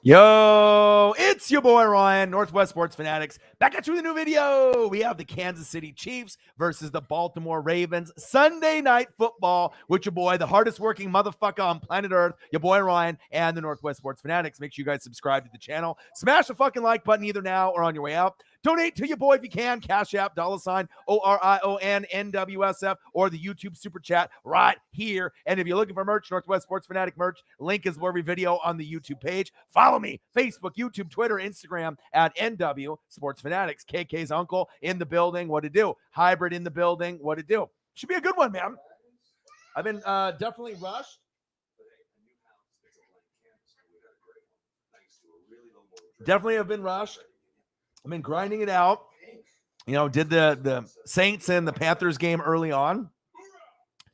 Yo, it's your boy Ryan, Northwest Sports Fanatics, back at you with a new video. We have the Kansas City Chiefs versus the Baltimore Ravens. Sunday night football with your boy, the hardest working motherfucker on planet Earth, your boy Ryan, and the Northwest Sports Fanatics. Make sure you guys subscribe to the channel. Smash the fucking like button either now or on your way out. Donate to your boy if you can. Cash App, $ ORION NWSF, or the YouTube super chat right here. And if you're looking for merch, Northwest Sports Fanatic merch, link is below every video on the YouTube page. Follow me, Facebook, YouTube, Twitter, Instagram at NW Sports Fanatics. KK's uncle in the building. What to do? Hybrid in the building. What to do? Should be a good one, man. I've been definitely rushed. Definitely have been rushed. I've been grinding it out. You know, did the Saints and the Panthers game early on.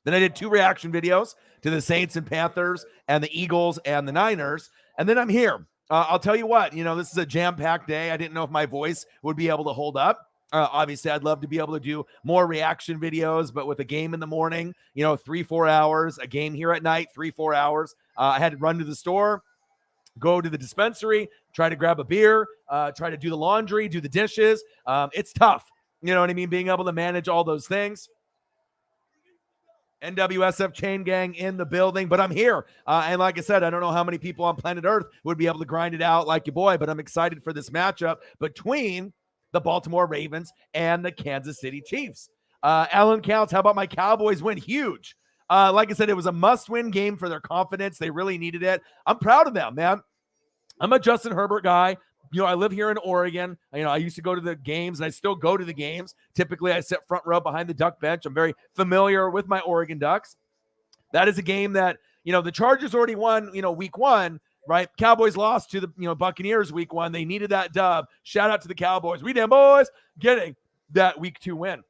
Then I did 2 reaction videos to the Saints and Panthers and the Eagles and the Niners. And then I'm here. I'll tell you what, you know, this is a jam-packed day. I didn't know if my voice would be able to hold up. Obviously, I'd love to be able to do more reaction videos, but with a game in the morning, you know, 3-4 hours, a game here at night, 3-4 hours. I had to run to the store, go to the dispensary, try to grab a beer, try to do the laundry, do the dishes. It's tough. You know what I mean? Being able to manage all those things. NWSF Chain Gang in the building, but I'm here. And like I said, I don't know how many people on planet Earth would be able to grind it out like your boy, but I'm excited for this matchup between the Baltimore Ravens and the Kansas City Chiefs. Alan Counts, how about my Cowboys win? Huge. Like I said, it was a must-win game for their confidence. They really needed it. I'm proud of them, man. I'm a Justin Herbert guy. You know, I live here in Oregon. You know, I used to go to the games, and I still go to the games. Typically, I sit front row behind the Duck bench. I'm very familiar with my Oregon Ducks. That is a game that, you know, the Chargers already won, you know, week 1, right? Cowboys lost to the, you know, Buccaneers week 1. They needed that dub. Shout out to the Cowboys. We damn boys getting that week 2 win.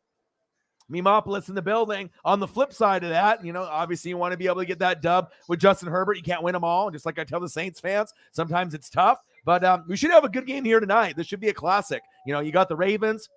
Memopolis in the building. On the flip side of that, you know, obviously you want to be able to get that dub with Justin Herbert. You can't win them all. Just like I tell the Saints fans, sometimes it's tough. But we should have a good game here tonight. This should be a classic. You know, you got the Ravens.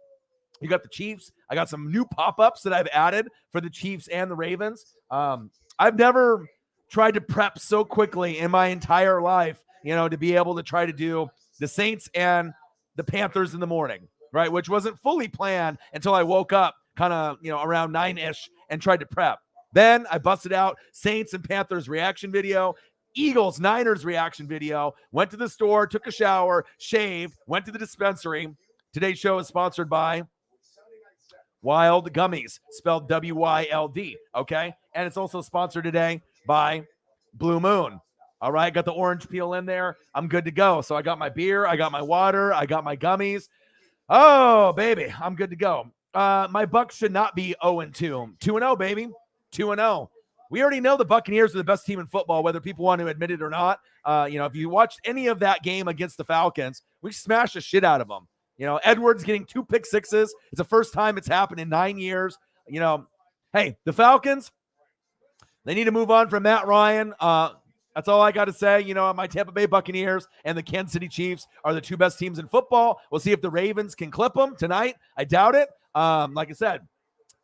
You got the Chiefs. I got some new pop-ups that I've added for the Chiefs and the Ravens. I've never tried to prep so quickly in my entire life, you know, to be able to try to do the Saints and the Panthers in the morning, right? Which wasn't fully planned until I woke up kind of, you know, around 9-ish and tried to prep. Then I busted out Saints and Panthers reaction video, Eagles Niners reaction video, went to the store, took a shower, shaved, went to the dispensary. Today's show is sponsored by Wild Gummies, spelled W-Y-L-D, okay? And it's also sponsored today by Blue Moon. All right, got the orange peel in there. I'm good to go. So I got my beer, I got my water, I got my gummies. Oh, baby, I'm good to go. My Bucks should not be 0-2. 2-0, baby. 2-0. We already know the Buccaneers are the best team in football, whether people want to admit it or not. You know, if you watched any of that game against the Falcons, we smashed the shit out of them. You know, Edwards getting 2 pick sixes. It's the first time it's happened in 9 years. You know, hey, the Falcons, they need to move on from Matt Ryan. That's all I got to say. You know, my Tampa Bay Buccaneers and the Kansas City Chiefs are the 2 best teams in football. We'll see if the Ravens can clip them tonight. I doubt it. Like I said,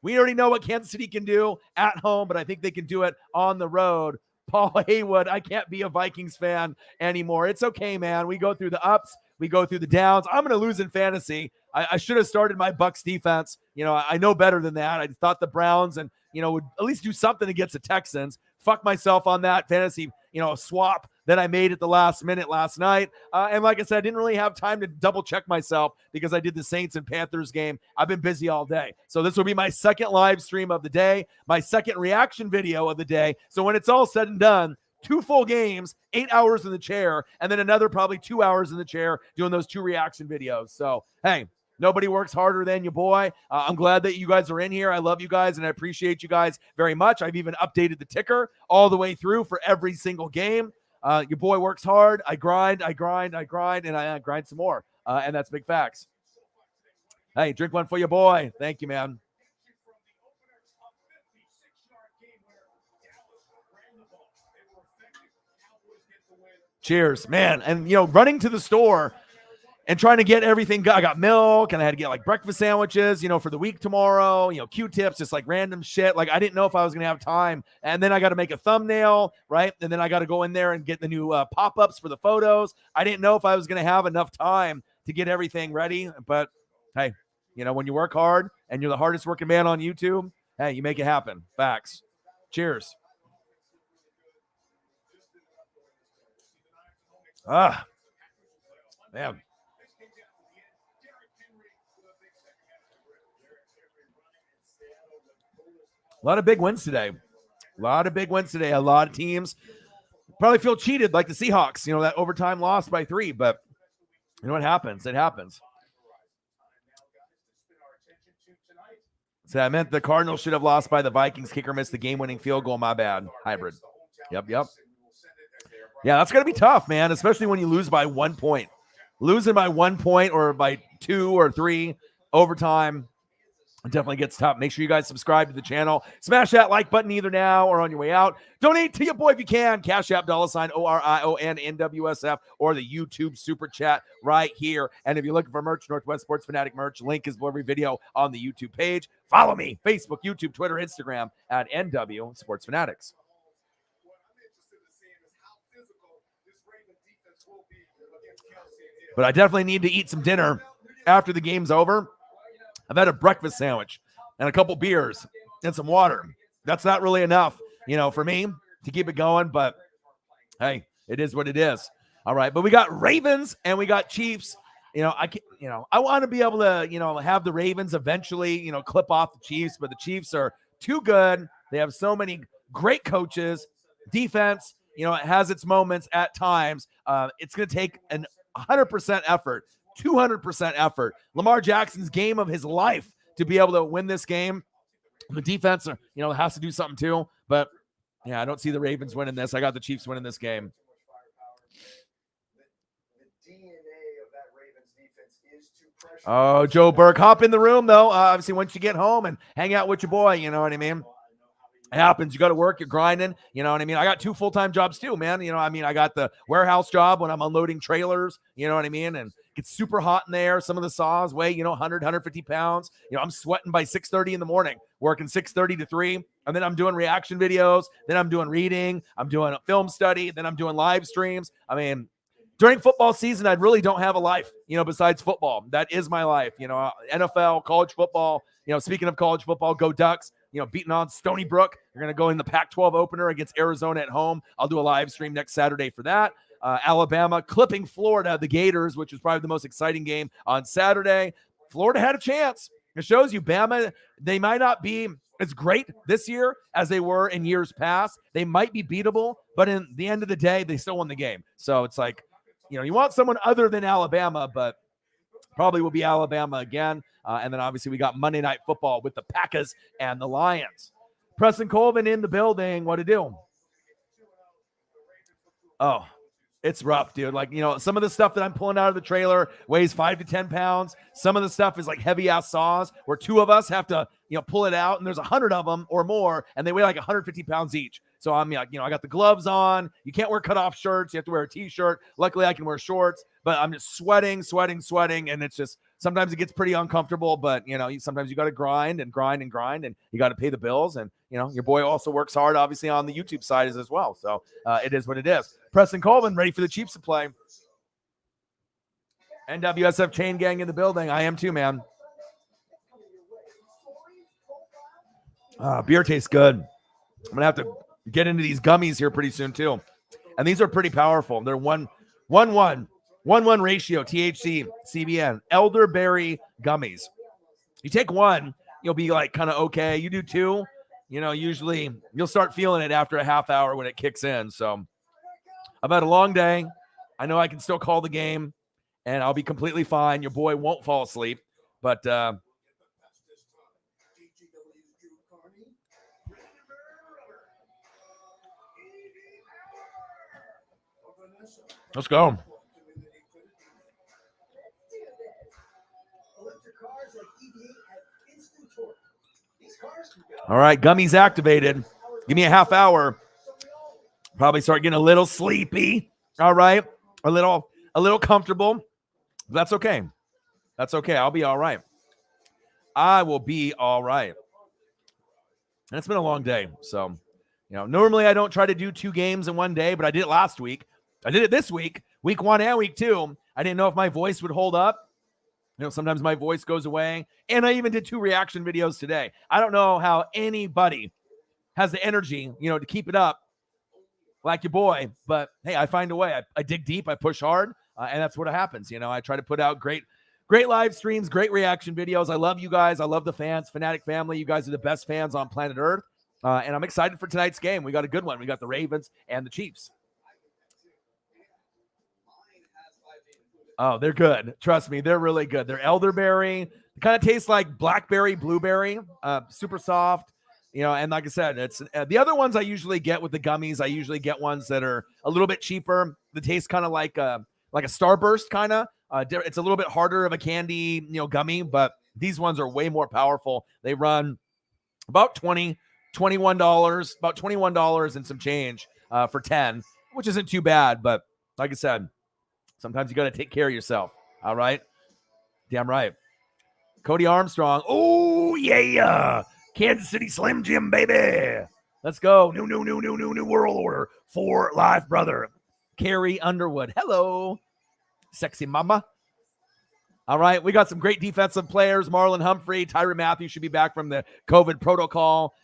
we already know what Kansas City can do at home, but I think they can do it on the road. Paul Haywood, I can't be a Vikings fan anymore. It's okay, man. We go through the ups. We go through the downs. I'm going to lose in fantasy. I should have started my Bucs defense. You know, I know better than that. I thought the Browns and, you know, would at least do something against the Texans. Fuck myself on that fantasy, you know, swap that I made at the last minute last night. And like I said, I didn't really have time to double check myself because I did the Saints and Panthers game. I've been busy all day. So this will be my second live stream of the day, my second reaction video of the day. So when it's all said and done, 2 full games, 8 hours in the chair, and then another probably 2 hours in the chair doing those 2 reaction videos. So, hey, nobody works harder than your boy. I'm glad that you guys are in here. I love you guys, and I appreciate you guys very much. I've even updated the ticker all the way through for every single game. Your boy works hard. I grind, and I grind some more. And that's big facts. Hey, drink one for your boy. Thank you, man. Cheers, man. And, you know, running to the store and trying to get everything. I got milk and I had to get like breakfast sandwiches, for the week tomorrow, Q-tips, just like random shit. Like I didn't know if I was going to have time. And then I got to make a thumbnail, right? And then I got to go in there and get the new pop-ups for the photos. I didn't know if I was going to have enough time to get everything ready. But hey, when you work hard and you're the hardest working man on YouTube, hey, you make it happen. Facts. Cheers. Man. A lot of big wins today. A lot of teams probably feel cheated, like the Seahawks, that overtime loss by 3. But you know what happens? It happens. So that meant the Cardinals should have lost by the Vikings. Kicker missed the game-winning field goal. My bad. Hybrid. Yep. Yeah, that's going to be tough, man, especially when you lose by 1 point. Losing by 1 point or by 2 or 3 overtime, it definitely gets tough. Make sure you guys subscribe to the channel. Smash that like button either now or on your way out. Donate to your boy if you can. Cash App, $ ORION NWSF, or the YouTube super chat right here. And if you're looking for merch, Northwest Sports Fanatic merch, link is below every video on the YouTube page. Follow me, Facebook, YouTube, Twitter, Instagram at NW Sports Fanatics. But I definitely need to eat some dinner after the game's over. I've had a breakfast sandwich and a couple beers and some water. That's not really enough, for me to keep it going. But hey, it is what it is. All right. But we got Ravens and we got Chiefs. I want to be able to, have the Ravens eventually, clip off the Chiefs, but the Chiefs are too good. They have so many great coaches. Defense, it has its moments at times. It's going to take an 100% effort. 200% effort. Lamar Jackson's game of his life to be able to win this game. The defense, has to do something too. But yeah, I don't see the Ravens winning this. I got the Chiefs winning this game. Oh, Joe Burke, hop in the room though. Obviously, once you get home and hang out with your boy, you know what I mean? It happens. You got to work. You're grinding. You know what I mean? I got 2 full-time jobs too, man. I got the warehouse job when I'm unloading trailers. You know what I mean? And it's super hot in there. Some of the saws weigh, 100, 150 pounds. I'm sweating by 6:30 in the morning, working 6:30 to 3. And then I'm doing reaction videos. Then I'm doing reading. I'm doing a film study. Then I'm doing live streams. During football season, I really don't have a life, besides football. That is my life. NFL, college football. Speaking of college football, go Ducks. Beating on Stony Brook. They're going to go in the Pac-12 opener against Arizona at home. I'll do a live stream next Saturday for that. Alabama clipping Florida, the Gators, which is probably the most exciting game on Saturday. Florida had a chance. It shows you Bama, they might not be as great this year as they were in years past. They might be beatable, but in the end of the day, they still won the game. So it's like, you want someone other than Alabama, but probably will be Alabama again. And then obviously we got Monday Night Football with the Packers and the Lions. Preston Colvin in the building. What to do? Oh, it's rough, dude. Like, some of the stuff that I'm pulling out of the trailer weighs 5 to 10 pounds. Some of the stuff is like heavy ass saws where 2 of us have to, pull it out, and there's 100 of them or more, and they weigh like 150 pounds each. So I got the gloves on. You can't wear cutoff shirts. You have to wear a t-shirt. Luckily I can wear shorts, but I'm just sweating. And it's just, sometimes it gets pretty uncomfortable, but sometimes you got to grind, and you got to pay the bills. And, your boy also works hard, obviously, on the YouTube side as well. So it is what it is. Preston Colvin ready for the Chiefs to play. NWSF chain gang in the building. I am too, man. Beer tastes good. I'm going to have to get into these gummies here pretty soon too. And these are pretty powerful. They're 1-1 ratio, THC, CBN, elderberry gummies. You take 1, you'll be like kind of okay. You do 2, usually you'll start feeling it after a half hour when it kicks in. So I've had a long day. I know I can still call the game and I'll be completely fine. Your boy won't fall asleep, but let's go. All right, gummies activated. Give me a half hour. Probably start getting a little sleepy. All right, a little comfortable. That's okay. That's okay. I'll be all right. I will be all right. And it's been a long day. So, normally I don't try to do 2 games in one day, but I did it last week. I did it this week, week 1 and week 2. I didn't know if my voice would hold up. Sometimes my voice goes away. And I even did 2 reaction videos today. I don't know how anybody has the energy, to keep it up like your boy. But hey, I find a way. I dig deep. I push hard. And that's what happens. I try to put out great live streams, great reaction videos. I love you guys. I love the fans, Fanatic family. You guys are the best fans on planet Earth. And I'm excited for tonight's game. We got a good one. We got the Ravens and the Chiefs. Oh, they're good. Trust me, they're really good. They're elderberry. It kind of tastes like blackberry, blueberry, super soft. And like I said, it's the other ones I usually get with the gummies. I usually get ones that are a little bit cheaper. The taste kind of like a Starburst kind of. It's a little bit harder of a candy, gummy, but these ones are way more powerful. They run about $21, about $21 and some change for 10, which isn't too bad. But like I said, sometimes you got to take care of yourself. All right. Damn right. Cody Armstrong. Oh, yeah. Kansas City Slim Jim, baby. Let's go. New world order for life, brother. Carrie Underwood. Hello. Sexy mama. All right. We got some great defensive players. Marlon Humphrey, Tyrann Mathieu should be back from the COVID protocol.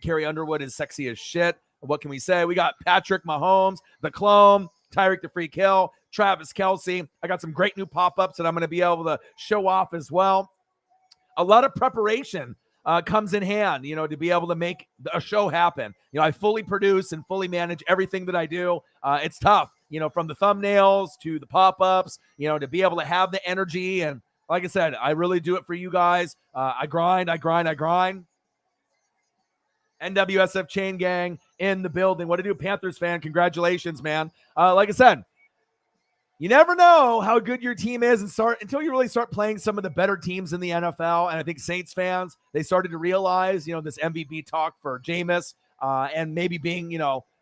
Carrie Underwood is sexy as shit. What can we say? We got Patrick Mahomes, the clone, Tyreek the Freak Hill, Travis Kelce. I got some great new pop-ups that I'm going to be able to show off as well. A lot of preparation comes in hand, to be able to make a show happen. I fully produce and fully manage everything that I do. It's tough, from the thumbnails to the pop-ups, to be able to have the energy. And like I said, I really do it for you guys. I grind. NWSF Chain Gang in the building. What to do, Panthers fan? Congratulations, man. Like I said, you never know how good your team is until you really start playing some of the better teams in the NFL. And I think Saints fans, they started to realize, this MVP talk for Jameis and maybe being,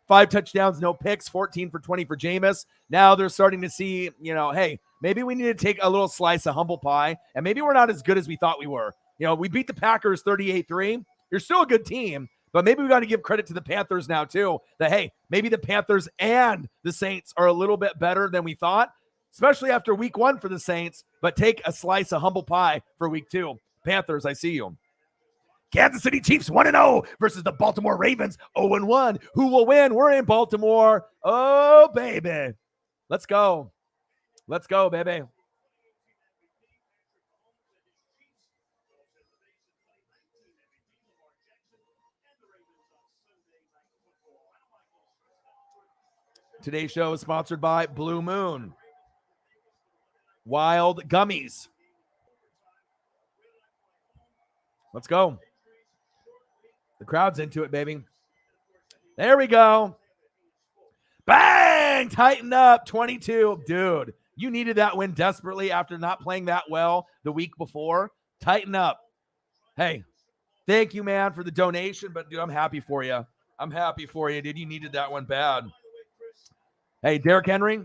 5 touchdowns, no picks, 14 for 20 for Jameis. Now they're starting to see, hey, maybe we need to take a little slice of humble pie, and maybe we're not as good as we thought we were. We beat the Packers 38-3. You're still a good team, but maybe we got to give credit to the Panthers now too, that, hey, maybe the Panthers and the Saints are a little bit better than we thought, especially after week 1 for the Saints, but take a slice of humble pie for week 2. Panthers, I see you. Kansas City Chiefs 1-0 versus the Baltimore Ravens 0-1. Who will win? We're in Baltimore. Oh, baby. Let's go. Let's go, baby. Today's show is sponsored by Blue Moon Wild Gummies. Let's go. The crowd's into it, baby. There we go. Bang! Tighten up. 22. Dude, you needed that win desperately after not playing that well the week before. Tighten up. Hey, thank you, man, for the donation, but, dude, I'm happy for you. I'm happy for you, dude. You needed that one bad. Hey, Derrick Henry.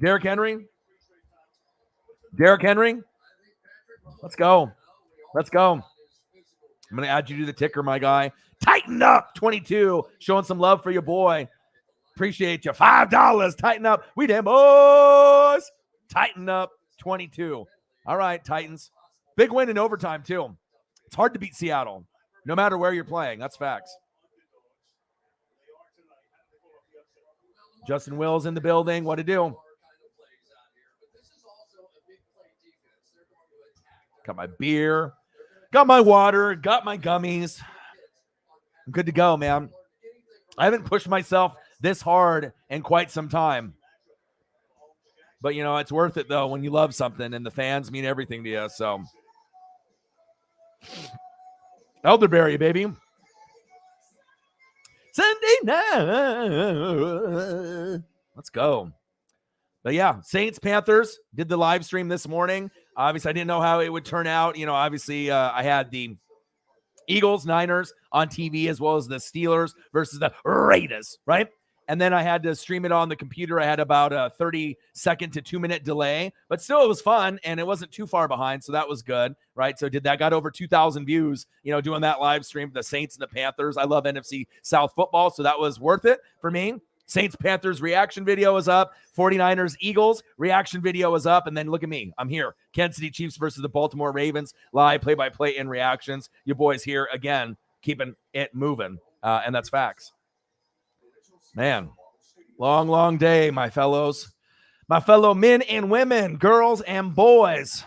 Derrick Henry. Derrick Henry. Let's go. Let's go. I'm going to add you to the ticker, my guy. Tighten up, 22. Showing some love for your boy. Appreciate you. $5. Tighten up. We damn boys. Tighten up, 22. All right, Titans. Big win in overtime, too. It's hard to beat Seattle, no matter where you're playing. That's facts. Justin Wills in the building. What to do? Got my beer. Got my water. Got my gummies. I'm good to go, man. I haven't pushed myself this hard in quite some time. But, it's worth it, though, when you love something, and the fans mean everything to you. So, elderberry, baby. Sunday night. Let's go. But, yeah, Saints, Panthers did the live stream this morning. Obviously, I didn't know how it would turn out. Obviously, I had the Eagles, Niners on TV, as well as the Steelers versus the Raiders, right? and then I had to stream it on the computer. I had about a 30-second to 2-minute delay, but still it was fun, and it wasn't too far behind, so that was good, right? So did that, got over 2,000 views, doing that live stream, the Saints and the Panthers. I love NFC South football, so that was worth it for me. Saints-Panthers reaction video is up. 49ers-Eagles reaction video is up. And then look at me. I'm here. Kansas City Chiefs versus the Baltimore Ravens. Live play-by-play and reactions. Your boys here again, keeping it moving. And that's facts. Man, long day, my fellows. My fellow men and women, girls and boys.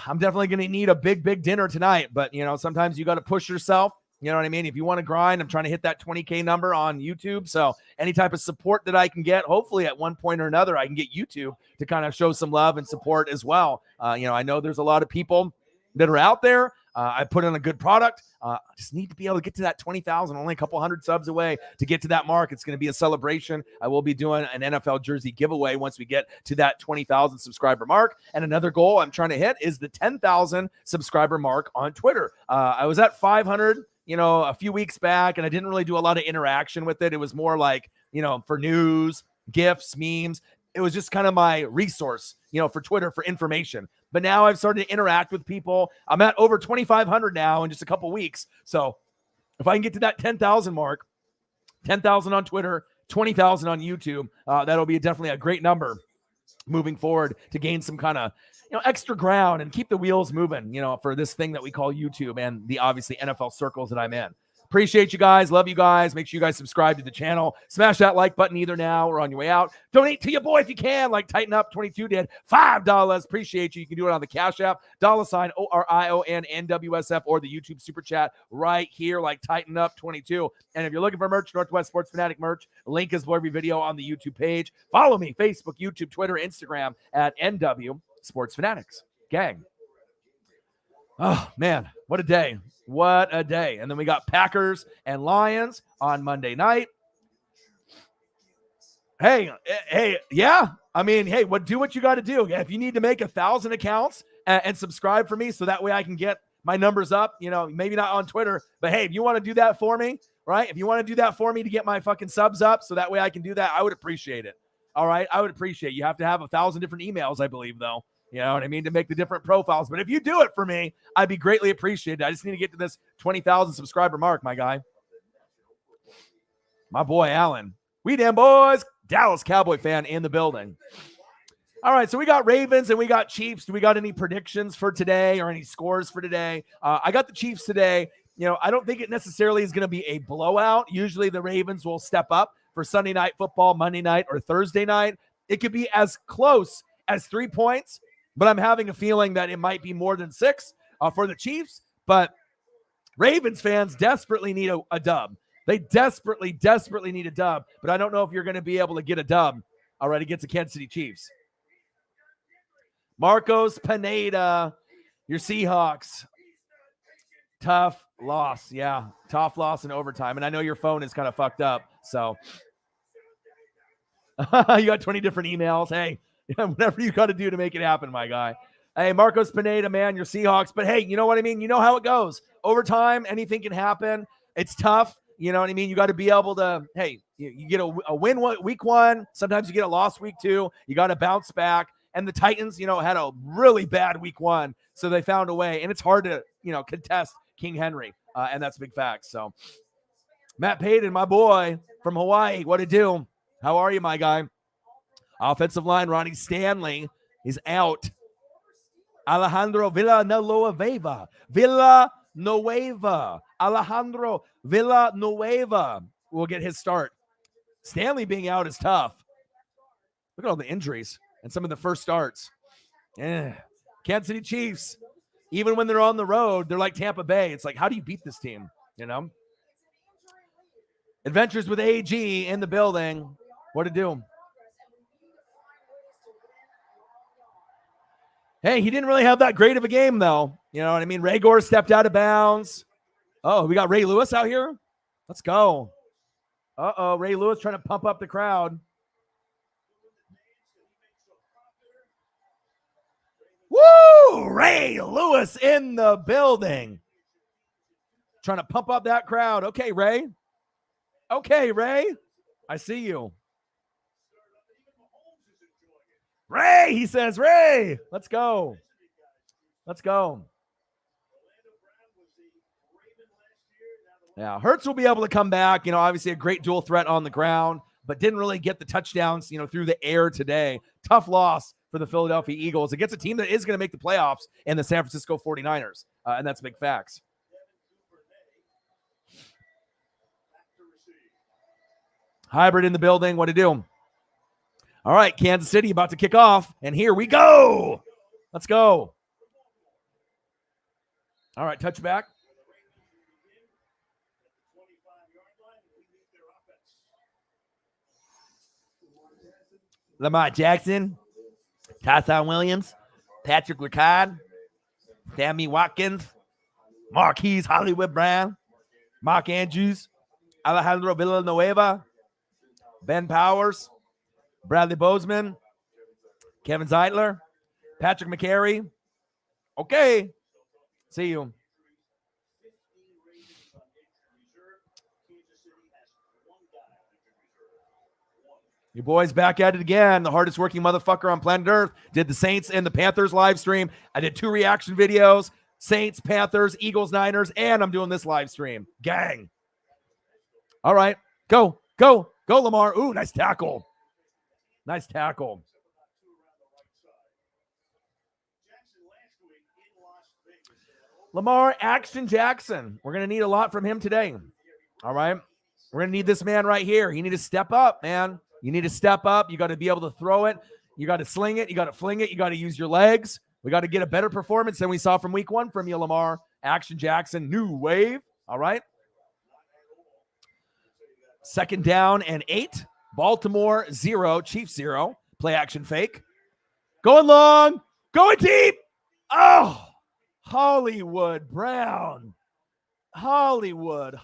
I'm definitely going to need a big dinner tonight. But, sometimes you got to push yourself. You know what I mean? If you want to grind, I'm trying to hit that 20K number on YouTube. So any type of support that I can get, hopefully at one point or another, I can get YouTube to kind of show some love and support as well. I know there's a lot of people that are out there. I put in a good product. I just need to be able to get to that 20,000, only a couple hundred subs away to get to that mark. It's going to be a celebration. I will be doing an NFL jersey giveaway once we get to that 20,000 subscriber mark. And another goal I'm trying to hit is the 10,000 subscriber mark on Twitter. I was at 500 a few weeks back, and I didn't really do a lot of interaction with it. It was more like, for news, GIFs, memes. It was just kind of my resource, for Twitter, for information. But now I've started to interact with people. I'm at over 2,500 now in just a couple weeks. So if I can get to that 10,000 mark, 10,000 on Twitter, 20,000 on YouTube, that'll be definitely a great number moving forward to gain some kind of extra ground and keep the wheels moving, for this thing that we call YouTube and the obviously NFL circles that I'm in. Appreciate you guys. Love you guys. Make sure you guys subscribe to the channel. Smash that like button either now or on your way out. Donate to your boy if you can, like Tighten Up 22 did. $5. Appreciate you. You can do it on the Cash App, $ ORION NWSF, or the YouTube Super Chat right here, like Tighten Up 22. And if you're looking for merch, Northwest Sports Fanatic merch, link is below every video on the YouTube page. Follow me, Facebook, YouTube, Twitter, Instagram at NW Sports Fanatics. Gang. Oh, man, what a day. What a day. And then we got Packers and Lions on Monday night. Hey, yeah. I mean, hey, do what you got to do. If you need to make 1,000 accounts and subscribe for me so that way I can get my numbers up, maybe not on Twitter, but hey, if you want to do that for me, right? If you want to do that for me to get my fucking subs up so that way I can do that, I would appreciate it. All right? I would appreciate it. You have to have 1,000 different emails, I believe, though. You know what I mean? To make the different profiles. But if you do it for me, I'd be greatly appreciated. I just need to get to this 20,000 subscriber mark, my guy. My boy, Allen. We damn boys. Dallas Cowboy fan in the building. All right, so we got Ravens and we got Chiefs. Do we got any predictions for today or any scores for today? I got the Chiefs today. I don't think it necessarily is going to be a blowout. Usually the Ravens will step up for Sunday night football, Monday night, or Thursday night. It could be as close as 3 points. But I'm having a feeling that it might be more than 6 for the Chiefs. But Ravens fans desperately need a dub. They desperately need a dub. But I don't know if you're going to be able to get a dub already against the Kansas City Chiefs. Marcos Pineda, your Seahawks. Tough loss. Yeah, tough loss in overtime. And I know your phone is kind of fucked up. So you got 20 different emails. Hey. Whatever you got to do to make it happen, my guy. Hey, Marcos Pineda, man, your Seahawks. But hey, you know what I mean? You know how it goes. Overtime, anything can happen. It's tough. You know what I mean? You got to be able to, hey, you get a win week 1. Sometimes you get a loss week 2. You got to bounce back. And the Titans, had a really bad week 1. So they found a way. And it's hard to, contest King Henry. And that's big facts. So Matt Payton, my boy from Hawaii, what to do? How are you, my guy? Offensive line, Ronnie Stanley is out. Alejandro Villanueva. Alejandro Villanueva will get his start. Stanley being out is tough. Look at all the injuries and some of the first starts. Yeah. Kansas City Chiefs, even when they're on the road, they're like Tampa Bay. It's like, how do you beat this team? Adventures with AG in the building. What to do? Hey, he didn't really have that great of a game, though. You know what I mean? Ray Gore stepped out of bounds. Oh, we got Ray Lewis out here? Let's go. Uh-oh, Ray Lewis trying to pump up the crowd. Woo! Ray Lewis in the building. Trying to pump up that crowd. Okay, Ray. I see you. Ray, he says, Ray, let's go. Let's go. Yeah, Hurts will be able to come back. Obviously a great dual threat on the ground, but didn't really get the touchdowns, through the air today. Tough loss for the Philadelphia Eagles against a team that is going to make the playoffs in the San Francisco 49ers. And that's big facts. Hybrid in the building. What to do? All right, Kansas City about to kick off, and here we go. Let's go. All right, touchback. Lamar Jackson, Tyson Williams, Patrick Ricard, Sammy Watkins, Marquise Hollywood Brown, Mark Andrews, Alejandro Villanueva, Ben Powers, Bradley Bozeman, Kevin Zeitler, Patrick McCary. Okay. See you. Your boy's back at it again. The hardest working motherfucker on planet Earth. Did the Saints and the Panthers live stream. I did 2 reaction videos. Saints, Panthers, Eagles, Niners, and I'm doing this live stream. Gang. All right. Go, Lamar. Ooh, nice tackle. Nice tackle. Lamar Action Jackson. We're going to need a lot from him today. All right. We're going to need this man right here. You need to step up, man. You need to step up. You got to be able to throw it. You got to sling it. You got to fling it. You got to use your legs. We got to get a better performance than we saw from week 1 from you, Lamar. Action Jackson, new wave. All right. 2nd down and 8. Baltimore 0, Chiefs 0. Play action fake. Going long. Going deep. Oh, Hollywood Brown. Hollywood.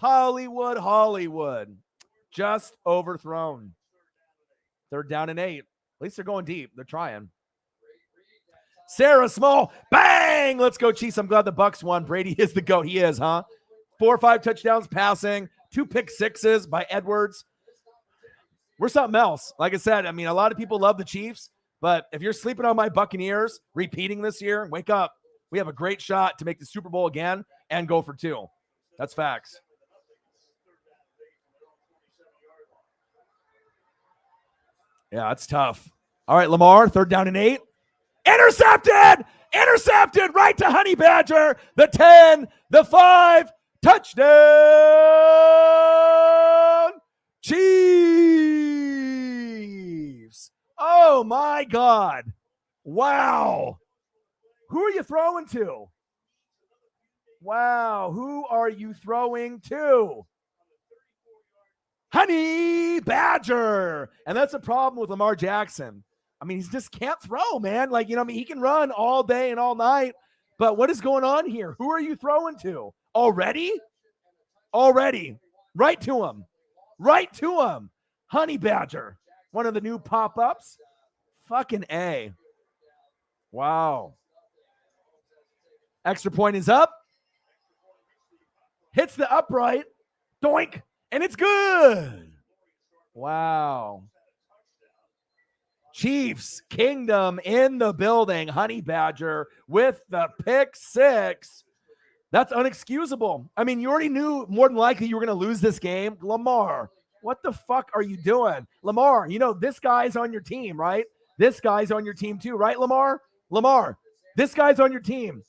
Just overthrown. 3rd down and 8. At least they're going deep. They're trying. Sarah Small. Bang! Let's go, Chiefs. I'm glad the Bucs won. Brady is the GOAT. He is, huh? 4 or 5 touchdowns passing. 2 pick sixes by Edwards. We're something else. Like I said, I mean, a lot of people love the Chiefs, but if you're sleeping on my Buccaneers repeating this year, wake up. We have a great shot to make the Super Bowl again and go for 2. That's facts. Yeah, it's tough. All right, Lamar, 3rd down and 8. Intercepted right to Honey Badger. The 10, the 5, touchdown, Chiefs. Oh my God. Wow. Who are you throwing to? Wow, who are you throwing to? Honey Badger. And that's a problem with Lamar Jackson. I mean, he just can't throw, man. Like, he can run all day and all night. But what is going on here? Who are you throwing to? Already? Right to him. Honey Badger. One of the new pop-ups. Fucking A. Wow. Extra point is up. Hits the upright. Doink. And it's good. Wow. Chiefs Kingdom in the building. Honey Badger with the pick 6. That's unexcusable. I mean, you already knew more than likely you were going to lose this game. Lamar, what the fuck are you doing? Lamar, this guy's on your team, right? This guy's on your team too, right, Lamar? Lamar, this guy's on your team.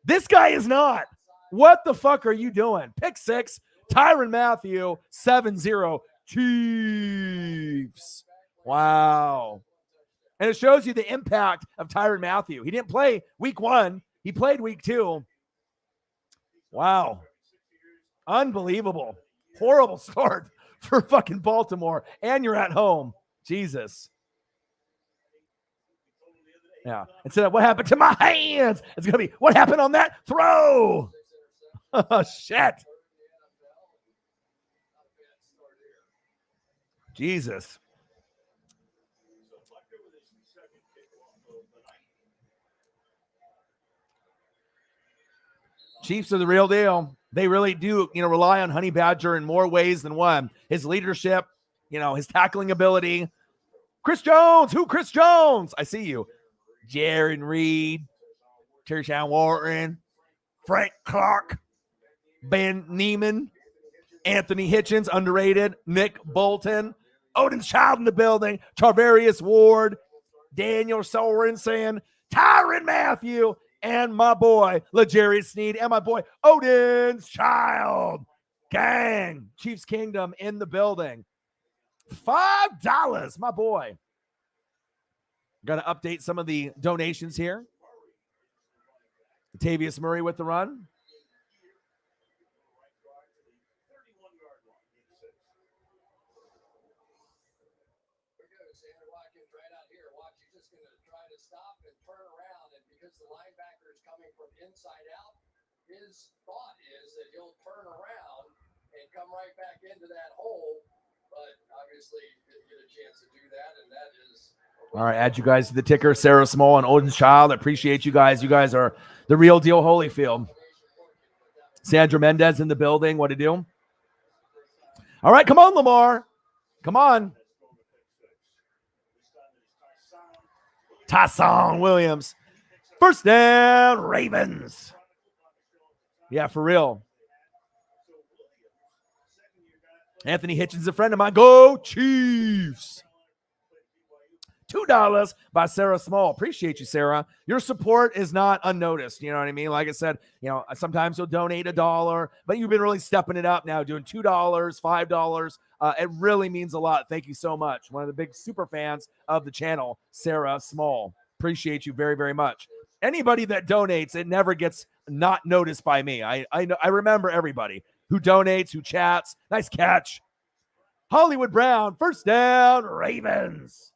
This guy is not. What the fuck are you doing? Pick 6. Tyrann Mathieu, 7-0. Chiefs. Wow. And it shows you the impact of Tyrann Mathieu. He didn't play week 1. He played week 2. Wow. Unbelievable. Horrible start for fucking Baltimore. And you're at home. Jesus. Yeah. Instead of what happened to my hands, it's going to be what happened on that throw. Oh, shit. Jesus. Chiefs are the real deal. They really do, rely on Honey Badger in more ways than one. His leadership, his tackling ability. Chris Jones. Who? Chris Jones. I see you. Jaron Reed, Tershawn Wharton, Frank Clark, Ben Neiman, Anthony Hitchens, underrated, Nick Bolton, Odin's Child in the building, Tarvarius Ward, Daniel Sorensen, Tyrann Mathieu, and my boy, L'Jarius Sneed, and my boy, Odin's Child. Gang. Chiefs Kingdom in the building. $5, my boy. Got to update some of the donations here. Latavius Murray with the run. Inside out, his thought is that he'll turn around and come right back into that hole, but obviously didn't get a chance to do that, and that is. All right, add you guys to the ticker. Sarah Small and Odin's Child. I appreciate you guys. You guys are the real deal, Holyfield. Sandra Mendez in the building. What to do? All right, come on, Lamar. Come on. Tyson Williams. First down, Ravens. Yeah, for real. Anthony Hitchens, a friend of mine. Go Chiefs. $2 by Sarah Small. Appreciate you, Sarah. Your support is not unnoticed. You know what I mean? Like I said, sometimes you'll donate $1, but you've been really stepping it up now, doing $2, $5. It really means a lot. Thank you so much. One of the big super fans of the channel, Sarah Small. Appreciate you very, very much. Anybody that donates, it never gets not noticed by me. I remember everybody who donates, who chats. Nice catch. Hollywood Brown, first down, Ravens.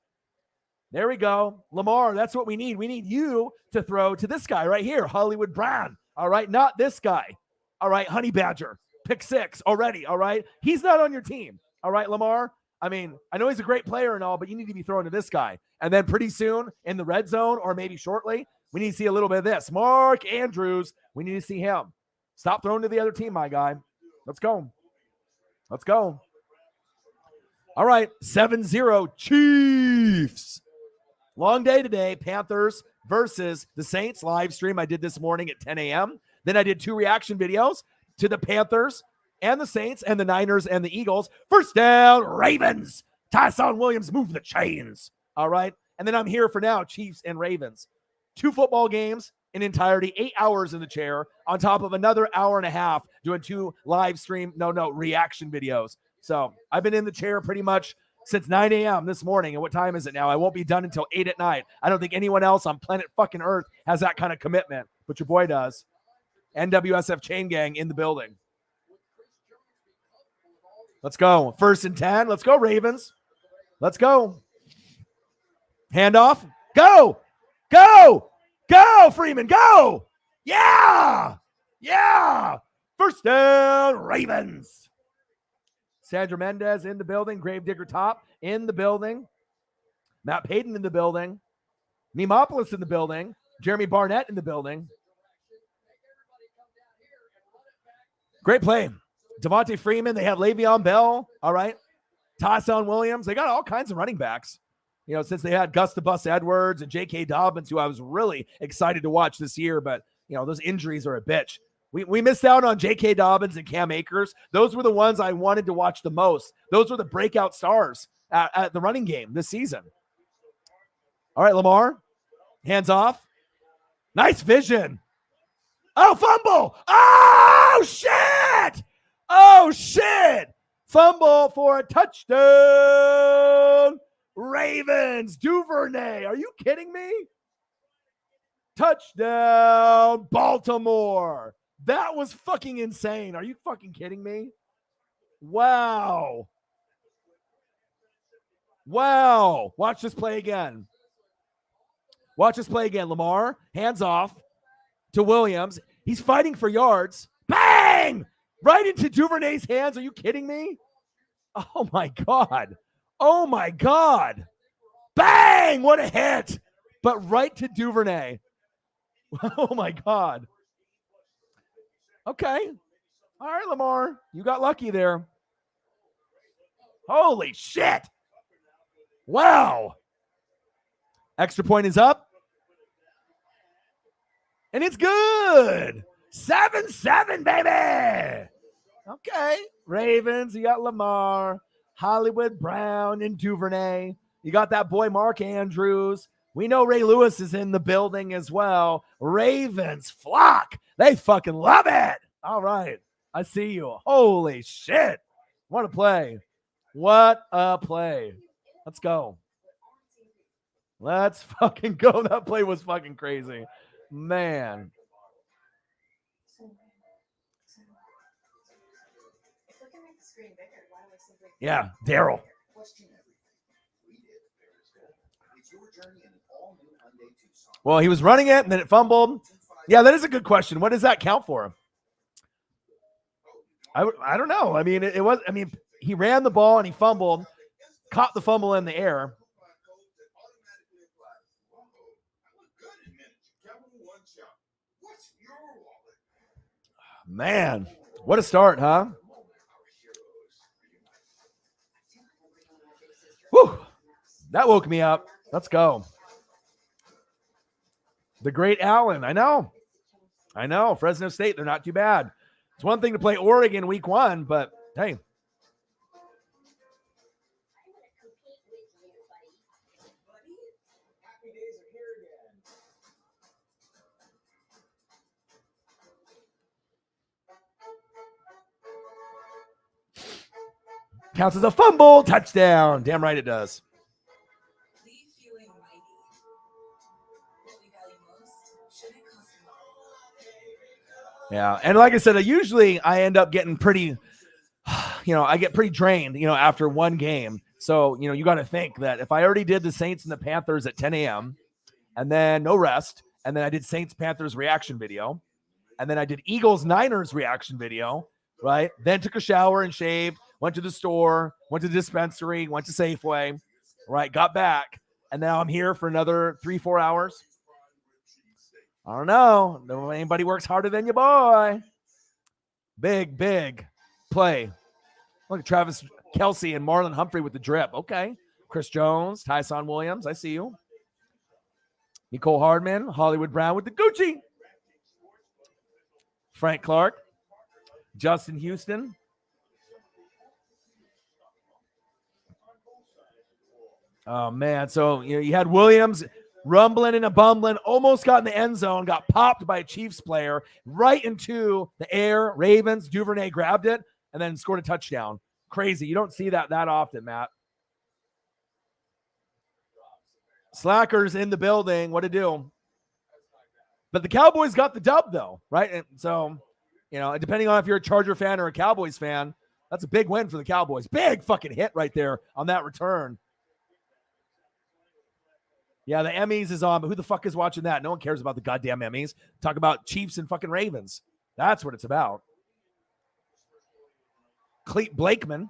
There we go. Lamar, that's what we need. We need you to throw to this guy right here, Hollywood Brown. All right, not this guy. All right, Honey Badger, pick 6 already. All right, he's not on your team. All right, Lamar. I mean, I know he's a great player and all, but you need to be throwing to this guy. And then pretty soon in the red zone, or maybe shortly, we need to see a little bit of this. Mark Andrews, we need to see him. Stop throwing to the other team, my guy. Let's go. Let's go. All right, 7-0 Chiefs. Long day today. Panthers versus the Saints live stream. I did this morning at 10 a.m. Then I did 2 reaction videos to the Panthers and the Saints and the Niners and the Eagles. First down, Ravens. Tyson Williams, move the chains. All right. And then I'm here for now, Chiefs and Ravens. 2 football games in entirety, 8 hours in the chair, on top of another hour and a half doing 2 live stream, reaction videos. So I've been in the chair pretty much since 9 a.m. this morning. And what time is it now? I won't be done until 8 at night. I don't think anyone else on planet fucking Earth has that kind of commitment, but your boy does. NWSF Chain Gang in the building. Let's go. 1st and 10. Let's go, Ravens. Let's go. Handoff. Go. Go. Go, Freeman. Go. Yeah. Yeah. First down, Ravens. Sandra Mendez in the building. Gravedigger Top in the building. Matt Payton in the building. Nemopoulos in the building. Jeremy Barnett in the building. Great play. Devontae Freeman. They have Le'Veon Bell. All right. Tyson Williams. They got all kinds of running backs. Since they had Gus the Bus Edwards and J.K. Dobbins, who I was really excited to watch this year, but, those injuries are a bitch. We missed out on J.K. Dobbins and Cam Akers. Those were the ones I wanted to watch the most. Those were the breakout stars at the running game this season. All right, Lamar. Hands off. Nice vision. Oh, fumble. Oh, shit. Oh, shit. Fumble for a touchdown. Ravens. Duvernay. Are you kidding me? Touchdown, Baltimore. That was fucking insane. Are you fucking kidding me? Wow. Wow. Watch this play again. Watch this play again. Lamar, hands off to Williams. He's fighting for yards. Bang! Right into Duvernay's hands. Are you kidding me? Oh, my God. Oh, my God. Bang! What a hit. But right to Duvernay. Oh, my God. Okay. All right, Lamar. You got lucky there. Holy shit. Wow. Extra point is up. And it's good. 7-7, baby. Okay. Ravens, you got Lamar, Hollywood Brown, and Duvernay. You got that boy Mark Andrews. We know Ray Lewis is in the building as well. Ravens flock. They fucking love it. All right. I see you. Holy shit. What a play. What a play. Let's go. Let's fucking go. That play was fucking crazy. Man. Yeah, Daryl. Well, he was running it and then it fumbled. Yeah, that is a good question. What does that count for? I don't know. I mean, he ran the ball and he fumbled, caught the fumble in the air. Man, what a start, huh? Whew. That woke me up. Let's go. The great Allen. I know. Fresno State, they're not too bad. It's one thing to play Oregon week 1, but hey. Counts as a fumble. Touchdown. Damn right it does. Yeah, and like I said, usually I end up getting pretty, I get pretty drained, after one game. So, you got to think that if I already did the Saints and the Panthers at 10 a.m. and then no rest, and then I did Saints-Panthers reaction video, and then I did Eagles-Niners reaction video, right? Then took a shower and shaved, went to the store, went to the dispensary, went to Safeway, right? Got back, and now I'm here for another 3-4 hours. I don't know. No anybody works harder than your boy. Big play. Look at Travis Kelce and Marlon Humphrey with the drip. Okay. Chris Jones, Tyson Williams. I see you. Nicole Hardman, Hollywood Brown with the Gucci. Frank Clark, Justin Houston. Oh, man. So, you had Williams rumbling and a bumbling, almost got in the end zone, got popped by a Chiefs player right into the air. Ravens, Duvernay grabbed it and then scored a touchdown. Crazy. You don't see that often, Matt. Slackers in the building. What to do? But the Cowboys got the dub, though, right? And so, depending on if you're a Charger fan or a Cowboys fan, that's a big win for the Cowboys. Big fucking hit right there on that return. Yeah, the Emmys is on, but who the fuck is watching that? No one cares about the goddamn Emmys. Talk about Chiefs and fucking Ravens. That's what it's about. Cleet Blakeman.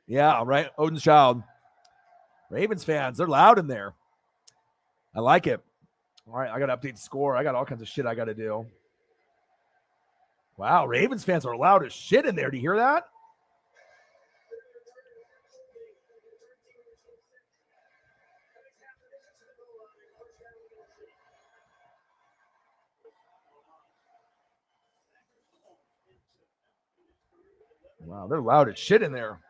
Yeah, right. Odin's Child. Ravens fans, they're loud in there. I like it. All right, I got to update the score. I got all kinds of shit I got to do. Wow, Ravens fans are loud as shit in there. Do you hear that? Wow, they're loud as shit in there.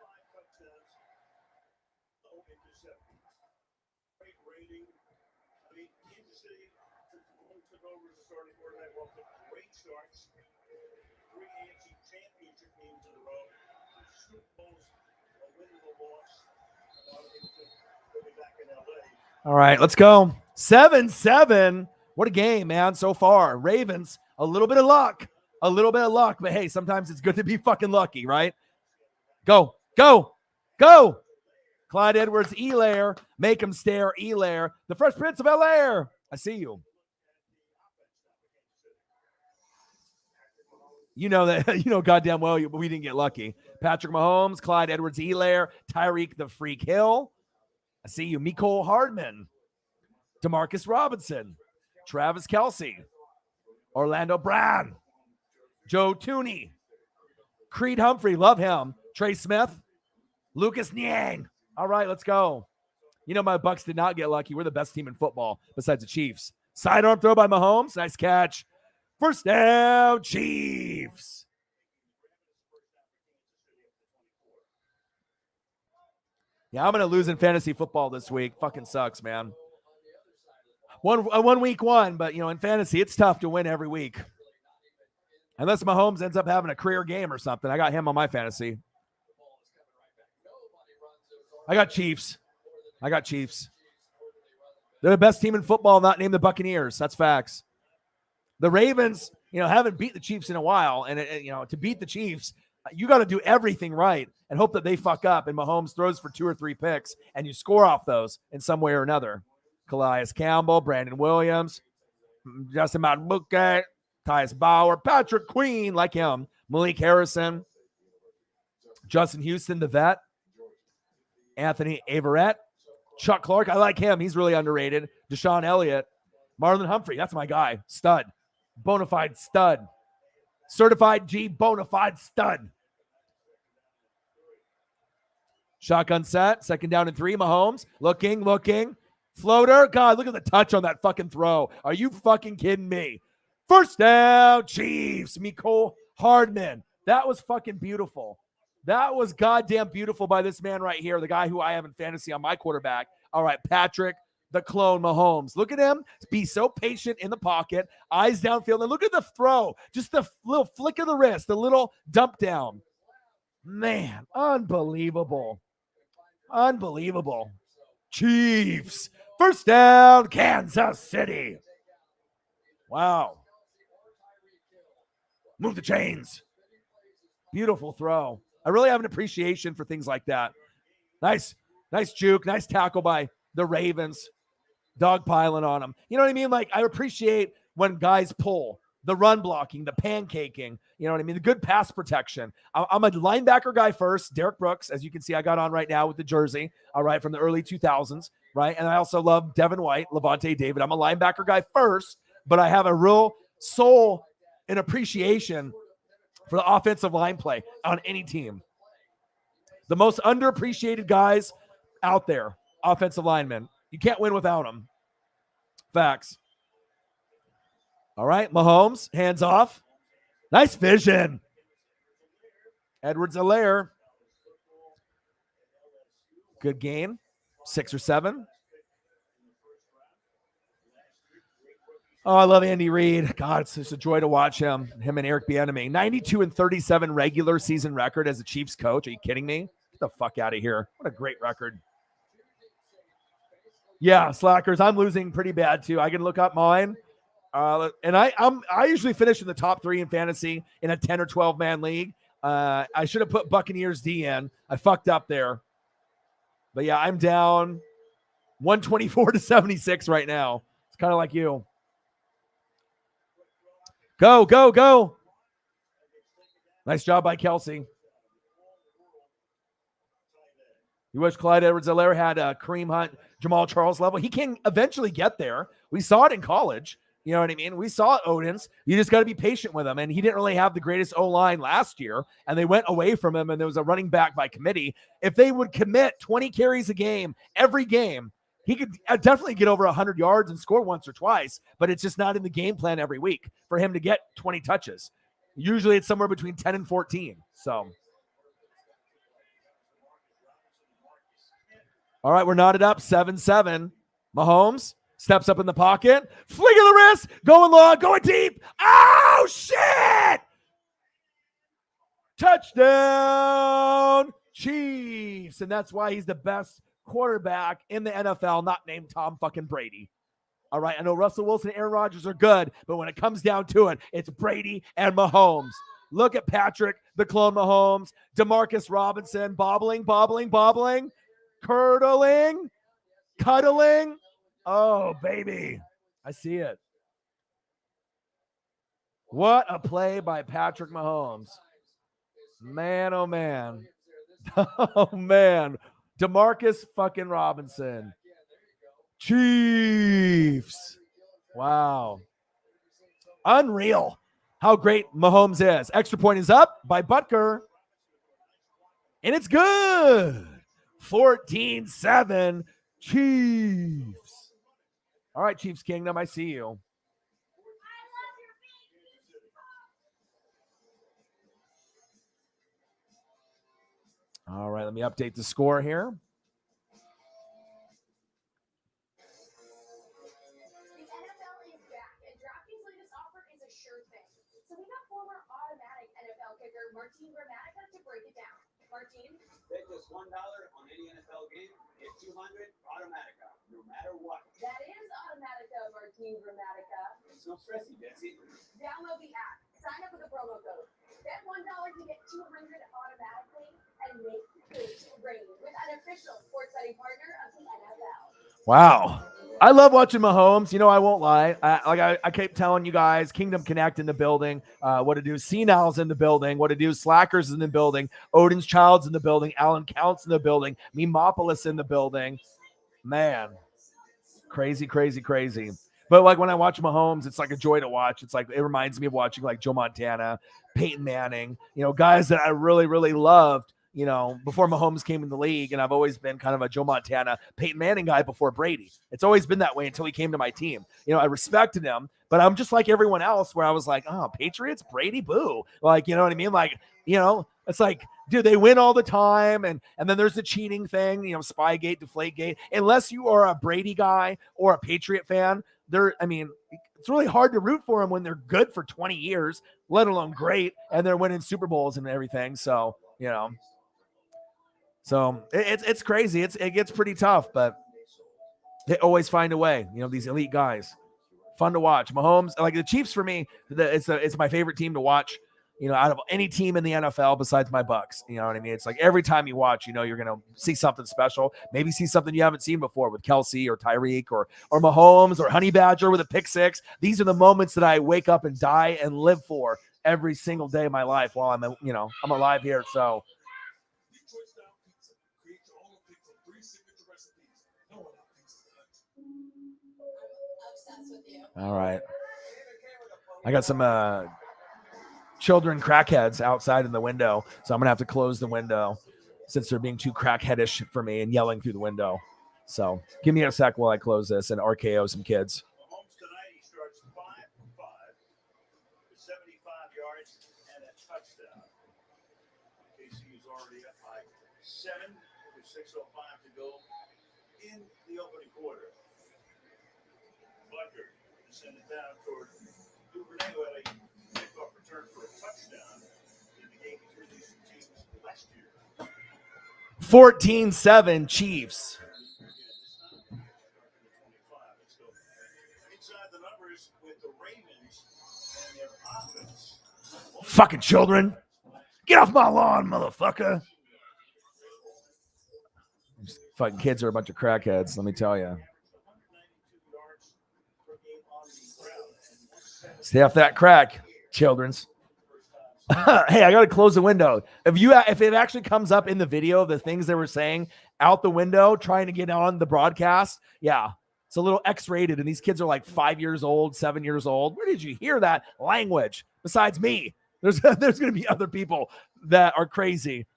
All right, let's go. 7-7. What a game, man, so far. Ravens, a little bit of luck. But hey, sometimes it's good to be fucking lucky, right? Go. Clyde Edwards-Helaire. Make him stare, Helaire. The Fresh Prince of Bel-Air. I see you. You know that, goddamn well we didn't get lucky. Patrick Mahomes, Clyde Edwards-Helaire, Tyreek the Freak Hill. I see you. Mecole Hardman, Demarcus Robinson, Travis Kelce, Orlando Brown. Joe Tooney. Creed Humphrey, love him. Trey Smith. Lucas Niang. All right, let's go. You know, my Bucks did not get lucky. We're the best team in football besides the Chiefs. Sidearm throw by Mahomes. Nice catch. First down, Chiefs. Yeah, I'm going to lose in fantasy football this week. Fucking sucks, man. One week one, but, you know, in fantasy, it's tough to win every week. Unless Mahomes ends up having a career game or something. I got him on my fantasy. I got Chiefs. They're the best team in football, not named the Buccaneers. That's facts. The Ravens, you know, haven't beat the Chiefs in a while. And, you know, to beat the Chiefs, you got to do everything right and hope that they fuck up. And Mahomes throws for 2 or 3 picks, and you score off those in some way or another. Calais Campbell, Brandon Williams, Justin Madubuike, Tyus Bauer, Patrick Queen, like him, Malik Harrison, Justin Houston, the vet, Anthony Averett, Chuck Clark. I like him. He's really underrated. Deshaun Elliott, Marlon Humphrey. That's my guy. Stud. Bona fide stud. Certified G bona fide stud. Shotgun set. Second down and 3. Mahomes. Looking. Floater. God, look at the touch on that fucking throw. Are you fucking kidding me? First down, Chiefs. Mecole Hardman. That was fucking beautiful. That was goddamn beautiful by this man right here, the guy who I have in fantasy on my quarterback. All right, Patrick, the clone Mahomes. Look at him. Be so patient in the pocket. Eyes downfield. And look at the throw. Just the little flick of the wrist, the little dump down. Man, unbelievable. Chiefs. First down, Kansas City. Wow. Move the chains. Beautiful throw. I really have an appreciation for things like that. Nice juke. Nice tackle by the Ravens. Dogpiling on them. You know what I mean? Like, I appreciate when guys pull. The run blocking, the pancaking. You know what I mean? The good pass protection. I'm a linebacker guy first. Derek Brooks, as you can see, I got on right now with the jersey. All right, from the early 2000s. Right? And I also love Devin White, Levante David. I'm a linebacker guy first, but I have a real soul and appreciation for the offensive line play on any team. The most underappreciated guys out there, offensive linemen. You can't win without them. Facts. All right, Mahomes, hands off. Nice vision. Edwards-Helaire. Good gain. 6 or 7. Oh, I love Andy Reid. God, it's just a joy to watch him and Eric Bieniemy. 92-37 regular season record as a Chiefs coach. Are you kidding me? Get the fuck out of here. What a great record. Yeah, slackers. I'm losing pretty bad too. I can look up mine. And I usually finish in the top 3 in fantasy in a 10 or 12 man league. I should have put Buccaneers D in. I fucked up there. But yeah, I'm down 124-76 right now. It's kind of like you. Go. Nice job by Kelsey. You wish Clyde Edwards-Helaire had a Kareem Hunt, Jamal Charles level. He can eventually get there. We saw it in college. You know what I mean? We saw Odin's. You just got to be patient with him. And he didn't really have the greatest O-line last year. And they went away from him, and there was a running back by committee. If they would commit 20 carries a game, every game, he could definitely get over 100 yards and score once or twice. But it's just not in the game plan every week for him to get 20 touches. Usually it's somewhere between 10 and 14. So, all right, we're knotted up 7-7. Mahomes steps up in the pocket. Flick of the wrist. Going long. Going deep. Oh, shit. Touchdown, Chiefs. And that's why he's the best quarterback in the NFL, not named Tom fucking Brady. All right, I know Russell Wilson and Aaron Rodgers are good, but when it comes down to it, it's Brady and Mahomes. Look at Patrick, the clone Mahomes. Demarcus Robinson, bobbling, curdling, cuddling. Oh, baby. I see it. What a play by Patrick Mahomes. Man, oh, man. Oh, man. Demarcus fucking Robinson. Chiefs. Wow. Unreal how great Mahomes is. Extra point is up by Butker. And it's good. 14-7 Chiefs. All right, Chiefs Kingdom, I see you. All right, let me update the score here. Bet just $1 on any NFL game, get 200 Automatica, no matter what. That is Automatica, Martin Gramatica. It's no stressy, Jesse. Download the app, sign up with the promo code. Bet $1 to get 200 automatically, and make it rain with an official sports betting partner of the NFL. Wow. I love watching Mahomes. You know, I won't lie. I keep telling you guys, Kingdom Connect in the building. What to do? Senile's in the building. What to do? Slackers in the building. Odin's Child's in the building. Alan Count's in the building. Memopolis in the building. Man, crazy, crazy, crazy. But like when I watch Mahomes, it's like a joy to watch. It's like it reminds me of watching like Joe Montana, Peyton Manning. You know, guys that I really, really loved. You know, before Mahomes came in the league, and I've always been kind of a Joe Montana, Peyton Manning guy before Brady. It's always been that way until he came to my team. You know, I respected him, but I'm just like everyone else where I was like, oh, Patriots, Brady, boo. Like, you know what I mean? Like, you know, it's like, dude, they win all the time. And then there's the cheating thing, you know, Spygate, Deflategate. Unless you are a Brady guy or a Patriot fan, it's really hard to root for them when they're good for 20 years, let alone great, and they're winning Super Bowls and everything. So, you know. So it's crazy. It gets pretty tough, but they always find a way. You know, these elite guys, fun to watch. Mahomes, like the Chiefs for me, it's my favorite team to watch. You know, out of any team in the NFL besides my Bucks. You know what I mean? It's like every time you watch, you know, you're gonna see something special. Maybe see something you haven't seen before with Kelsey or Tyreek or Mahomes or Honey Badger with a pick six. These are the moments that I wake up and die and live for every single day of my life while I'm alive here. So. All right. I got some children crackheads outside in the window, so I'm going to have to close the window since they're being too crackheadish for me and yelling through the window. So give me a sec while I close this and RKO some kids. Tonight he starts 5 for 5, 75 yards and a touchdown. KC is already up by 7 with 6:05 to go in the opening quarter. Butker to send it down toward Duvernay, who had a kickoff return for a touchdown in the game between these two teams last year. 14-7 Chiefs. Inside the numbers with the Ravens and their offense. Fucking children. Get off my lawn, motherfucker. These fucking kids are a bunch of crackheads, let me tell you. Stay off that crack, children's. Hey, I got to close the window. If it actually comes up in the video of the things they were saying out the window trying to get on the broadcast, yeah, it's a little X-rated, and these kids are like 5 years old, 7 years old. Where did you hear that language besides me? There's going to be other people that are crazy.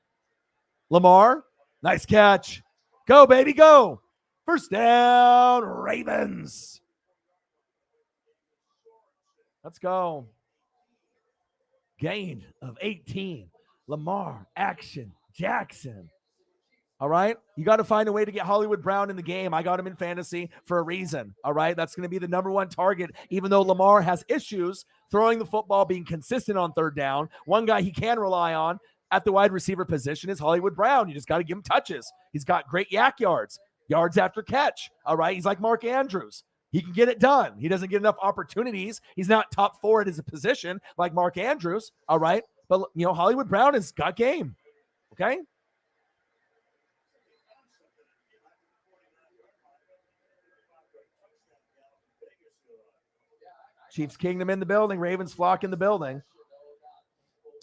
Lamar, nice catch. Go, baby, go. First down, Ravens. Let's go. Gain of 18. Lamar, action, Jackson. All right. You got to find a way to get Hollywood Brown in the game. I got him in fantasy for a reason. All right. That's going to be the number one target, even though Lamar has issues throwing the football, being consistent on third down. One guy he can rely on at the wide receiver position is Hollywood Brown. You just got to give him touches. He's got great yak yards after catch. All right. He's like Mark Andrews. He can get it done. He doesn't get enough opportunities. He's not top 4 at his position like Mark Andrews. All right. But, you know, Hollywood Brown has got game. Okay. Chiefs Kingdom in the building. Ravens flock in the building.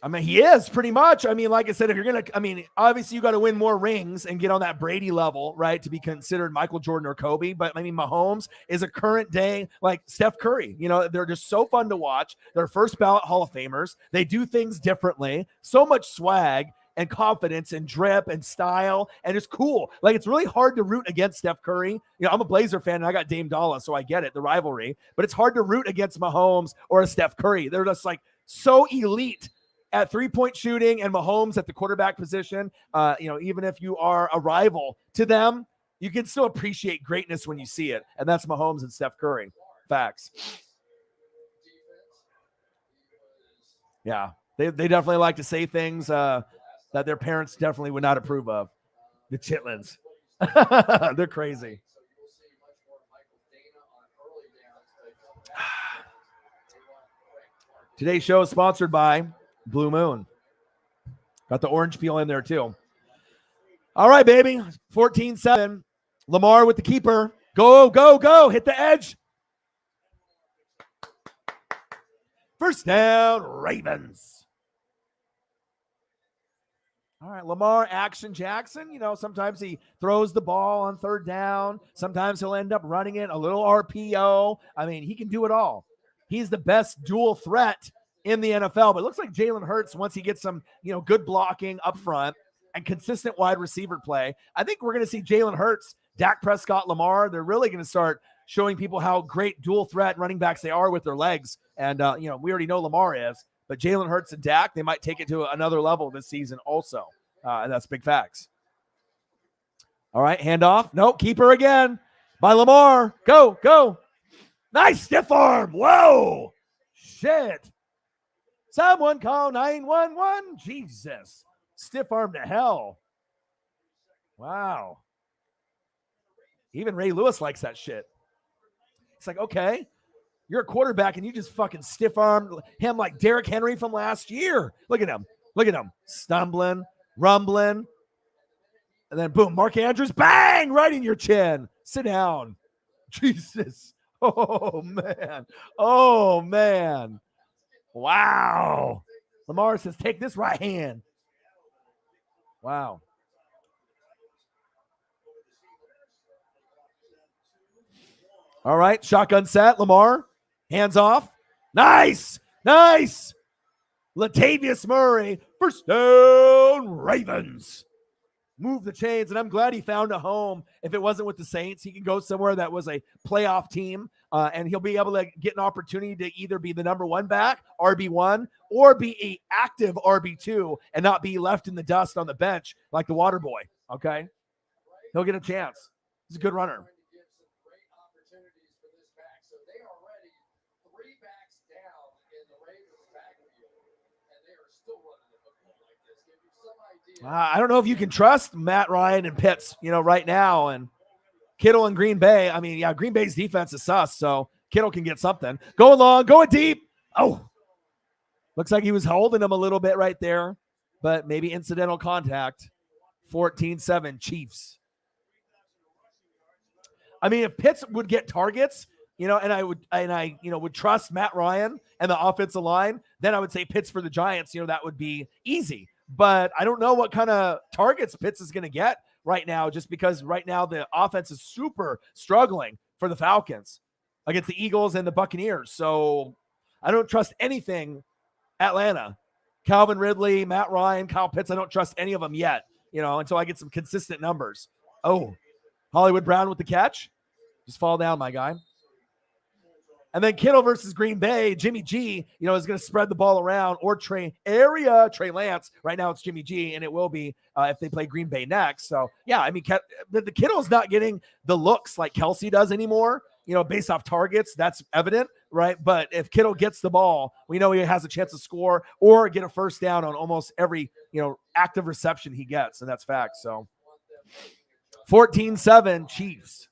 I mean, he is pretty much. I mean, like I said, if you're going to, I mean, obviously you got to win more rings and get on that Brady level, right, to be considered Michael Jordan or Kobe. But I mean, Mahomes is a current day, like Steph Curry. You know, they're just so fun to watch. They're first ballot Hall of Famers. They do things differently. So much swag and confidence and drip and style. And it's cool. Like, it's really hard to root against Steph Curry. You know, I'm a Blazer fan and I got Dame Dollar, so I get it, the rivalry. But it's hard to root against Mahomes or a Steph Curry. They're just like so elite at three-point shooting, and Mahomes at the quarterback position. You know, even if you are a rival to them, you can still appreciate greatness when you see it. And that's Mahomes and Steph Curry. Facts. Yeah. They definitely like to say things that their parents definitely would not approve of. The Chitlins. They're crazy. Today's show is sponsored by Blue Moon. Got the orange peel in there too. All right, baby. 14-7. Lamar with the keeper. Go, go, go. Hit the edge. First down, Ravens. All right, Lamar, Action Jackson. You know, sometimes he throws the ball on third down. Sometimes he'll end up running it, a little RPO. I mean, he can do it all. He's the best dual threat in the NFL. But it looks like Jalen Hurts, once he gets some, you know, good blocking up front and consistent wide receiver play, I think we're going to see Jalen Hurts, Dak Prescott, Lamar. They're really going to start showing people how great dual threat running backs they are with their legs. And, you know, we already know Lamar is. But Jalen Hurts and Dak, they might take it to another level this season also. And that's big facts. All right, handoff. Nope, keeper again by Lamar. Go, go. Nice stiff arm. Whoa. Shit. Someone call 911. Jesus. Stiff arm to hell. Wow. Even Ray Lewis likes that shit. It's like, okay, you're a quarterback and you just fucking stiff armed him like Derrick Henry from last year. Look at him. Look at him. Stumbling, rumbling. And then boom, Mark Andrews, bang, right in your chin. Sit down. Jesus. Oh, man. Oh, man. Wow. Lamar says, take this right hand. Wow. All right, shotgun set. Lamar, hands off. Nice. Nice. Latavius Murray, first down, Ravens. Move the chains, and I'm glad he found a home. If it wasn't with the Saints, he can go somewhere that was a playoff team, and he'll be able to get an opportunity to either be the number one back, RB1, or be an active RB2 and not be left in the dust on the bench like the water boy, okay? He'll get a chance. He's a good runner. I don't know if you can trust Matt Ryan and Pitts, you know, right now. And Kittle and Green Bay. I mean, yeah, Green Bay's defense is sus, so Kittle can get something. Going long, going deep. Oh, looks like he was holding him a little bit right there, but maybe incidental contact. 14-7 Chiefs. I mean, if Pitts would get targets, you know, and I would trust Matt Ryan and the offensive line, then I would say Pitts for the Giants. You know, that would be easy. But I don't know what kind of targets Pitts is going to get right now, just because right now the offense is super struggling for the Falcons against the Eagles and the Buccaneers. So I don't trust anything Atlanta. Calvin Ridley, Matt Ryan, Kyle Pitts, I don't trust any of them yet, you know, until I get some consistent numbers. Oh, Hollywood Brown with the catch. Just fall down, my guy. And then Kittle versus Green Bay, Jimmy G, you know, is going to spread the ball around, or Trey Lance. Right now it's Jimmy G, and it will be if they play Green Bay next. So, yeah, I mean, the Kittle's not getting the looks like Kelsey does anymore, you know, based off targets. That's evident, right? But if Kittle gets the ball, we know he has a chance to score or get a first down on almost every, you know, active reception he gets, and that's fact. So, 14-7 Chiefs.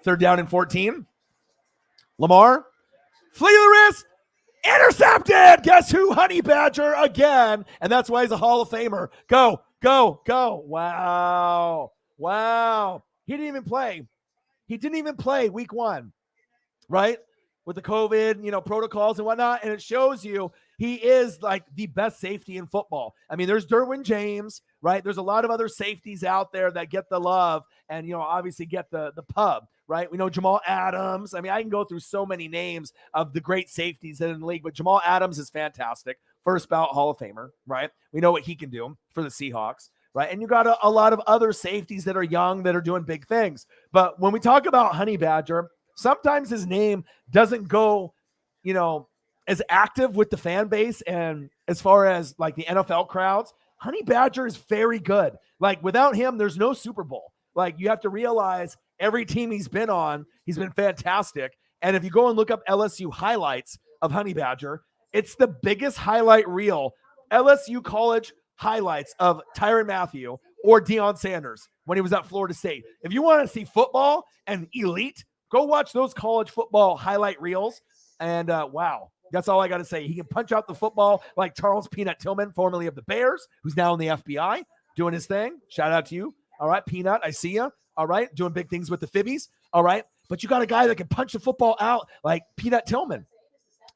Third down and 14. Lamar, flee the wrist, intercepted. Guess who? Honey Badger again. And that's why he's a Hall of Famer. Go, go, go. Wow. Wow. He didn't even play. He didn't even play week 1, right? With the COVID, protocols and whatnot. And it shows you he is like the best safety in football. I mean, there's Derwin James, right? There's a lot of other safeties out there that get the love and, obviously get the pub, right? We know Jamal Adams. I mean, I can go through so many names of the great safeties in the league, but Jamal Adams is fantastic. First ballot Hall of Famer, right? We know what he can do for the Seahawks, right? And you got a lot of other safeties that are young that are doing big things. But when we talk about Honey Badger, sometimes his name doesn't go, as active with the fan base and as far as like the NFL crowds. Honey Badger is very good. Like without him, there's no Super Bowl. Like you have to realize every team he's been on, he's been fantastic. And if you go and look up LSU highlights of Honey Badger, it's the biggest highlight reel. LSU college highlights of Tyrann Mathieu or Deion Sanders when he was at Florida State. If you want to see football and elite, go watch those college football highlight reels. And wow, that's all I got to say. He can punch out the football like Charles Peanut Tillman, formerly of the Bears, who's now in the FBI, doing his thing. Shout out to you. All right, Peanut, I see you. All right, doing big things with the Fibbies. All right, but you got a guy that can punch the football out like Peanut Tillman.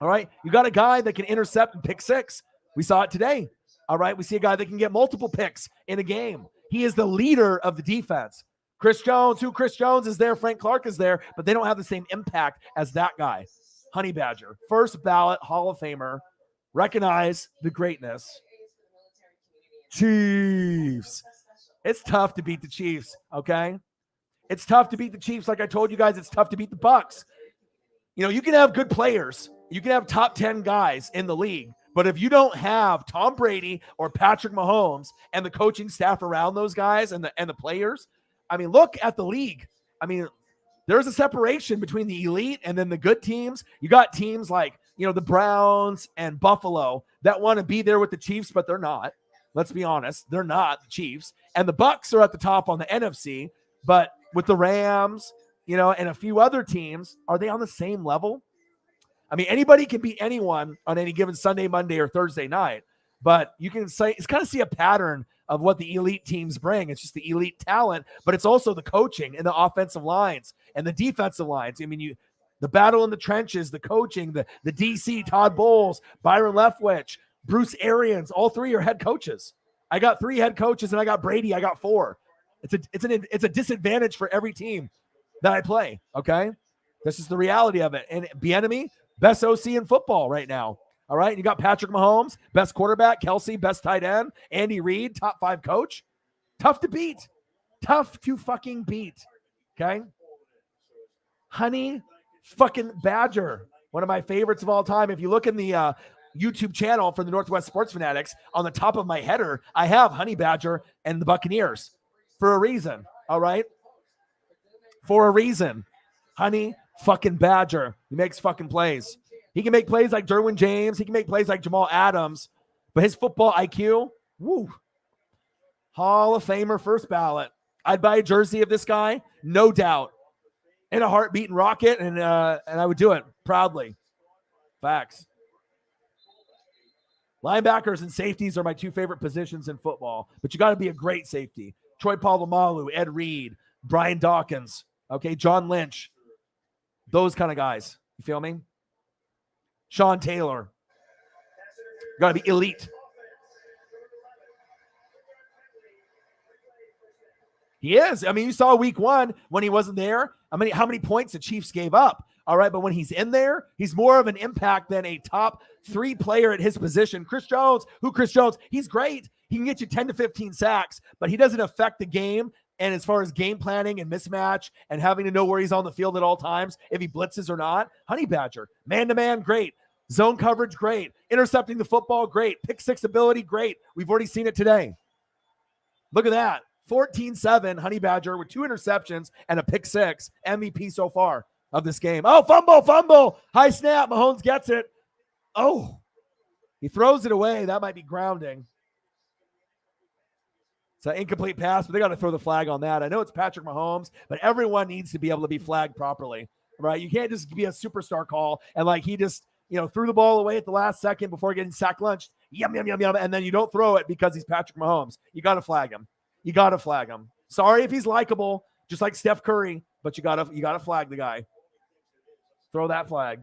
All right, you got a guy that can intercept and pick six. We saw it today. All right, we see a guy that can get multiple picks in a game. He is the leader of the defense. Chris Jones is there, Frank Clark is there, but they don't have the same impact as that guy. Honey Badger, first ballot Hall of Famer. Recognize the greatness. Chiefs. It's tough to beat the Chiefs, okay? It's tough to beat the Chiefs. Like I told you guys, it's tough to beat the Bucs. You can have good players. You can have top 10 guys in the league. But if you don't have Tom Brady or Patrick Mahomes and the coaching staff around those guys and the players, I mean, look at the league. I mean, there's a separation between the elite and then the good teams. You got teams like, the Browns and Buffalo that want to be there with the Chiefs, but they're not. Let's be honest. They're not the Chiefs. And the Bucs are at the top on the NFC, but with the Rams, and a few other teams, are they on the same level? I mean, anybody can beat anyone on any given Sunday, Monday, or Thursday night, but you can say it's kind of see a pattern of what the elite teams bring. It's just the elite talent, but it's also the coaching and the offensive lines and the defensive lines. I mean, the battle in the trenches, the coaching, the DC, Todd Bowles, Byron Leftwich, Bruce Arians, all three are head coaches. I got 3 head coaches and I got Brady. I got 4. It's a disadvantage for every team that I play. Okay. This is the reality of it. And Bieniemy, best OC in football right now. All right. You got Patrick Mahomes, best quarterback, Kelsey, best tight end, Andy Reid, top 5 coach. Tough to beat. Tough to fucking beat. Okay. Honey fucking Badger. One of my favorites of all time. If you look in the YouTube channel for the Northwest Sports Fanatics, on the top of my header, I have Honey Badger and the Buccaneers for a reason. All right. For a reason. Honey fucking Badger. He makes fucking plays. He can make plays like Derwin James. He can make plays like Jamal Adams. But his football IQ, woo. Hall of Famer, first ballot. I'd buy a jersey of this guy, no doubt. In a heartbeat and rocket, and I would do it proudly. Facts. Linebackers and safeties are my 2 favorite positions in football, but you got to be a great safety. Troy Polamalu, Ed Reed, Brian Dawkins, okay, John Lynch, those kind of guys. You feel me? Sean Taylor. You got to be elite. He is. I mean, you saw week 1 when he wasn't there. How many points the Chiefs gave up? All right, but when he's in there, he's more of an impact than a top 3 player at his position. Chris Jones, he's great. He can get you 10 to 15 sacks, but he doesn't affect the game. And as far as game planning and mismatch and having to know where he's on the field at all times, if he blitzes or not, Honey Badger, man-to-man, great. Zone coverage, great. Intercepting the football, great. Pick 6 ability, great. We've already seen it today. Look at that. 14-7, Honey Badger with 2 interceptions and a pick 6. MVP so far of this game. Oh, fumble. High snap. Mahomes gets it. Oh, he throws it away. That might be grounding. It's an incomplete pass, but they got to throw the flag on that. I know it's Patrick Mahomes, but everyone needs to be able to be flagged properly, right? You can't just be a superstar call and like he just, threw the ball away at the last second before getting sack lunched. Yum, and then you don't throw it because he's Patrick Mahomes. You got to flag him. Sorry if he's likable. just like Steph Curry, but you gotta flag the guy. Throw that flag.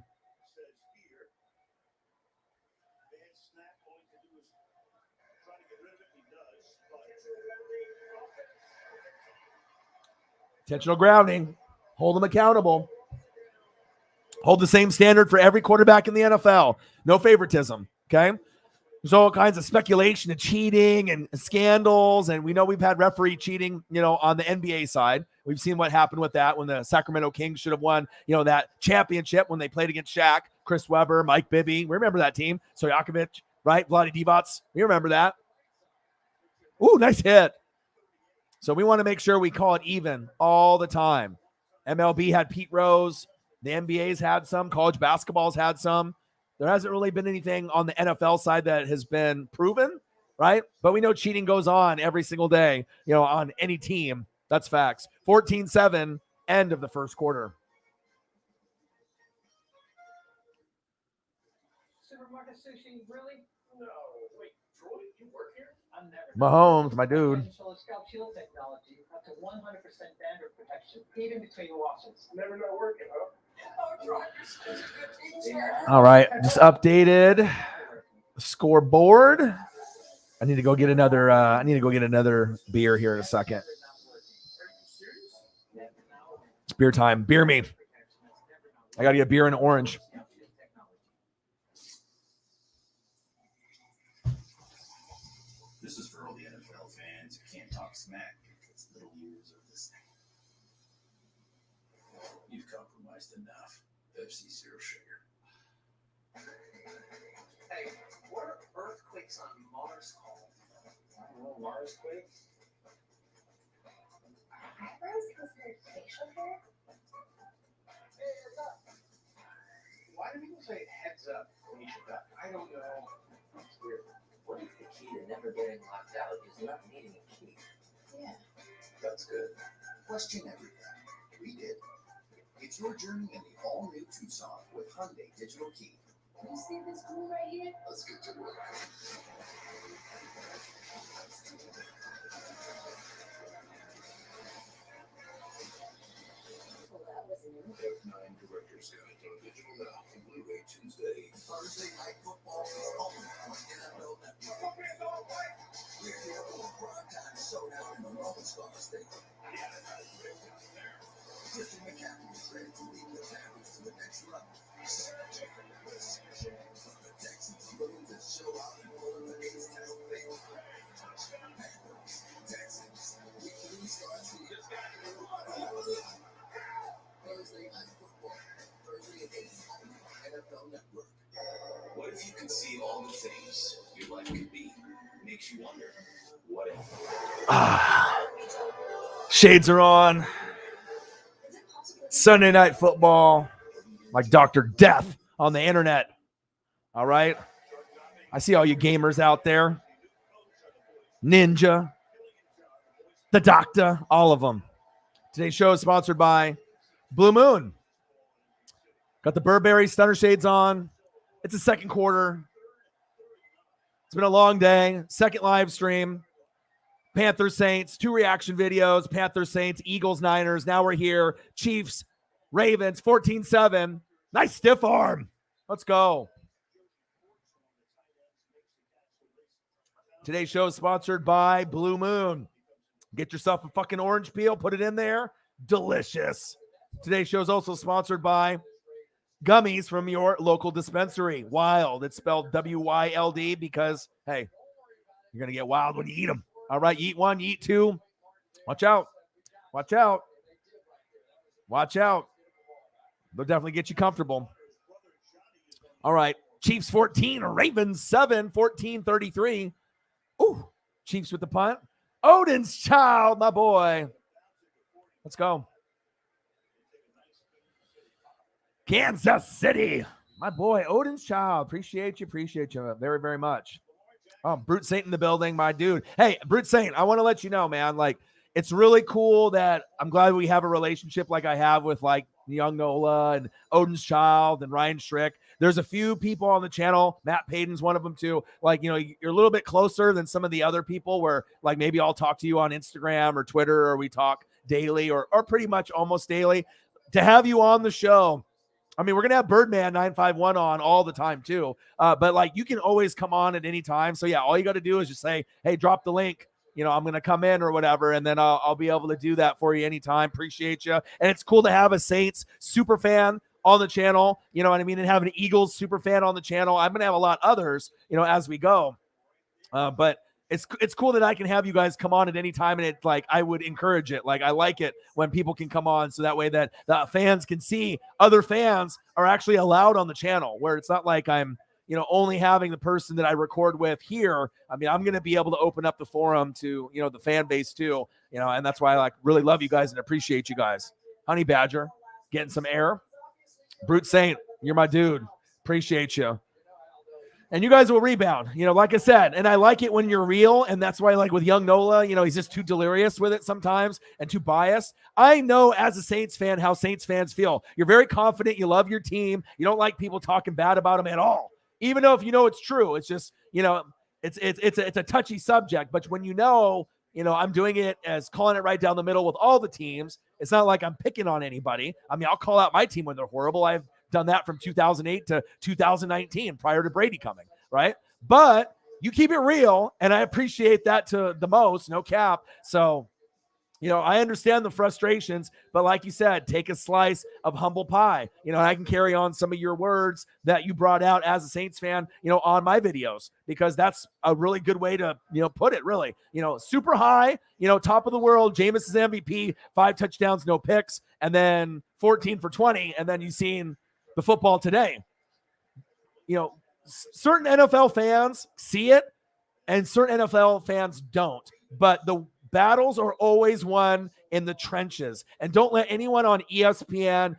Intentional grounding. Hold them accountable. Hold the same standard for every quarterback in the NFL. No favoritism, okay? There's all kinds of speculation and cheating and scandals, and we know we've had referee cheating, on the NBA side. We've seen what happened with that when the Sacramento Kings should have won, that championship when they played against Shaq, Chris Webber, Mike Bibby. We remember that team. Stojakovic, right? Vlade Divac. We remember that. Ooh, nice hit. So we want to make sure we call it even all the time. MLB had Pete Rose. The NBA's had some. College basketball's had some. There hasn't really been anything on the NFL side that has been proven, right? But we know cheating goes on every single day, on any team. That's facts. 14-7, end of the first quarter. Supermarket sushi, really? No. Wait, Troy, you work here? I'm never. Mahomes, my dude. Scalp shield technology, up to 100% dander protection, even between washes. Never not working, huh? All right, just updated scoreboard. I need to go get another beer here in a second. It's beer time. Beer me. I got to get a beer and an orange. This is for all the NFL fans who can't talk smack because little ears are listening. You've compromised enough. Pepsi Zero Sugar. Hey, what are earthquakes on Mars called? I don't know, Mars quakes? Eyebrows considered facial hair? Hey, heads up. Why do people say heads up when you should duck? I don't know. It's weird. What if the key to never getting locked out is not needing a key? Yeah. That's good. Question everything. We did. It's your journey in the all-new Tucson with Hyundai Digital Key. Can you see this glue right here? Let's get to work. Well, that was new. F9 Director's Cut on digital now on Blu-ray Tuesday. Thursday night football is on NFL Network. We're here for a primetime showdown in the Lone Star State. Christian McCaffrey is ready to lead the Panthers to the next level. The Texans looking to show out and pull the H-Town favor. Panthers, Texans, weekly starts here. Thursday night football. Thursday at 8 on NFL Network. What if you could see all the things your life could be? Makes you wonder, what if? Shades are on. Sunday night football, like Dr. Death on the internet. All right. I see all you gamers out there. Ninja, the Doctor, all of them. Today's show is sponsored by Blue Moon. Got the Burberry Stunner Shades on. It's the second quarter. It's been a long day. Second live stream. Panthers Saints, 2 reaction videos. Panthers Saints, Eagles Niners. Now we're here. Chiefs, Ravens, 14-7. Nice stiff arm. Let's go. Today's show is sponsored by Blue Moon. Get yourself a fucking orange peel, put it in there. Delicious. Today's show is also sponsored by gummies from your local dispensary. Wild. It's spelled W-Y-L-D because, hey, you're going to get wild when you eat them. All right, you eat one, you eat two. Watch out. Watch out. Watch out. They'll definitely get you comfortable. All right, Chiefs 14, Ravens 7, 14-33. Ooh, Chiefs with the punt. Odin's Child, my boy. Let's go. Kansas City. My boy, Odin's Child. Appreciate you very, very much. Oh, Brute Saint in the building, my dude. Hey, Brute Saint, I want to let you know, man, like, it's really cool that I'm glad we have a relationship like I have with, like, Young Nola and Odin's Child and Ryan Strick. There's a few people on the channel. Matt Payton's one of them, too. Like, you know, you're a little bit closer than some of the other people where, like, maybe I'll talk to you on Instagram or Twitter or we talk daily or pretty much almost daily. To have you on the show, I mean, we're going to have Birdman 951 on all the time too. But like, you can always come on at any time. So yeah, all you got to do is just say, hey, drop the link. You know, I'm going to come in or whatever. And then I'll be able to do that for you anytime. Appreciate you. And it's cool to have a Saints super fan on the channel. You know what I mean? And have an Eagles super fan on the channel. I'm going to have a lot others, you know, as we go. But it's cool that I can have you guys come on at any time, and it's like I would encourage it. Like I like it when people can come on, so that way that the fans can see other fans are actually allowed on the channel, where it's not like I'm, you know, only having the person that I record with here. I mean, I'm going to be able to open up the forum to, you know, the fan base too, you know, and that's why I like really love you guys and appreciate you guys. Honey Badger, getting some air. Brute Saint, you're my dude. Appreciate you. And you guys will rebound, you know, like I said, and I like it when you're real. And that's why, like with young Nola, you know, he's just too delirious with it sometimes and too biased. I know as a Saints fan how Saints fans feel. You're very confident. You love your team. You don't like people talking bad about them at all, even though if you know it's true. It's just, you know, it's a touchy subject. But when you know, I'm doing it as calling it right down the middle with all the teams. It's not like I'm picking on anybody. I mean, I'll call out my team when they're horrible. I've done that from 2008 to 2019 prior to Brady coming, right? But you keep it real, and I appreciate that to the most, no cap. So, you know, I understand the frustrations, but like you said, take a slice of humble pie. You know, I can carry on some of your words that you brought out as a Saints fan, you know, on my videos, because that's a really good way to, you know, put it really, you know, super high, you know, top of the world, Jameis is MVP, 5 touchdowns, no picks, and then 14 for 20. And then you've seen the football today. You know, certain NFL fans see it and certain NFL fans don't, but the battles are always won in the trenches. And don't let anyone on ESPN,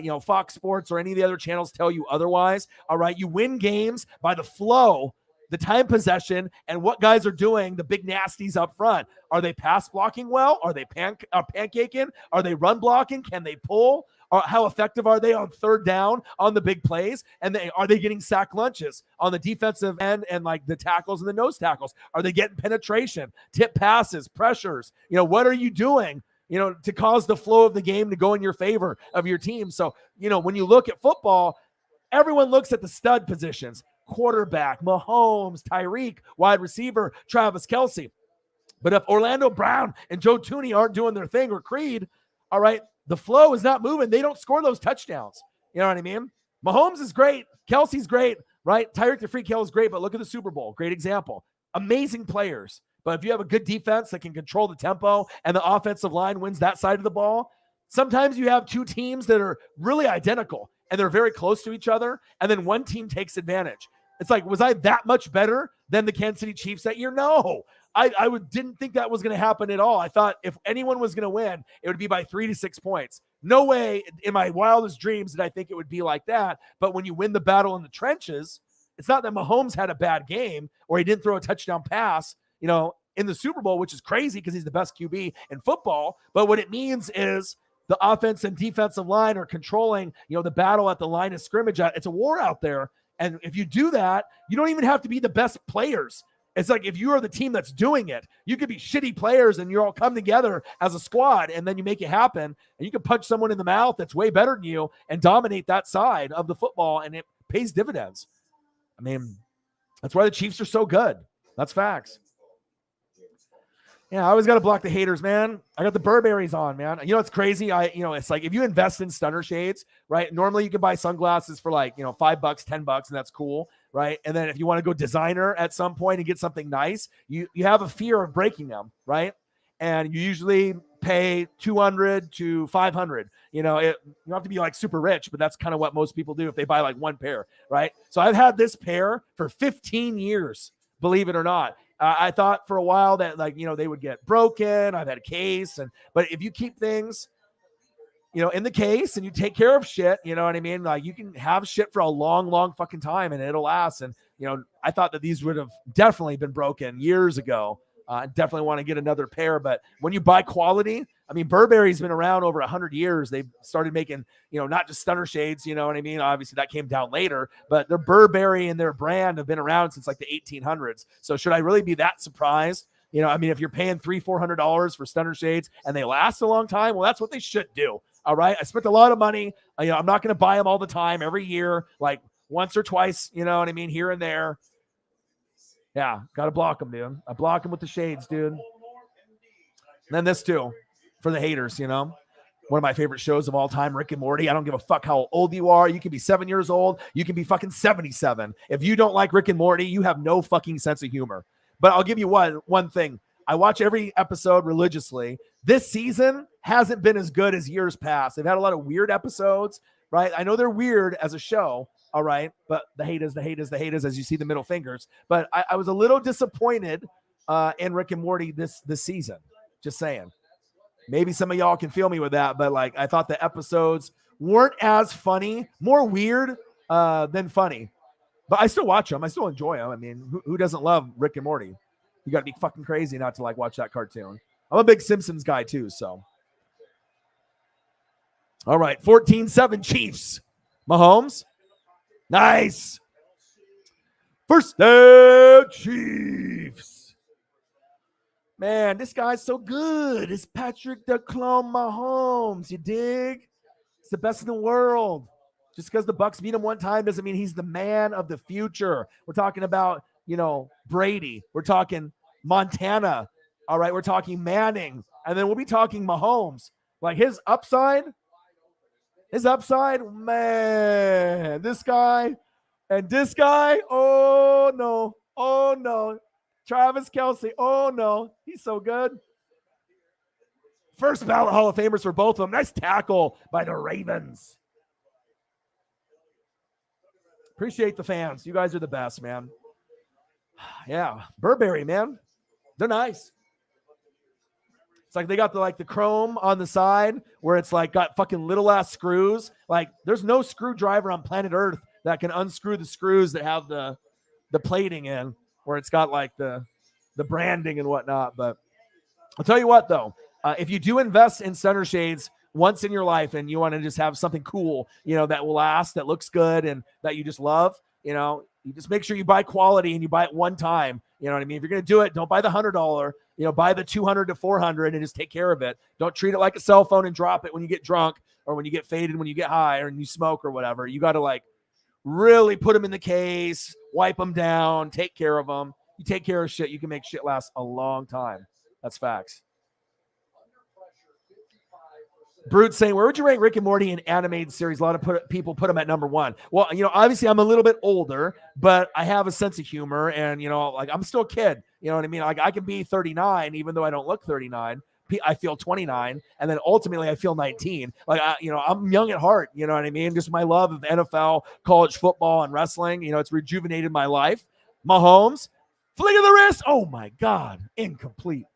you know, Fox Sports or any of the other channels tell you otherwise. All right. You win games by the flow, the time possession, and what guys are doing, the big nasties up front. Are they pass blocking well? Are they pancaking? Are they run blocking? Can they pull? Or how effective are they on third down on the big plays? And are they getting sack lunches on the defensive end and like the tackles and the nose tackles? Are they getting penetration, tip passes, pressures? You know, what are you doing, you know, to cause the flow of the game to go in your favor of your team? So, you know, when you look at football, everyone looks at the stud positions: quarterback, Mahomes, Tyreek, wide receiver, Travis Kelce. But if Orlando Brown and Joe Tooney aren't doing their thing, or Creed, all right, the flow is not moving. They don't score those touchdowns. You know what I mean? Mahomes is great. Kelsey's great, right? Tyreek the Freak Hill is great, but look at the Super Bowl. Great example. Amazing players. But if you have a good defense that can control the tempo and the offensive line wins that side of the ball, sometimes you have two teams that are really identical and they're very close to each other, and then one team takes advantage. It's like, was I that much better than the Kansas City Chiefs that year? No. I didn't think that was going to happen at all. I thought if anyone was going to win, it would be by 3 to 6 points. No way in my wildest dreams did I think it would be like that. But when you win the battle in the trenches, it's not that Mahomes had a bad game or he didn't throw a touchdown pass, you know, in the Super Bowl, which is crazy because he's the best QB in football. But what it means is the offense and defensive line are controlling, you know, the battle at the line of scrimmage. It's a war out there. And if you do that, you don't even have to be the best players. It's like if you are the team that's doing it, you could be shitty players and you all come together as a squad and then you make it happen. And you can punch someone in the mouth that's way better than you and dominate that side of the football, and it pays dividends. I mean, that's why the Chiefs are so good. That's facts. Yeah, I always got to block the haters, man. I got the Burberrys on, man. You know, it's crazy. It's like if you invest in stunner shades, right? Normally you can buy sunglasses for like, you know, $5, $10, and that's cool, right? And then if you want to go designer at some point and get something nice, you have a fear of breaking them, right? And you usually pay $200 to $500. You know, you don't have to be like super rich, but that's kind of what most people do if they buy like one pair, right? So I've had this pair for 15 years, believe it or not. I thought for a while that, like, you know, they would get broken. I've had a case, but if you keep things, you know, in the case and you take care of shit, you know what I mean? Like, you can have shit for a long, long fucking time and it'll last. And, you know, I thought that these would have definitely been broken years ago. I definitely want to get another pair, but when you buy quality, I mean, Burberry's been around over 100 years. They started making, you know, not just stunner shades, you know what I mean? Obviously that came down later, but their Burberry and their brand have been around since like the 1800s. So should I really be that surprised You know, I mean, if you're paying $300-$400 for stunner shades and they last a long time, well, that's what they should do. All right. I spent a lot of money. You know, I'm not going to buy them all the time every year, like once or twice, you know what I mean? Here and there. Yeah. Got to block them, dude. I block them with the shades, dude. And then this too, for the haters, you know, one of my favorite shows of all time, Rick and Morty. I don't give a fuck how old you are. You can be 7 years old. You can be fucking 77. If you don't like Rick and Morty, you have no fucking sense of humor. But I'll give you one thing. I watch every episode religiously. This season hasn't been as good as years past. They've had a lot of weird episodes, right? I know they're weird as a show, all right? But the haters, as you see the middle fingers. But I was a little disappointed in Rick and Morty this season. Just saying. Maybe some of y'all can feel me with that, but like I thought the episodes weren't as funny, more weird than funny. But I still watch them. I still enjoy them. I mean, who doesn't love Rick and Morty? You got to be fucking crazy not to like watch that cartoon. I'm a big Simpsons guy too, so. All right, 14-7 Chiefs. Mahomes. Nice. First down Chiefs. Man, this guy's so good. It's Patrick the Clone Mahomes. You dig? It's the best in the world. Just because the Bucs beat him one time doesn't mean he's the man of the future. We're talking about, you know, Brady. We're talking Montana. All right, we're talking Manning. And then we'll be talking Mahomes. Like his upside, man, this guy and this guy, oh no. Travis Kelce, oh no, he's so good. First ballot Hall of Famers for both of them. Nice tackle by the Ravens. Appreciate the fans. You guys are the best, man. Yeah, Burberry, man. They're nice. It's like they got the chrome on the side where it's like got fucking little ass screws. Like there's no screwdriver on planet Earth that can unscrew the screws that have the plating in where it's got like the branding and whatnot. But I'll tell you what though, if you do invest in stunner shades once in your life and you want to just have something cool, you know, that will last, that looks good and that you just love, you know, you just make sure you buy quality and you buy it one time. You know what I mean? If you're going to do it, don't buy the $100, you know, buy the $200 to $400 and just take care of it. Don't treat it like a cell phone and drop it when you get drunk or when you get faded, when you get high or you smoke or whatever. You got to like really put them in the case, wipe them down, take care of them. You take care of shit, you can make shit last a long time. That's facts. Brood saying, where would you rank Rick and Morty in animated series? A lot of people put them at number one. Well, you know, obviously I'm a little bit older, but I have a sense of humor and, you know, like I'm still a kid. You know what I mean? Like I can be 39, even though I don't look 39. I feel 29 and then ultimately I feel 19. Like, I'm young at heart. You know what I mean? Just my love of NFL, college football and wrestling, you know, it's rejuvenated my life. Mahomes, flick of the wrist. Oh my God. Incomplete.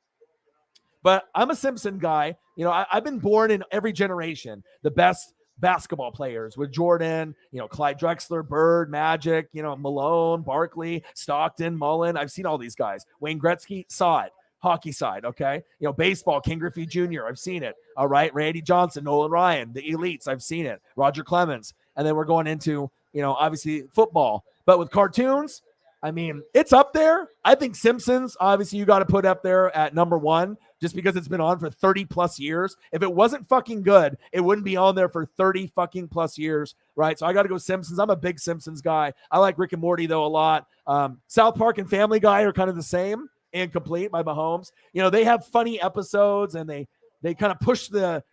But I'm a Simpson guy. You know, I've been born in every generation. The best basketball players with Jordan, you know, Clyde Drexler, Bird, Magic, you know, Malone, Barkley, Stockton, Mullen. I've seen all these guys. Wayne Gretzky, saw it. Hockey side, okay? You know, baseball, King Griffey Jr., I've seen it. All right, Randy Johnson, Nolan Ryan, the elites, I've seen it. Roger Clemens. And then we're going into, you know, obviously football. But with cartoons, I mean, it's up there. I think Simpsons, obviously, you got to put up there at number one just because it's been on for 30 plus years. If it wasn't fucking good, it wouldn't be on there for 30 fucking plus years, right? So I got to go Simpsons. I'm a big Simpsons guy. I like Rick and Morty, though, a lot. South Park and Family Guy are kind of the same. Incomplete by Mahomes. You know, they have funny episodes and they kind of push the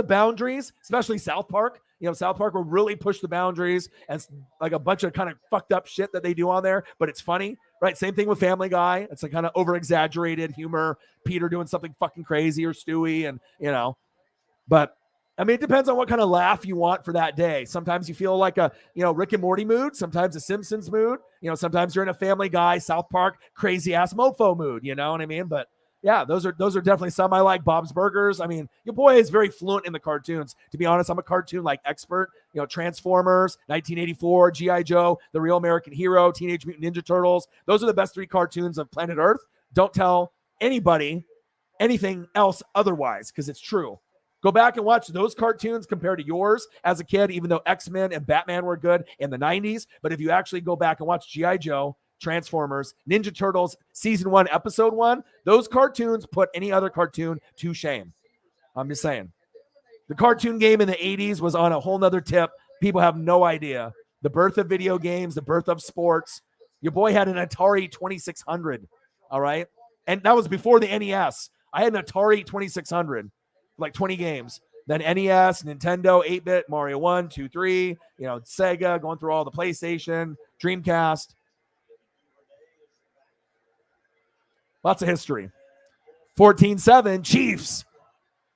boundaries, especially South Park. You know, South Park will really push the boundaries and like a bunch of kind of fucked up shit that they do on there, but it's funny, right? Same thing with Family Guy. It's a kind of over exaggerated humor. Peter doing something fucking crazy or Stewie and, you know, but I mean, it depends on what kind of laugh you want for that day. Sometimes you feel like a, you know, Rick and Morty mood, sometimes a Simpsons mood, you know, sometimes you're in a Family Guy, South Park, crazy ass mofo mood, you know what I mean? But yeah, those are definitely some I like. Bob's Burgers. I mean, your boy is very fluent in the cartoons. To be honest, I'm a cartoon like expert. You know, Transformers, 1984, G.I. Joe, The Real American Hero, Teenage Mutant Ninja Turtles. Those are the best 3 cartoons of planet Earth. Don't tell anybody anything else otherwise because it's true. Go back and watch those cartoons compared to yours as a kid, even though X-Men and Batman were good in the 90s. But if you actually go back and watch G.I. Joe, Transformers, Ninja Turtles, season 1, episode 1, those cartoons put any other cartoon to shame. I'm just saying. The cartoon game in the 80s was on a whole nother tip. People have no idea. The birth of video games, the birth of sports. Your boy had an Atari 2600, all right? And that was before the NES. I had an Atari 2600, like 20 games. Then NES, Nintendo, 8-bit, Mario 1, 2, 3, Sega, going through all the PlayStation, Dreamcast. Lots of history. 14-7, Chiefs.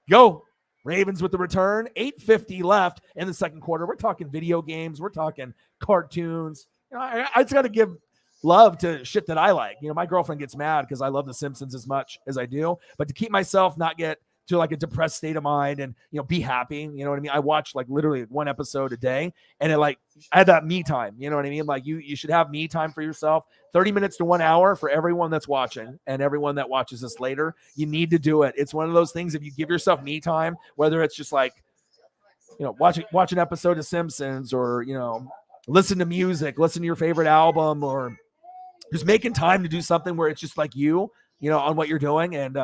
Go. Ravens with the return. 8:50 left in the second quarter. We're talking video games. We're talking cartoons. I just got to give love to shit that I like. My girlfriend gets mad because I love The Simpsons as much as I do. But to keep myself not get to like a depressed state of mind and, be happy. You know what I mean? I watch like literally one episode a day and I had that me time. You know what I mean? Like you should have me time for yourself. 30 minutes to 1 hour for everyone that's watching and everyone that watches this later. You need to do it. It's one of those things. If you give yourself me time, whether it's just like, watch an episode of Simpsons or, listen to music, listen to your favorite album, or just making time to do something where it's just like on what you're doing. And,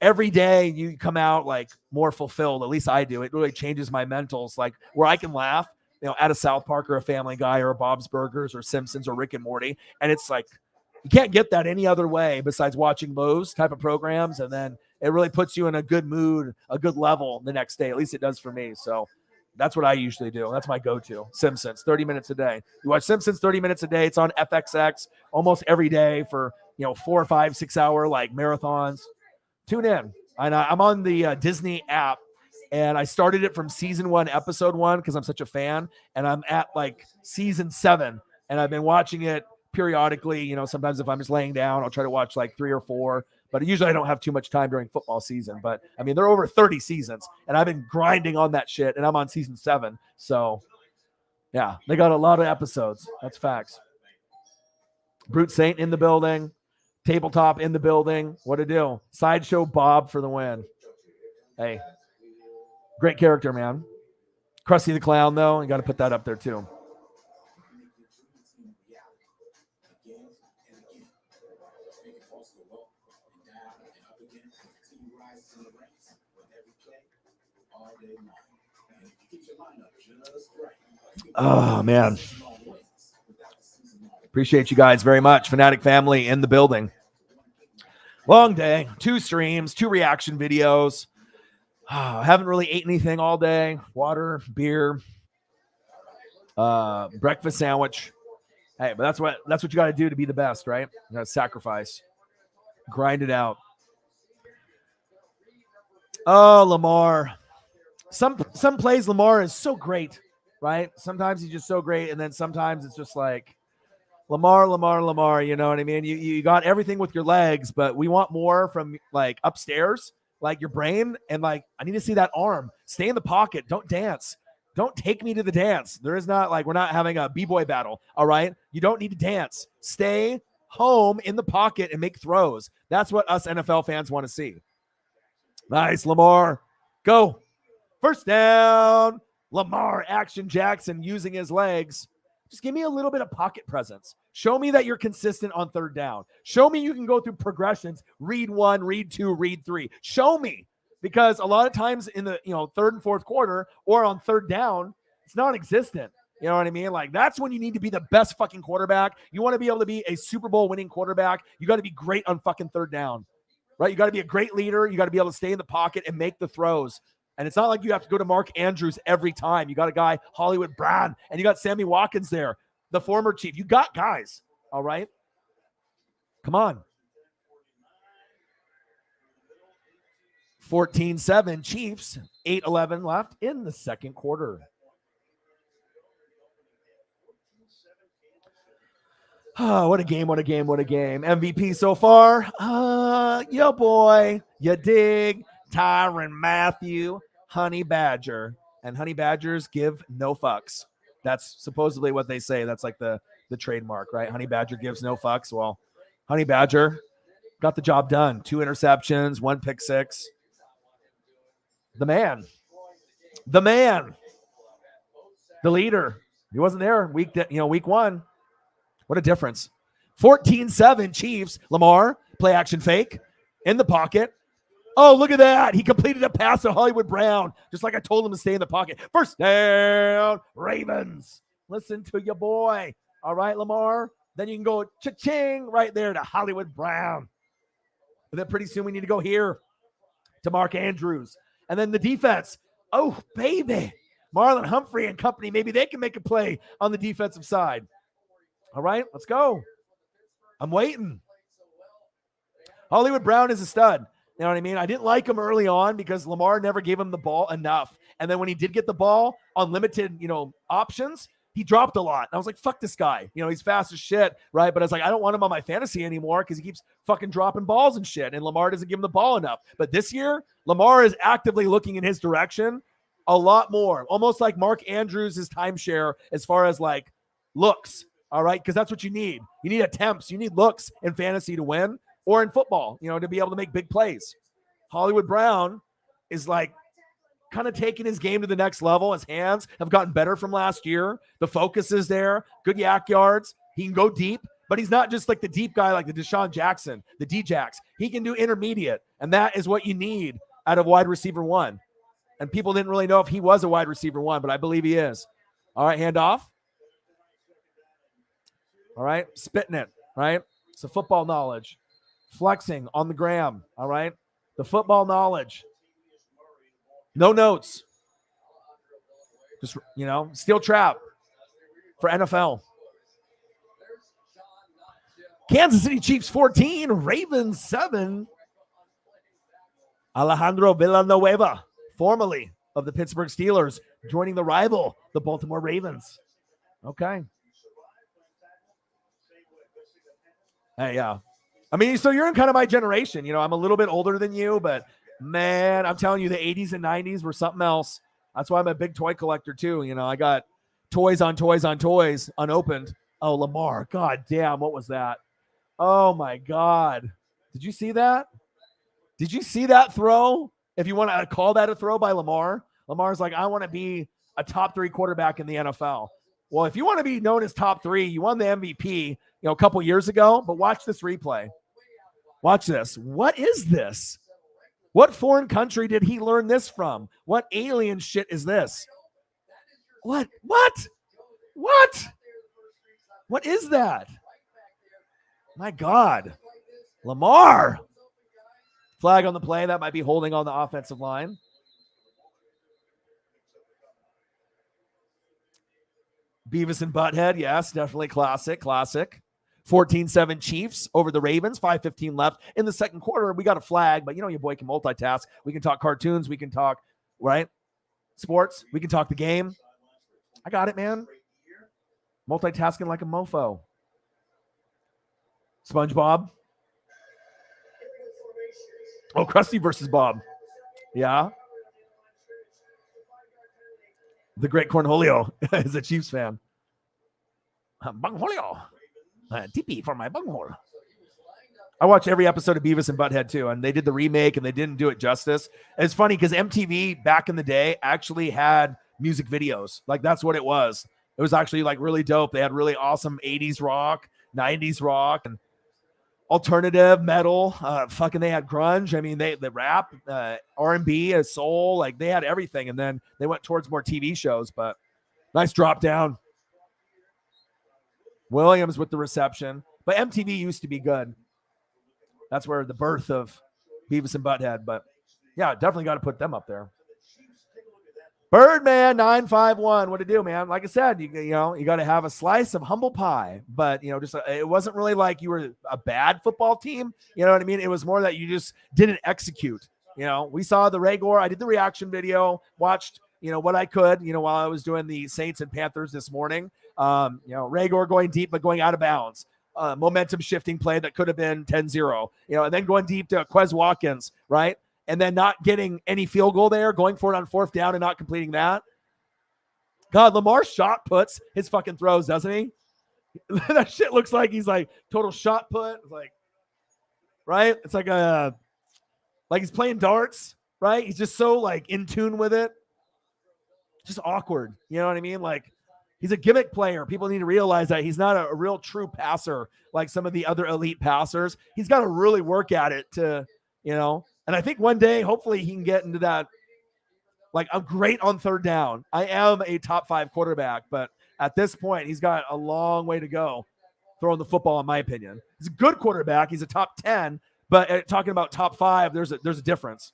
every day you come out like more fulfilled. At least I do. It really changes my mentals, like where I can laugh, at a South Park or a Family Guy or a Bob's Burgers or Simpsons or Rick and Morty. And it's like, you can't get that any other way besides watching those type of programs. And then it really puts you in a good mood, a good level the next day. At least it does for me. So that's what I usually do. That's my go-to. Simpsons, 30 minutes a day. You watch Simpsons 30 minutes a day. It's on FXX almost every day for, 4 or 5, 6 hour like marathons. Tune in. And I'm on the Disney app, and I started it from season 1, episode 1, because I'm such a fan. And I'm at like season 7, and I've been watching it periodically. Sometimes if I'm just laying down, I'll try to watch like 3 or 4. But usually I don't have too much time during football season. But I mean, they're over 30 seasons, and I've been grinding on that shit, and I'm on season 7. So yeah, they got a lot of episodes. That's facts. Brute Saint in the building. Tabletop in the building. What to do? Sideshow Bob for the win. Hey, great character, man. Krusty the Clown, though. You got to put that up there, too. Oh, man. Appreciate you guys very much. Fanatic family in the building. Long day, 2 streams, 2 reaction videos. Haven't really ate anything all day. Water, beer, breakfast sandwich. Hey, but that's what you got to do to be the best, right? You got to sacrifice, grind it out. Oh, Lamar. Some plays Lamar is so great, right? Sometimes he's just so great, and then sometimes it's just like Lamar, you know what I mean? You got everything with your legs, but we want more from like upstairs, like your brain. And like, I need to see that arm. Stay in the pocket. Don't dance. Don't take me to the dance. There is not like, we're not having a b-boy battle. All right. You don't need to dance. Stay home in the pocket and make throws. That's what us NFL fans want to see. Nice, Lamar. Go. First down. Lamar Action Jackson using his legs. Just give me a little bit of pocket presence. Show me that you're consistent on third down. Show me you can go through progressions, read 1, read 2, read 3. Show me, because a lot of times in the third and fourth quarter or on third down, it's non-existent. You know what I mean? Like, that's when you need to be the best fucking quarterback. You want to be able to be a Super Bowl winning quarterback. You got to be great on fucking third down, right? You got to be a great leader. You got to be able to stay in the pocket and make the throws. And it's not like you have to go to Mark Andrews every time. You got a guy, Hollywood Brown, and you got Sammy Watkins there, the former Chief. You got guys, all right? Come on. 14-7 Chiefs, 8:11 left in the second quarter. Oh, what a game, what a game, what a game. MVP so far? Yo, boy. You dig? Tyrann Mathieu, Honey Badger. And Honey Badgers give no fucks. That's supposedly what they say. That's like the trademark, right? Honey Badger gives no fucks. Well, Honey Badger got the job done. 2 interceptions, 1 pick 6. The man. The leader. He wasn't there week 1. What a difference. 14-7 Chiefs. Lamar, play action fake in the pocket. Oh, look at that. He completed a pass to Hollywood Brown, just like I told him to stay in the pocket. First down, Ravens. Listen to your boy. All right, Lamar. Then you can go cha-ching right there to Hollywood Brown. And then pretty soon we need to go here to Mark Andrews. And then the defense. Oh, baby. Marlon Humphrey and company. Maybe they can make a play on the defensive side. All right, let's go. I'm waiting. Hollywood Brown is a stud. You know what I mean? I didn't like him early on because Lamar never gave him the ball enough. And then when he did get the ball on limited, options, he dropped a lot. And I was like, fuck this guy. He's fast as shit, right? But I was like, I don't want him on my fantasy anymore because he keeps fucking dropping balls and shit. And Lamar doesn't give him the ball enough. But this year, Lamar is actively looking in his direction a lot more. Almost like Mark Andrews' timeshare as far as like looks. All right? Because that's what you need. You need attempts. You need looks in fantasy to win. Or in football, to be able to make big plays. Hollywood Brown is like kind of taking his game to the next level. His hands have gotten better from last year. The focus is there. Good yak yards. He can go deep, but he's not just like the deep guy like the Deshaun Jackson, the D-Jacks. He can do intermediate, and that is what you need out of wide receiver one. And people didn't really know if he was a wide receiver one, but I believe he is. All right, handoff. All right, spitting it, right? It's a football knowledge. Flexing on the gram, all right? The football knowledge. No notes. Just, steel trap for NFL. Kansas City Chiefs 14, Ravens 7. Alejandro Villanueva, formerly of the Pittsburgh Steelers, joining the rival, the Baltimore Ravens. Okay. Hey, yeah. I mean, so you're in kind of my generation. I'm a little bit older than you, but man, I'm telling you, the 80s and 90s were something else. That's why I'm a big toy collector too. I got toys on toys on toys unopened. Oh, Lamar. God damn, what was that? Oh my God. Did you see that? Did you see that throw? If you want to call that a throw by Lamar, Lamar's like, I want to be a top 3 quarterback in the NFL. Well, if you want to be known as top 3, you won the MVP, a couple years ago, but watch this replay. Watch this. What is this? What foreign country did he learn this from? What alien shit is this? What? What is that? My God. Lamar. Flag on the play. That might be holding on the offensive line. Beavis and Butthead. Yes, definitely classic. 14-7 Chiefs over the Ravens. 5:15 left in the second quarter. We got a flag, but your boy can multitask. We can talk cartoons. We can talk, right? Sports. We can talk the game. I got it, man. Multitasking like a mofo. SpongeBob. Oh, Krusty versus Bob. Yeah. The great Cornholio is a Chiefs fan. Bungholio. TP for my bunghole. I watch every episode of Beavis and Butthead too, and they did the remake and they didn't do it justice. It's funny because MTV back in the day actually had music videos. Like that's what it was. It was actually like really dope. They had really awesome 80s rock, 90s rock, and alternative metal. They had grunge. I mean, they rap, R&B, soul. Like they had everything, and then they went towards more TV shows. But nice drop down. Williams with the reception. But MTV used to be good. That's where the birth of Beavis and Butthead. But yeah, definitely got to put them up there. Birdman 951. What to do, man? Like I said, you got to have a slice of humble pie. But it wasn't really like you were a bad football team. You know what I mean? It was more that you just didn't execute. We saw the Raygor. I did the reaction video. Watched what I could. While I was doing the Saints and Panthers this morning. Raygor going deep but going out of bounds. Momentum shifting play that could have been 10-0. And then going deep to Quez Watkins, right? And then not getting any field goal there, going for it on 4th down and not completing that. God, Lamar shot puts his fucking throws, doesn't he? That shit looks like he's like total shot put. Like, right? It's like he's playing darts, right? He's just so like in tune with it. Just awkward. You know what I mean? Like He's a gimmick player. People need to realize that he's not a real true passer like some of the other elite passers. He's got to really work at it to, and I think one day, hopefully he can get into that. Like, I'm great on third down. I am a top 5 quarterback, but at this point, he's got a long way to go throwing the football, in my opinion. He's a good quarterback. He's a top 10, but talking about top 5, there's a difference.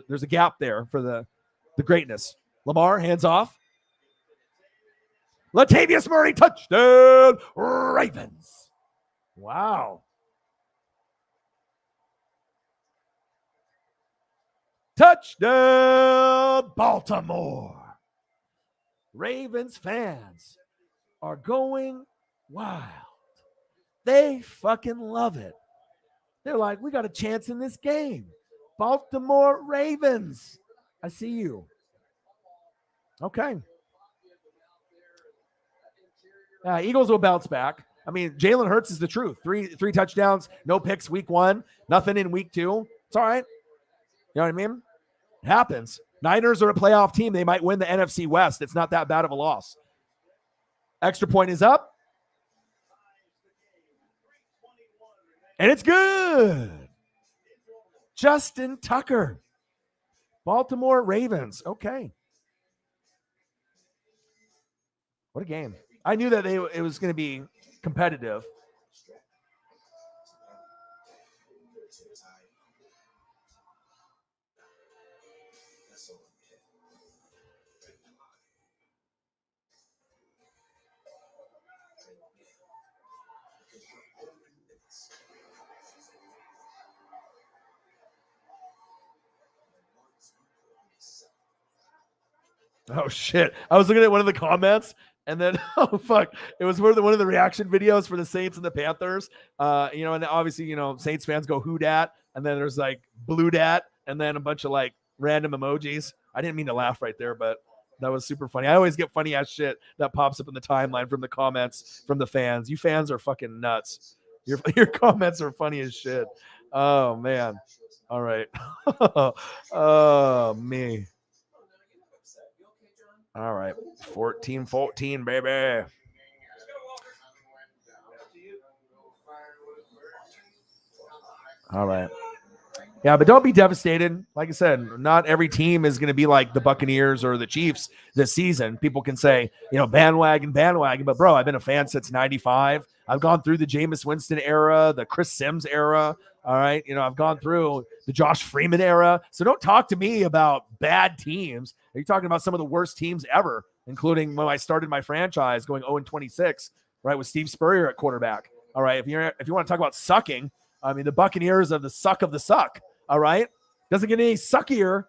There's a gap there for the greatness. Lamar, hands off. Latavius Murray, touchdown, Ravens. Wow. Touchdown, Baltimore. Ravens fans are going wild. They fucking love it. They're like, we got a chance in this game. Baltimore Ravens. I see you. Okay. Eagles will bounce back. I mean, Jalen Hurts is the truth. Three touchdowns, no picks week 1, nothing in week 2. It's all right. You know what I mean? It happens. Niners are a playoff team. They might win the NFC West. It's not that bad of a loss. Extra point is up. And it's good. Justin Tucker. Baltimore Ravens. Okay. What a game. I knew that it was going to be competitive. Oh, shit. I was looking at one of the comments, and then, oh, fuck. It was one of the reaction videos for the Saints and the Panthers. And obviously, Saints fans go, who dat? And then there's, like, blue dat, and then a bunch of, like, random emojis. I didn't mean to laugh right there, but that was super funny. I always get funny-ass shit that pops up in the timeline from the comments from the fans. You fans are fucking nuts. Your comments are funny as shit. Oh, man. All right. Oh, me. All right. 14-14, baby. All right. Yeah, but don't be devastated. Like I said, not every team is going to be like the Buccaneers or the Chiefs this season. People can say, bandwagon. But, bro, I've been a fan since 95. I've gone through the Jameis Winston era, the Chris Sims era. All right. I've gone through the Josh Freeman era. So don't talk to me about bad teams. You're talking about some of the worst teams ever, including when I started my franchise going 0-26, right, with Steve Spurrier at quarterback. All right. If you want to talk about sucking, I mean, the Buccaneers are the suck of the suck. All right. Doesn't get any suckier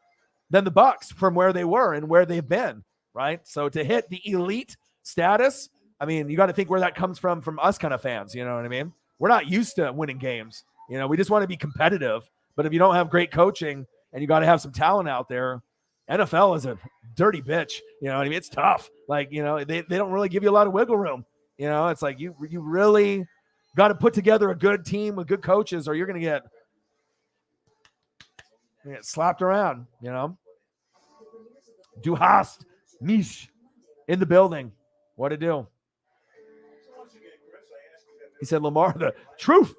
than the Bucs from where they were and where they've been. Right. So to hit the elite status, I mean, you got to think where that comes from us kind of fans. You know what I mean? We're not used to winning games. We just want to be competitive. But if you don't have great coaching and you got to have some talent out there, NFL is a dirty bitch. You know what I mean? It's tough. Like, they don't really give you a lot of wiggle room. It's like you really got to put together a good team with good coaches or you're going to get slapped around, Du hast mich in the building. What to do? He said, Lamar, the truth.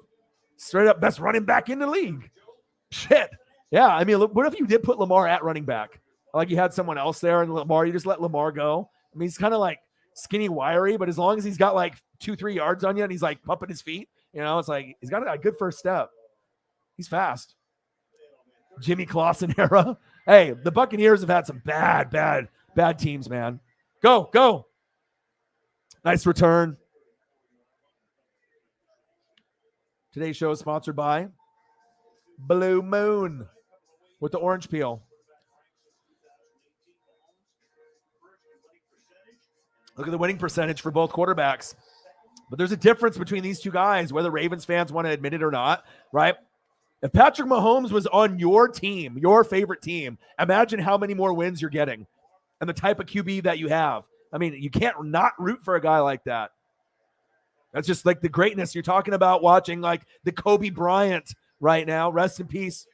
Straight up best running back in the league. Shit. Yeah, I mean, what if you did put Lamar at running back? Like you had someone else there and you just let Lamar go? I mean, he's kind of like skinny, wiry, but as long as he's got like 2-3 yards on you and he's like pumping his feet, it's like he's got a good first step. He's fast. Jimmy Clausen era. Hey, the Buccaneers have had some bad teams, man. Go. Nice return. Today's show is sponsored by Blue Moon with the orange peel. Look at the winning percentage for both quarterbacks. But there's a difference between these two guys, whether Ravens fans want to admit it or not, right? If Patrick Mahomes was on your team, your favorite team, imagine how many more wins you're getting and the type of QB that you have. I mean, you can't not root for a guy like that. That's just like the greatness you're talking about watching, like the Kobe Bryant right now. Rest in peace,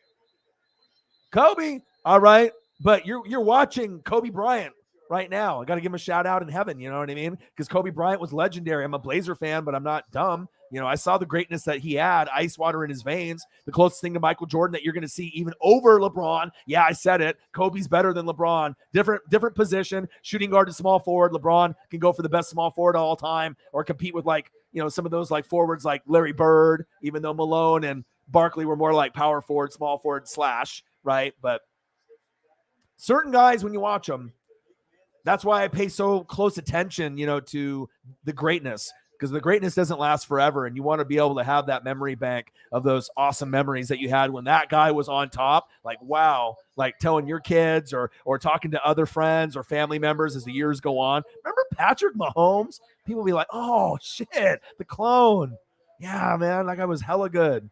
Kobe. All right. But you're watching Kobe Bryant right now. I got to give him a shout out in heaven. You know what I mean? Because Kobe Bryant was legendary. I'm a Blazer fan, but I'm not dumb. You know, I saw the greatness that he had, ice water in his veins, the closest thing to Michael Jordan that you're going to see even over LeBron. Yeah, I said it. Kobe's better than LeBron. Different position, shooting guard to small forward. LeBron can go for the best small forward of all time or compete with like, you know, some of those like forwards like Larry Bird, even though Malone and Barkley were more like power forward, small forward slash, right? But certain guys, when you watch them, that's why I pay so close attention, you know, to the greatness, because the greatness doesn't last forever. And you want to be able to have that memory bank of those awesome memories that you had when that guy was on top. Like, wow, like telling your kids or talking to other friends or family members as the years go on. Remember Patrick Mahomes? People be like, oh, shit, the clone. Yeah, man, that guy was hella good.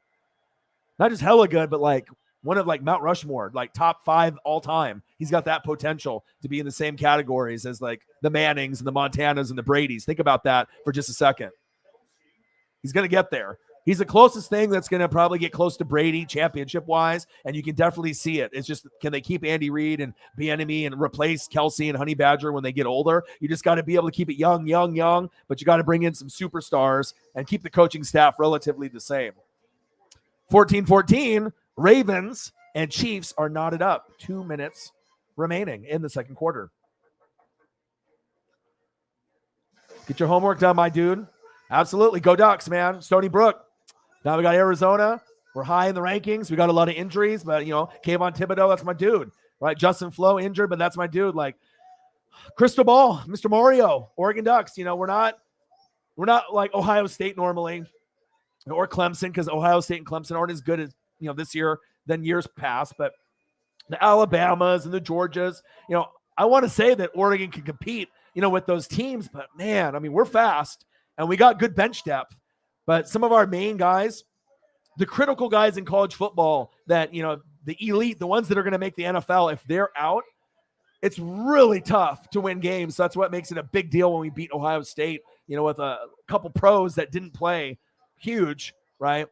Not just hella good, but like one of like Mount Rushmore, like top 5 all time. He's got that potential to be in the same categories as like the Mannings and the Montanas and the Bradys. Think about that for just a second. He's going to get there. He's the closest thing that's going to probably get close to Brady championship-wise, and you can definitely see it. It's just, can they keep Andy Reid and Bieniemy and replace Kelsey and Honey Badger when they get older? You just got to be able to keep it young, but you got to bring in some superstars and keep the coaching staff relatively the same. 14-14, Ravens and Chiefs are knotted up. 2 minutes remaining in the second quarter. Get your homework done, my dude. Absolutely. Go Ducks, man. Stony Brook. Now we got Arizona. We're high in the rankings. We got a lot of injuries, but, you know, Kayvon Thibodeau, that's my dude. Right? Justin Flo injured, but that's my dude. Like, Crystal Ball, Mr. Mario, Oregon Ducks. You know, we're not like Ohio State normally or Clemson, because Ohio State and Clemson aren't as good as, you know, this year than years past. But the Alabamas and the Georgias, you know, I want to say that Oregon can compete, you know, with those teams. But, man, I mean, we're fast and we got good bench depth. But some of our main guys, the critical guys in college football that, you know, the elite, the ones that are going to make the NFL, if they're out, it's really tough to win games. So that's what makes it a big deal when we beat Ohio State, you know, with a couple pros that didn't play. Huge, right?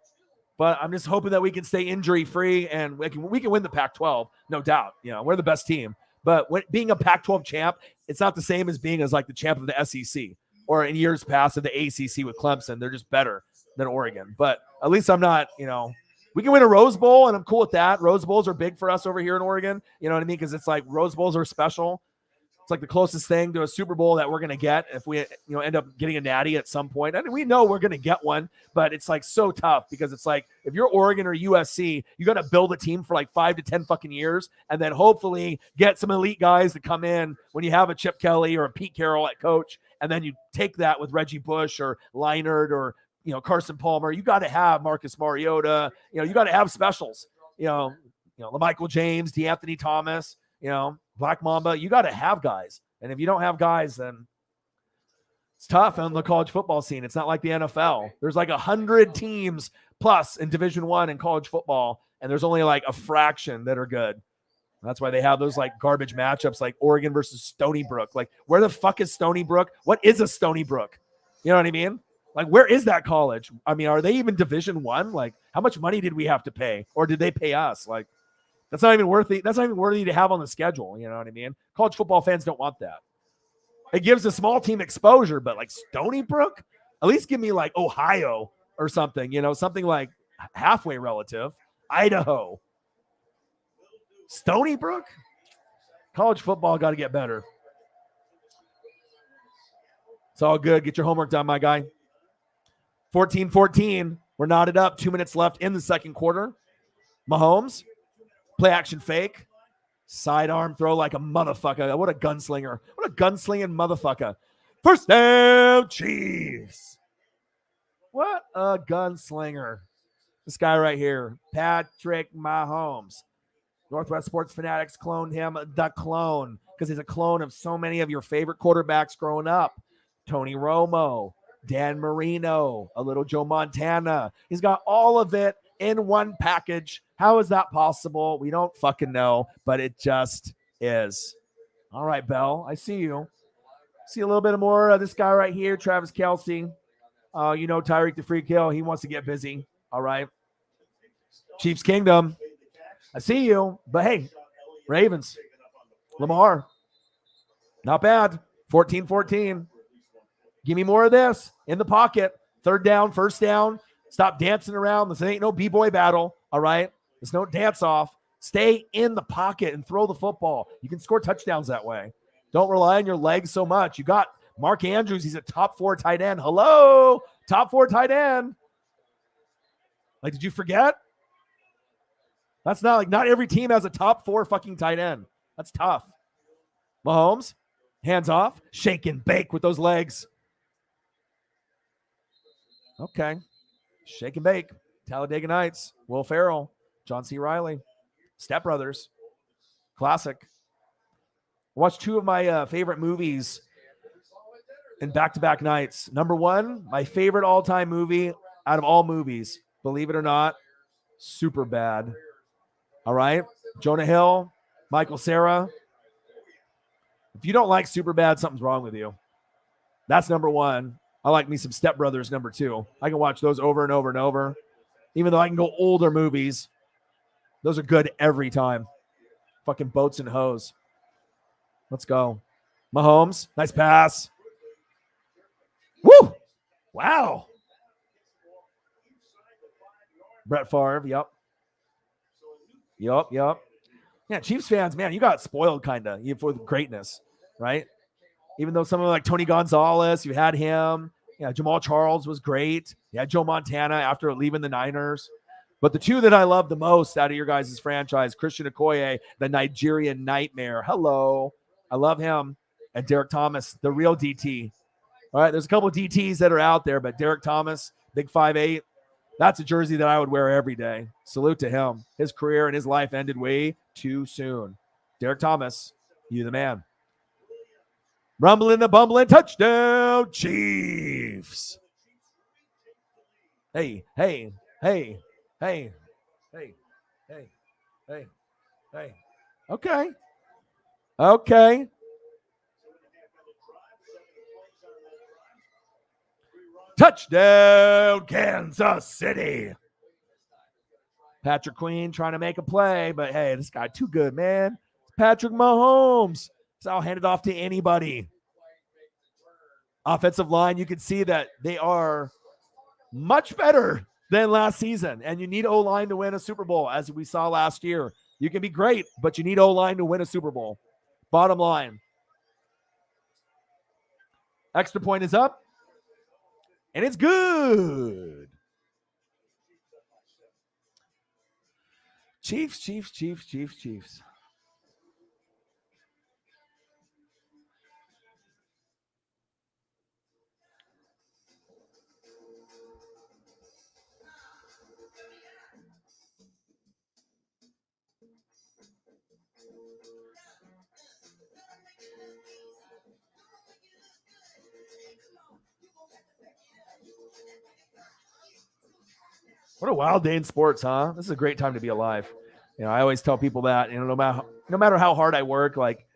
But I'm just hoping that we can stay injury-free and we can win the Pac-12, no doubt. You know, we're the best team. But being a Pac-12 champ, it's not the same as being as like the champ of the SEC or in years past of the ACC with Clemson. They're just better than Oregon. But at least I'm not, you know, we can win a Rose Bowl, and I'm cool with that. Rose Bowls are big for us over here in Oregon. You know what I mean? Because it's like Rose Bowls are special. It's like the closest thing to a Super Bowl that we're going to get if we, you know, end up getting a natty at some point. And we know we're going to get one, but it's like so tough because it's like if you're Oregon or USC, you got to build a team for like 5 to 10 fucking years and then hopefully get some elite guys to come in when you have a Chip Kelly or a Pete Carroll at coach. And then you take that with Reggie Bush or Leinart or, you know, Carson Palmer. You got to have Marcus Mariota. You know, you got to have specials. You know, LaMichael James, DeAnthony Thomas, you know, Black Mamba. You got to have guys. And if you don't have guys, then it's tough on the college football scene. It's not like the NFL. There's like 100 teams plus in Division I in college football, and there's only like a fraction that are good. That's why they have those like garbage matchups like Oregon versus Stony Brook. Like, where the fuck is Stony Brook? What is a Stony Brook? You know what I mean? Like, where is that college? I mean, are they even Division I? Like, how much money did we have to pay? Or did they pay us? Like, that's not even worthy. That's not even worthy to have on the schedule. You know what I mean? College football fans don't want that. It gives a small team exposure, but like Stony Brook, at least give me like Ohio or something, you know, something like halfway relative. Idaho. Stony Brook? College football got to get better. It's all good. Get your homework done, my guy. 14-14. We're knotted up. 2 minutes left in the second quarter. Mahomes. Play action fake. Sidearm throw like a motherfucker. What a gunslinger. What a gunslinging motherfucker. First down, Chiefs. What a gunslinger. This guy right here, Patrick Mahomes. Northwest Sports Fanatics cloned him the clone because he's a clone of so many of your favorite quarterbacks growing up. Tony Romo, Dan Marino, a little Joe Montana. He's got all of it in one package. How is that possible? We don't fucking know, but it just is. All right, Bell, I see you. See a little bit more of this guy right here, Travis Kelce. You know, Tyreek the Freak Hill, he wants to get busy. All right. Chiefs Kingdom. I see you. But hey, Ravens, Lamar. Not bad. 14-14. Give me more of this in the pocket. Third down, first down. Stop dancing around. This ain't no b-boy battle, all right? There's no dance off. Stay in the pocket and throw the football. You can score touchdowns that way. Don't rely on your legs so much. You got Mark Andrews. He's a top 4 tight end. Hello, top 4 tight end. Like, did you forget? That's not every team has a top 4 fucking tight end. That's tough. Mahomes, hands off, shake and bake with those legs. Okay. Shake and bake. Talladega Nights, Will Ferrell, John C. Reilly, Step Brothers, classic. I watched 2 of my favorite movies in back-to-back nights. Number 1, my favorite all-time movie out of all movies, believe it or not, Superbad. All right? Jonah Hill, Michael Cera. If you don't like Superbad, something's wrong with you. That's number 1. I like me some Step Brothers, number 2. I can watch those over and over and over. Even though I can go older movies, those are good every time. Fucking Boats and Hoes. Let's go. Mahomes, nice pass. Woo! Wow. Brett Favre, yep. Yeah, Chiefs fans, man, you got spoiled kind of with greatness, right? Even though someone like Tony Gonzalez, you had him. Yeah, Jamal Charles was great. You had Joe Montana after leaving the Niners. But the 2 that I love the most out of your guys' franchise, Christian Okoye, the Nigerian Nightmare. Hello. I love him. And Derek Thomas, the real DT. All right, there's a couple of DTs that are out there, but Derek Thomas, big 5'8", that's a jersey that I would wear every day. Salute to him. His career and his life ended way too soon. Derek Thomas, you the man. Rumbling the bumbling, touchdown, Chiefs. Hey. Okay. Touchdown, Kansas City. Patrick Queen trying to make a play, but hey, this guy too good, man. It's Patrick Mahomes. So I'll hand it off to anybody. Offensive line, you can see that they are much better than last season, and you need O-line to win a Super Bowl, as we saw last year. You can be great, but you need O-line to win a Super Bowl. Bottom line. Extra point is up, and it's good. Chiefs. What a wild day in sports, huh? This is a great time to be alive. You know, I always tell people that, you know, no matter how hard I work, like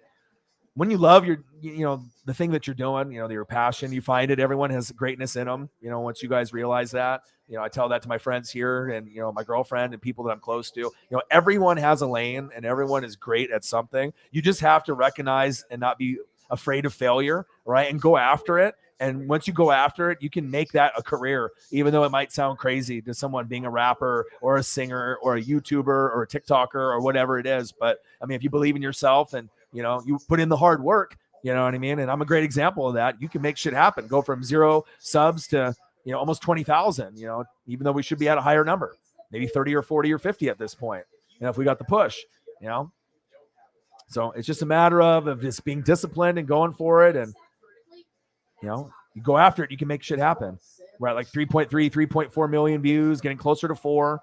when you love the thing that you're doing, you know, your passion, you find it. Everyone has greatness in them. You know, once you guys realize that, you know, I tell that to my friends here and, you know, my girlfriend and people that I'm close to. You know, everyone has a lane and everyone is great at something. You just have to recognize and not be afraid of failure, right? And go after it. And once you go after it, you can make that a career, even though it might sound crazy to someone being a rapper or a singer or a YouTuber or a TikToker or whatever it is. But I mean, if you believe in yourself and, you know, you put in the hard work, you know what I mean? And I'm a great example of that. You can make shit happen. Go from 0 subs to, you know, almost 20,000, you know, even though we should be at a higher number, maybe 30 or 40 or 50 at this point. You know, if we got the push, you know. So it's just a matter of just being disciplined and going for it. And, you know, you go after it, you can make shit happen. We're at like 3.3, 3.4 million views, getting closer to 4,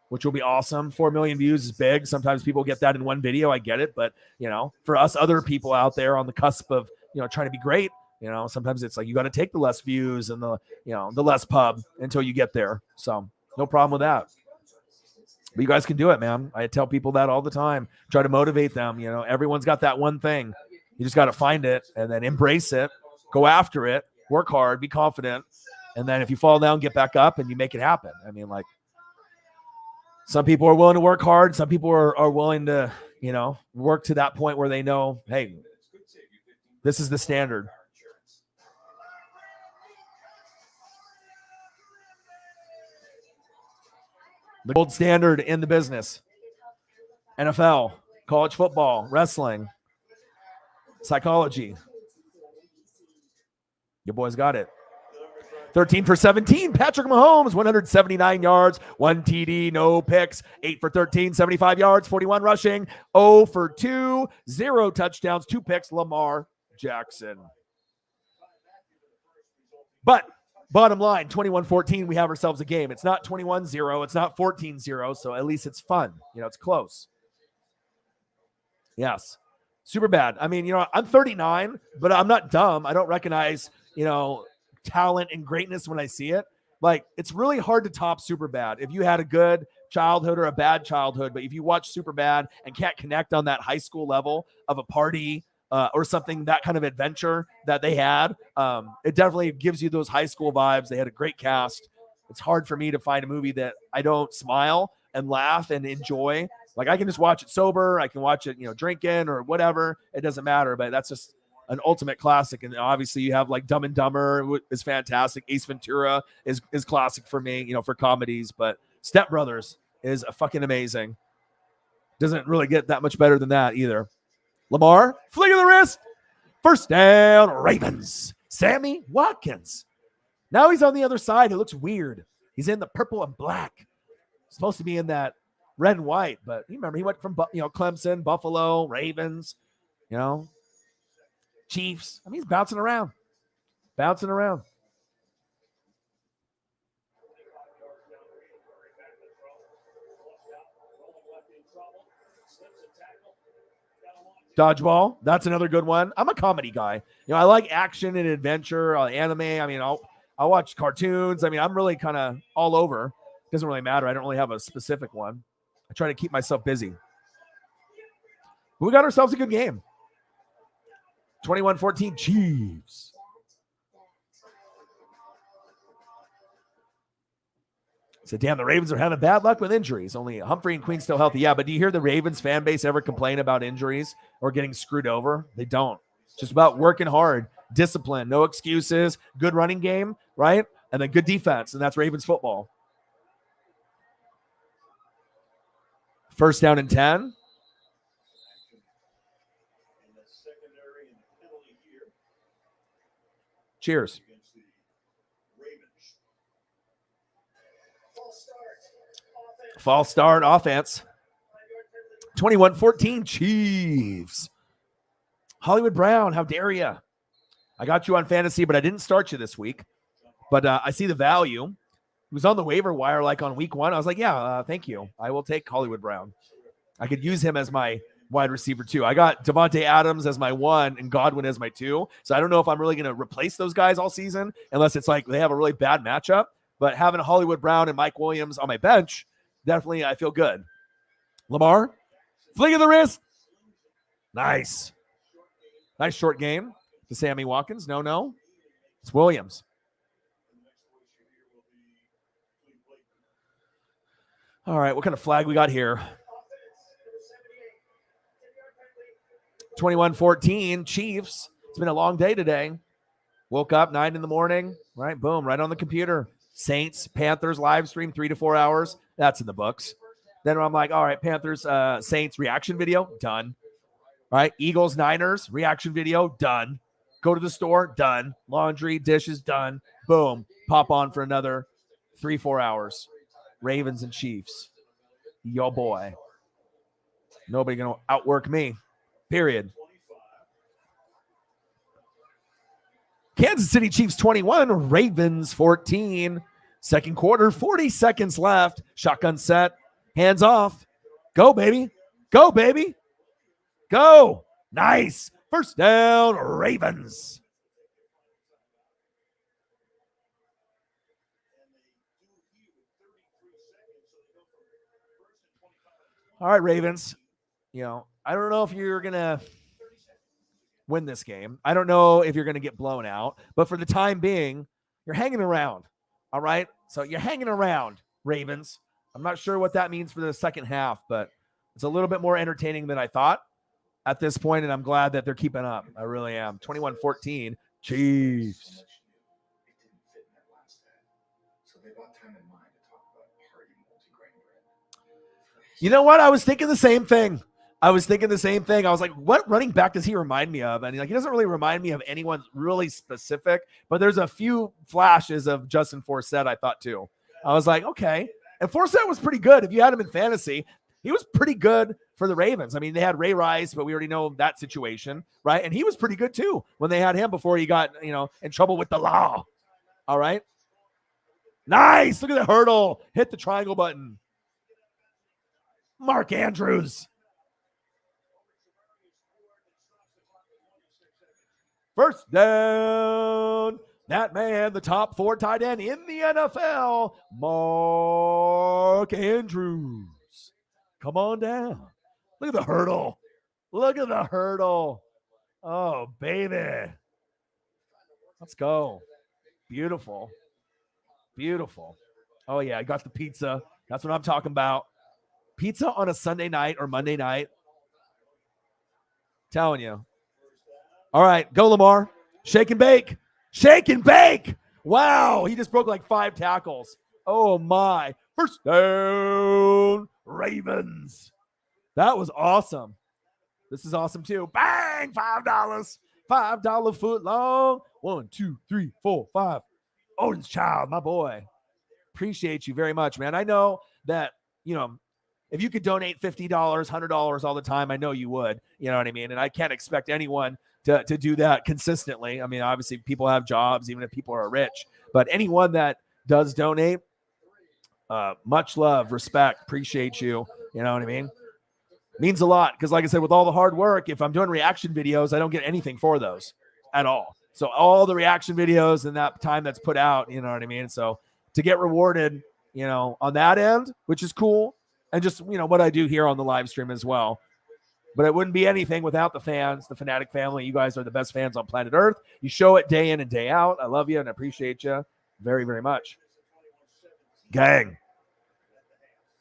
which will be awesome. 4 million views is big. Sometimes people get that in one video. I get it. But, you know, for us other people out there on the cusp of, you know, trying to be great, you know, sometimes it's like you got to take the less views and the, you know, the less pub until you get there. So no problem with that. But you guys can do it, man. I tell people that all the time. Try to motivate them. You know, everyone's got that one thing. You just got to find it and then embrace it. Go after it, work hard, be confident. And then if you fall down, get back up and you make it happen. I mean, like, some people are willing to work hard. Some people are willing to, you know, work to that point where they know, hey, This is the standard. The gold standard in the business. NFL, college football, wrestling, psychology. Your boys got it. 13 for 17. Patrick Mahomes, 179 yards, 1 TD, no picks. 8 for 13, 75 yards, 41 rushing. 0 for 2, 0 touchdowns, 2 picks. Lamar Jackson. But bottom line, 21-14, we have ourselves a game. It's not 21-0. It's not 14-0. So at least it's fun. It's close. Yes. Super bad. I mean, I'm 39, but I'm not dumb. I don't recognize, talent and greatness when I see it. Like, it's really hard to top super bad. If you had a good childhood or a bad childhood, but if you watch super bad and can't connect on that high school level of a party or something, that kind of adventure that they had, it definitely gives you those high school vibes. They had a great cast. It's hard for me to find a movie that I don't smile and laugh and enjoy. Like, I can just watch it sober. I can watch it, drinking or whatever. It doesn't matter, but that's just an ultimate classic. And obviously you have like Dumb and Dumber is fantastic. Ace Ventura is classic for me, for comedies, but Step Brothers is fucking amazing. Doesn't really get that much better than that either. Lamar, flick of the wrist. First down, Ravens. Sammy Watkins. Now he's on the other side. It looks weird. He's in the purple and black. Supposed to be in that red and white, but you remember he went from Clemson, Buffalo, Ravens, Chiefs. I mean, he's bouncing around. Dodgeball. That's another good one. I'm a comedy guy. I like action and adventure, anime. I mean, I'll watch cartoons. I mean, I'm really kind of all over. Doesn't really matter. I don't really have a specific one. I try to keep myself busy. We got ourselves a good game. 21-14 Chiefs. So, damn, the Ravens are having bad luck with injuries. Only Humphrey and Queen still healthy. Yeah, but do you hear the Ravens fan base ever complain about injuries or getting screwed over? They don't. It's just about working hard, discipline, no excuses, good running game, right? And then good defense, and that's Ravens football. First down and 10. Cheers. False start offense. 21-14 Chiefs. Hollywood Brown, how dare you? I got you on fantasy, but I didn't start you this week. But I see the value. He was on the waiver wire like on week 1. I was like, yeah, thank you. I will take Hollywood Brown. I could use him as my wide receiver too. I got Devontae Adams as my 1 and Godwin as my 2. So I don't know if I'm really going to replace those guys all season unless it's like they have a really bad matchup. But having Hollywood Brown and Mike Williams on my bench, definitely I feel good. Lamar, flick of the wrist. Nice short game to Sammy Watkins. No. It's Williams. All right, what kind of flag we got here? 21-14 Chiefs. It's been a long day today. Woke up 9 in the morning, right? Boom, right on the computer. Saints, Panthers live stream 3 to 4 hours. That's in the books. Then I'm like, all right, Panthers, Saints reaction video, done. All right, Eagles, Niners reaction video, done. Go to the store, done. Laundry, dishes, done. Boom, pop on for another 3-4 hours. Ravens and Chiefs. Yo, boy. Nobody going to outwork me. Period. Kansas City Chiefs 21, Ravens 14. Second quarter, 40 seconds left. Shotgun set. Hands off. Go, baby. Go, baby. Go. Nice. First down, Ravens. All right, Ravens. I don't know if you're going to win this game. I don't know if you're going to get blown out. But for the time being, you're hanging around. All right? So you're hanging around, Ravens. I'm not sure what that means for the second half, but it's a little bit more entertaining than I thought. at this point, and I'm glad that they're keeping up. I really am. 21-14, Chiefs. You know what? I was thinking the same thing. I was like, what running back does he remind me of? And he doesn't really remind me of anyone really specific, but there's a few flashes of Justin Forsett, I thought too. I was like, okay. And Forsett was pretty good. If you had him in fantasy, he was pretty good for the Ravens. I mean, they had Ray Rice, but we already know that situation, right? And he was pretty good too when they had him before he got, in trouble with the law. All right. Nice. Look at the hurdle. Hit the triangle button. Mark Andrews. First down. That man, the top 4 tight end in the NFL, Mark Andrews. Come on down. Look at the hurdle. Oh, baby. Let's go. Beautiful. Oh, yeah, I got the pizza. That's what I'm talking about. Pizza on a Sunday night or Monday night. Telling you. All right, go Lamar. Shake and bake. Wow, he just broke like 5 tackles. Oh, my. First down, Ravens. That was awesome. This is awesome, too. Bang, $5. $5 foot long. 1, 2, 3, 4, 5. Odin's Child, my boy. Appreciate you very much, man. I know that, if you could donate $50, $100 all the time, I know you would. You know what I mean? And I can't expect anyone to do that consistently. I mean, obviously, people have jobs, even if people are rich. But anyone that does donate, much love, respect, appreciate you. You know what I mean? Means a lot because, like I said, with all the hard work, if I'm doing reaction videos, I don't get anything for those at all. So all the reaction videos and that time that's put out, you know what I mean? So to get rewarded, on that end, which is cool, and just, what I do here on the live stream as well. But it wouldn't be anything without the fans, the Fanatic family. You guys are the best fans on planet Earth. You show it day in and day out. I love you and I appreciate you very, very much. Gang.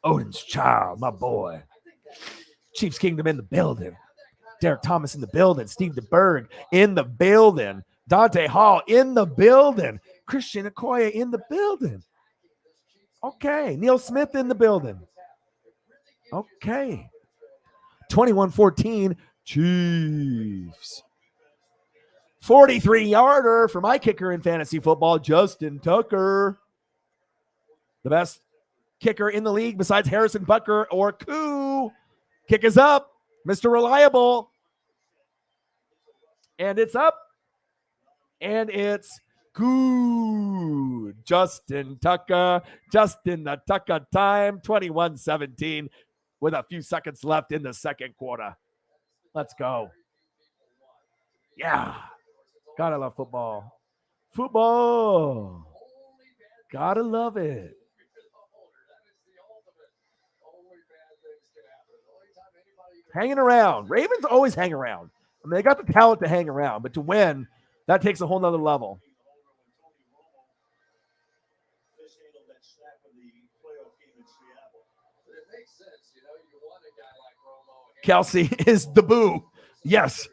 Odin's Child, my boy. Chiefs Kingdom in the building. Derek Thomas in the building. Steve DeBerg in the building. Dante Hall in the building. Christian Okoye in the building. Okay. Neil Smith in the building. Okay. 21-14 Chiefs. 43-yarder for my kicker in fantasy football, Justin Tucker. The best kicker in the league besides Harrison Butker or Koo. Kick is up. Mr. Reliable. And it's up. And it's good. Justin Tucker. Justin the Tucker time. 21-17 with a few seconds left in the second quarter. Let's go. Yeah. Gotta love football. Football. Gotta love it. Hanging around. Ravens always hang around. I mean, they got the talent to hang around, but to win, that takes a whole nother level. Kelsey is the boo. Yes.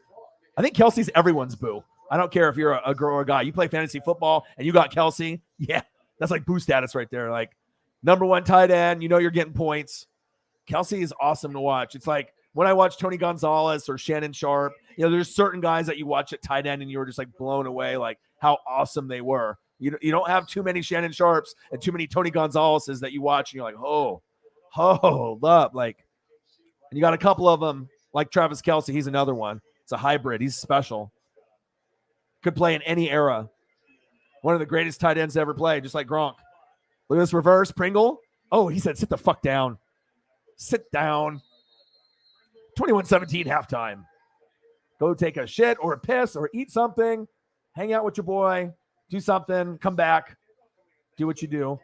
I think Kelsey's everyone's boo. I don't care if you're a girl or a guy. You play fantasy football and you got Kelsey. Yeah, that's like boo status right there. Like number 1 tight end, you're getting points. Kelsey is awesome to watch. It's like when I watch Tony Gonzalez or Shannon Sharp, there's certain guys that you watch at tight end and you were just like blown away, like how awesome they were. You don't have too many Shannon Sharps and too many Tony Gonzalez's that you watch and you're like, hold up. Like, and you got a couple of them like Travis Kelsey. He's another one. It's a hybrid. He's special. Could play in any era. One of the greatest tight ends to ever play, just like Gronk. Look at this reverse. Pringle. Oh, he said, sit the fuck down. Sit down. 21-17 halftime. Go take a shit or a piss or eat something. Hang out with your boy. Do something. Come back. Do what you do.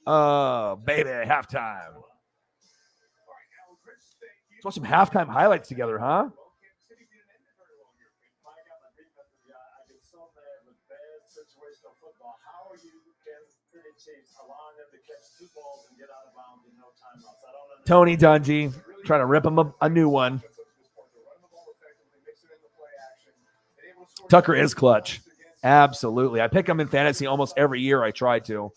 Oh, baby, halftime. Let's watch some halftime highlights together, huh? Tony Dungy trying to rip him a new one. Tucker is clutch. Absolutely. I pick him in fantasy almost every year. I try to.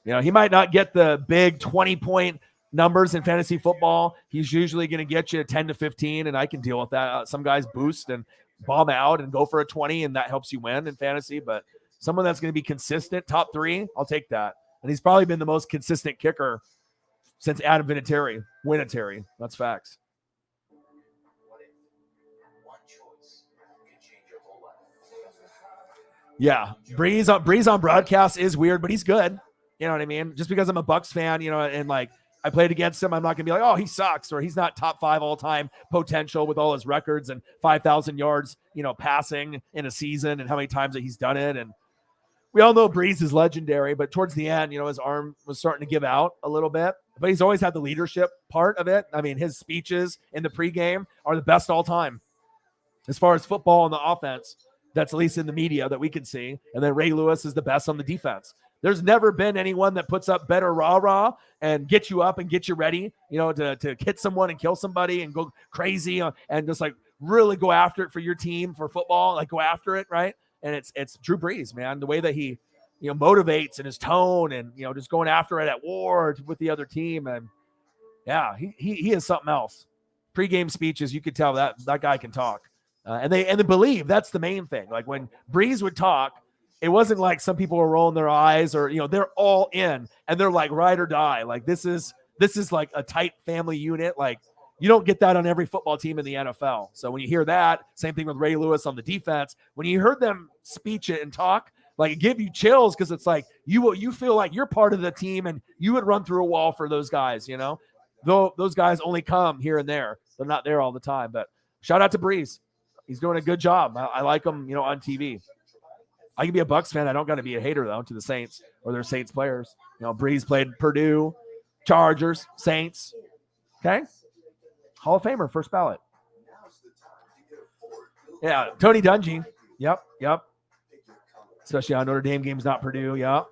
He might not get the big 20-point numbers in fantasy football. He's usually going to get you 10 to 15, and I can deal with that. Some guys boost and bomb out and go for a 20, and that helps you win in fantasy. But someone that's going to be consistent, top 3, I'll take that. And he's probably been the most consistent kicker since Adam Vinatieri. That's facts. Yeah, Breeze on broadcast is weird, but he's good. You know what I mean? Just because I'm a Bucs fan, and like I played against him, I'm not gonna be like, oh, he sucks, or he's not top 5 all time potential with all his records and 5,000 yards, passing in a season and how many times that he's done it. And we all know Breeze is legendary, but towards the end, his arm was starting to give out a little bit. But he's always had the leadership part of it. I mean, his speeches in the pregame are the best all time as far as football and the offense. That's at least in the media that we can see. And then Ray Lewis is the best on the defense. There's never been anyone that puts up better rah-rah and get you up and get you ready, to hit someone and kill somebody and go crazy and just like really go after it for your team for football, like go after it, right? And it's Drew Brees, man. The way that he, motivates and his tone and, just going after it at war with the other team. And yeah, he is something else. Pre-game speeches, you could tell that guy can talk. And they believe. That's the main thing. Like when Breeze would talk, it wasn't like some people were rolling their eyes or, they're all in and they're like ride or die. Like this is like a tight family unit. Like you don't get that on every football team in the NFL. So when you hear that, same thing with Ray Lewis on the defense, when you heard them speech it and talk, like it give you chills because it's like you feel like you're part of the team and you would run through a wall for those guys, though those guys only come here and there. They're not there all the time. But shout out to Breeze. He's doing a good job. I like him, on TV. I can be a Bucs fan. I don't got to be a hater, though, to the Saints or their Saints players. Breeze played Purdue, Chargers, Saints. Okay? Hall of Famer, first ballot. Yeah, Tony Dungy. Yep. Especially on Notre Dame games, not Purdue. Yep.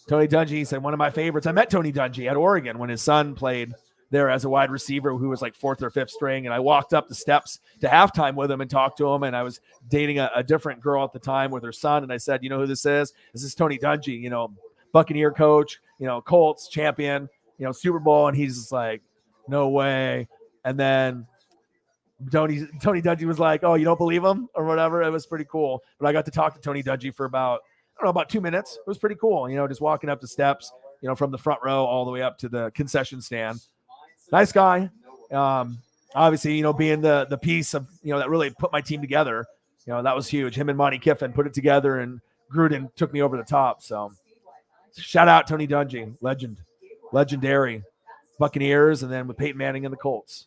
Tony Dungy said one of my favorites. I met Tony Dungy at Oregon when his son played there as a wide receiver who was like 4th or 5th string. And I walked up the steps to halftime with him and talked to him. And I was dating a different girl at the time with her son. And I said, you know who this is? This is Tony Dungy, Buccaneer coach, Colts champion, Super Bowl. And he's just like, no way. And then Tony Dungy was like, oh, you don't believe him or whatever. It was pretty cool. But I got to talk to Tony Dungy for about 2 minutes. It was pretty cool. Just walking up the steps, from the front row all the way up to the concession stand. Nice guy. Obviously, being the piece of, that really put my team together, that was huge. Him and Monty Kiffin put it together and Gruden took me over the top. So shout out Tony Dungy, legendary Buccaneers. And then with Peyton Manning and the Colts.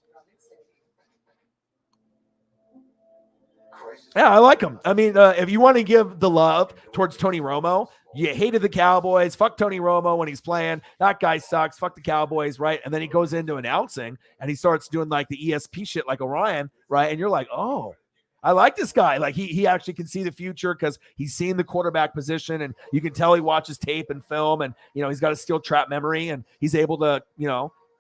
Yeah, I like him. I mean, if you want to give the love towards Tony Romo, you hated the Cowboys. Fuck Tony Romo when he's playing. That guy sucks. Fuck the Cowboys, right? And then he goes into announcing and he starts doing like the ESP shit like Orion, right? And you're like, oh, I like this guy. Like he actually can see the future because he's seen the quarterback position and you can tell he watches tape and film and, he's got a steel trap memory and he's able to,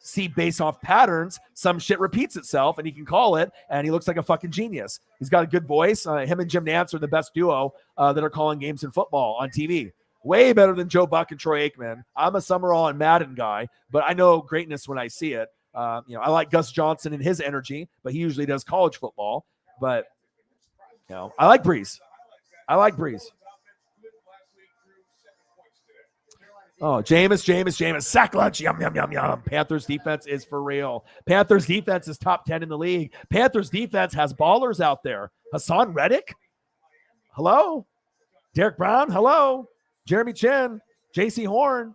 see based off patterns, some shit repeats itself and he can call it and he looks like a fucking genius. He's got a good voice. Him and Jim Nantz are the best duo that are calling games in football on TV. Way better than Joe Buck and Troy Aikman. I'm a Summerall and Madden guy, but I know greatness when I see it. I like Gus Johnson and his energy, but he usually does college football. But, I like Breeze. Oh, Jameis. Sack lunch. Yum. Panthers defense is for real. Panthers defense is top 10 in the league. Panthers defense has ballers out there. Hassan Reddick. Hello. Derek Brown. Hello. Jeremy Chin. J.C. Horn.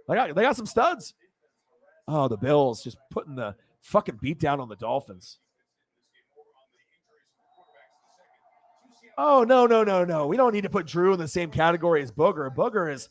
They got some studs. Oh, the Bills just putting the fucking beat down on the Dolphins. Oh, no. We don't need to put Drew in the same category as Booger. Booger is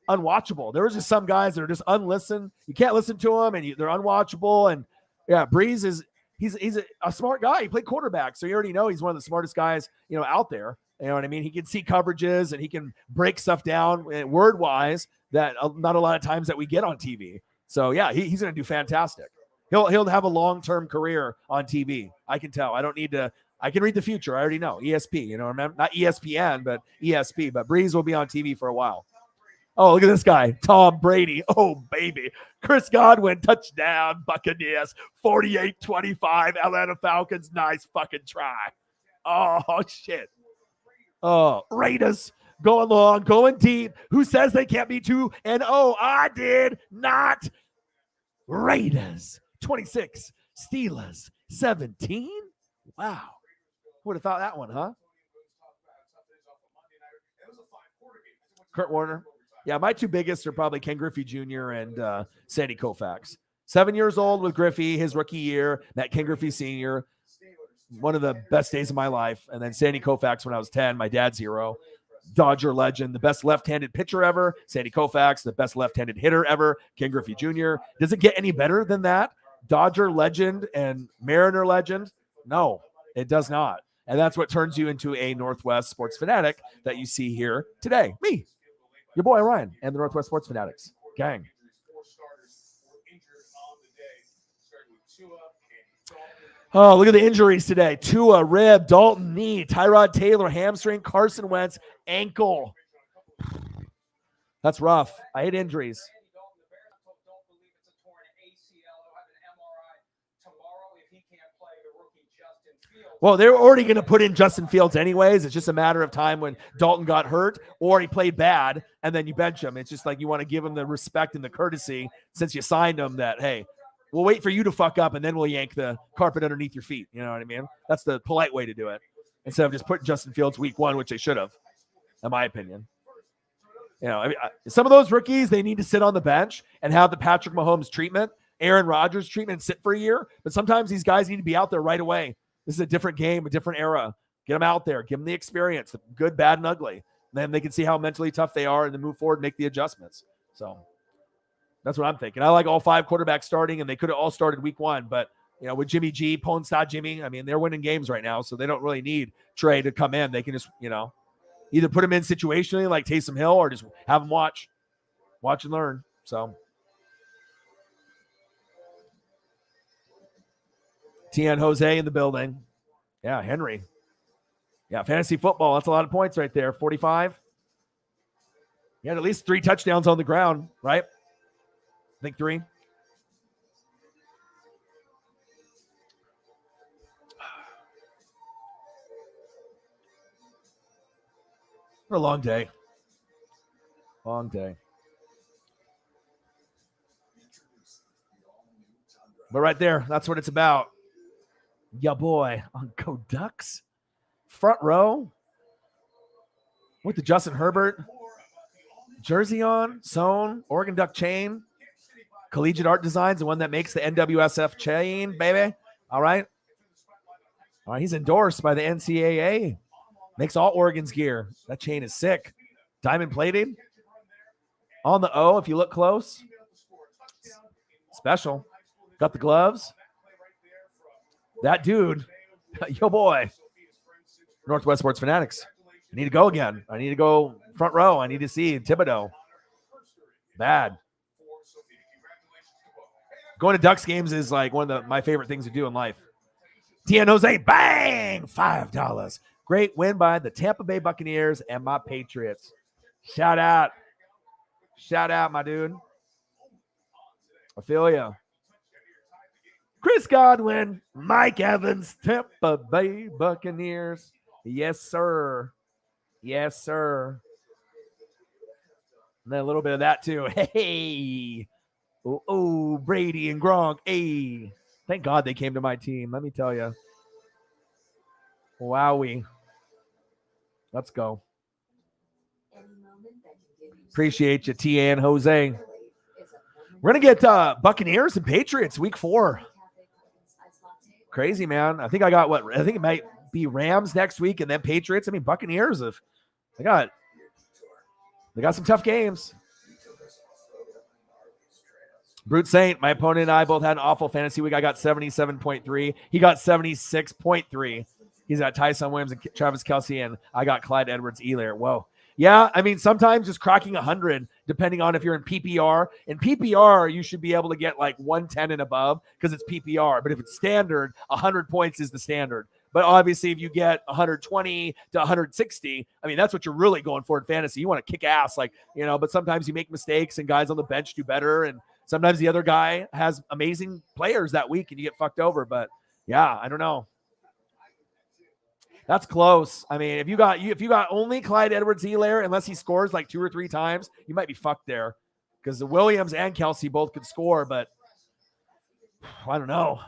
unwatchable. There was just some guys that are just unlistened. You can't listen to them, and they're unwatchable. And yeah, Breeze he's a smart guy. He played quarterback, so you already know he's one of the smartest guys out there. You know what I mean? He can see coverages and he can break stuff down word wise that not a lot of times that we get on TV. So yeah, he's going to do fantastic. He'll have a long-term career on TV. I can tell. I don't need to I can read the future. I already know. ESP, remember? Not ESPN, but ESP. But Breeze will be on TV for a while. Oh, look at this guy, Tom Brady. Oh, baby. Chris Godwin, touchdown, Buccaneers. 48-25, Atlanta Falcons. Nice fucking try. Oh, shit. Oh, Raiders going long, going deep. Who says they can't be 2-0? I did not. Raiders 26, Steelers 17. Wow. Would have thought that one, huh? Kurt Warner. Yeah, my two biggest are probably Ken Griffey Jr. and Sandy Koufax. 7 years old with Griffey, his rookie year. Met Ken Griffey Sr., one of the best days of my life. And then Sandy Koufax when I was 10, my dad's hero. Dodger legend, the best left-handed pitcher ever. Sandy Koufax, the best left-handed hitter ever. Ken Griffey Jr. Does it get any better than that? Dodger legend and Mariner legend? No, it does not. And that's what turns you into a Northwest sports fanatic that you see here today. Me, your boy Ryan, and the Northwest Sports Fanatics gang. Oh, look at the injuries today. Tua, rib, Dalton, knee, Tyrod Taylor, hamstring, Carson Wentz, ankle. That's rough. I hate injuries. Well, they were already going to put in Justin Fields anyways. It's just a matter of time when Dalton got hurt or he played bad, and then you bench him. It's just like you want to give him the respect and the courtesy since you signed him that, hey, we'll wait for you to fuck up, and then we'll yank the carpet underneath your feet. You know what I mean? That's the polite way to do it instead of just putting Justin Fields week 1, which they should have, in my opinion. Some of those rookies, they need to sit on the bench and have the Patrick Mahomes treatment, Aaron Rodgers treatment, and sit for a year. But sometimes these guys need to be out there right away. This is a different game, a different era. Get them out there. Give them the experience, the good, bad, and ugly. And then they can see how mentally tough they are and then move forward and make the adjustments. So that's what I'm thinking. I like all 5 quarterbacks starting, and they could have all started week 1. But, with Jimmy G, Pone Star Jimmy, I mean, they're winning games right now, so they don't really need Trey to come in. They can just, either put him in situationally like Taysom Hill or just have him watch and learn. So Tien Jose in the building. Yeah, Henry. Yeah, fantasy football. That's a lot of points right there. 45. He had at least 3 touchdowns on the ground, right? I think 3. What a long day. Long day. But right there, that's what it's about. Ya boy on Go Ducks. Front row with the Justin Herbert jersey on, sewn, Oregon Duck chain, Collegiate Art Designs, the one that makes the NWSF chain, baby. All right. He's endorsed by the NCAA. Makes all Oregon's gear. That chain is sick. Diamond plated. On the O, if you look close. Special. Got the gloves. That dude, yo boy, Northwest Sports Fanatics. I need to go again. I need to go front row. I need to see Thibodeau. Bad. Going to Ducks games is like one of my favorite things to do in life. Tien Jose, bang, $5. Great win by the Tampa Bay Buccaneers and my Patriots. Shout out. Shout out, my dude. I feel you. Chris Godwin, Mike Evans, Tampa Bay Buccaneers. Yes, sir. Yes, sir. And then a little bit of that, too. Hey. Oh, Brady and Gronk. Hey. Thank God they came to my team. Let me tell you. Wowie. Let's go. Appreciate you, Tien Jose. We're going to get Buccaneers and Patriots week 4. Crazy, man. I think I got what? I think it might be Rams next week and then Patriots. I mean, Buccaneers they got some tough games. Brute Saint, my opponent and I both had an awful fantasy week. I got 77.3. He got 76.3. He's got Tyson Williams and Travis Kelce, and I got Clyde Edwards-Helaire. Whoa. Yeah, I mean, sometimes just cracking 100, depending on if you're in PPR. In PPR, you should be able to get like 110 and above because it's PPR. But if it's standard, 100 points is the standard. But obviously, if you get 120 to 160, I mean, that's what you're really going for in fantasy. You want to kick ass, like, but sometimes you make mistakes and guys on the bench do better. And sometimes the other guy has amazing players that week and you get fucked over. But yeah, I don't know. That's close. I mean, if you got only Clyde Edwards-Helaire, unless he scores like 2 or 3 times, you might be fucked there. Because the Williams and Kelsey both could score, but I don't know.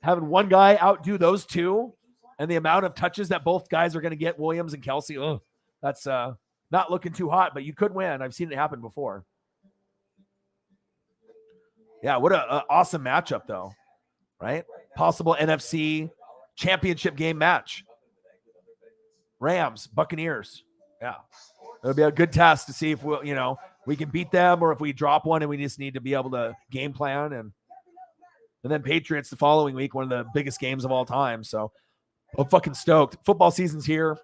Having one guy outdo those two and the amount of touches that both guys are going to get, Williams and Kelsey, that's not looking too hot, but you could win. I've seen it happen before. Yeah, what an awesome matchup, though, right? Possible NFC championship game match. Rams, Buccaneers. Yeah. It'll be a good test to see if we can beat them or if we drop one and we just need to be able to game plan. And then Patriots the following week, one of the biggest games of all time. So I'm fucking stoked. Football season's here.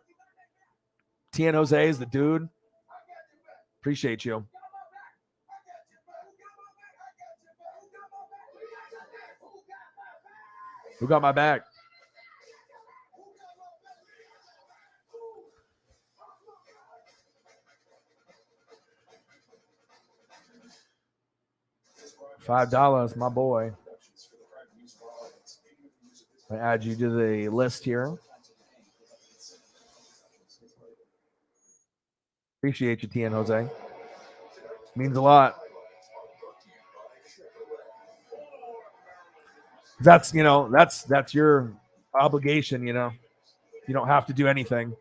Tien Jose is the dude. Appreciate you. Who got my back? $5, my boy. I add you to the list here. Appreciate you, Tien Jose. Means a lot. That's your obligation, You don't have to do anything.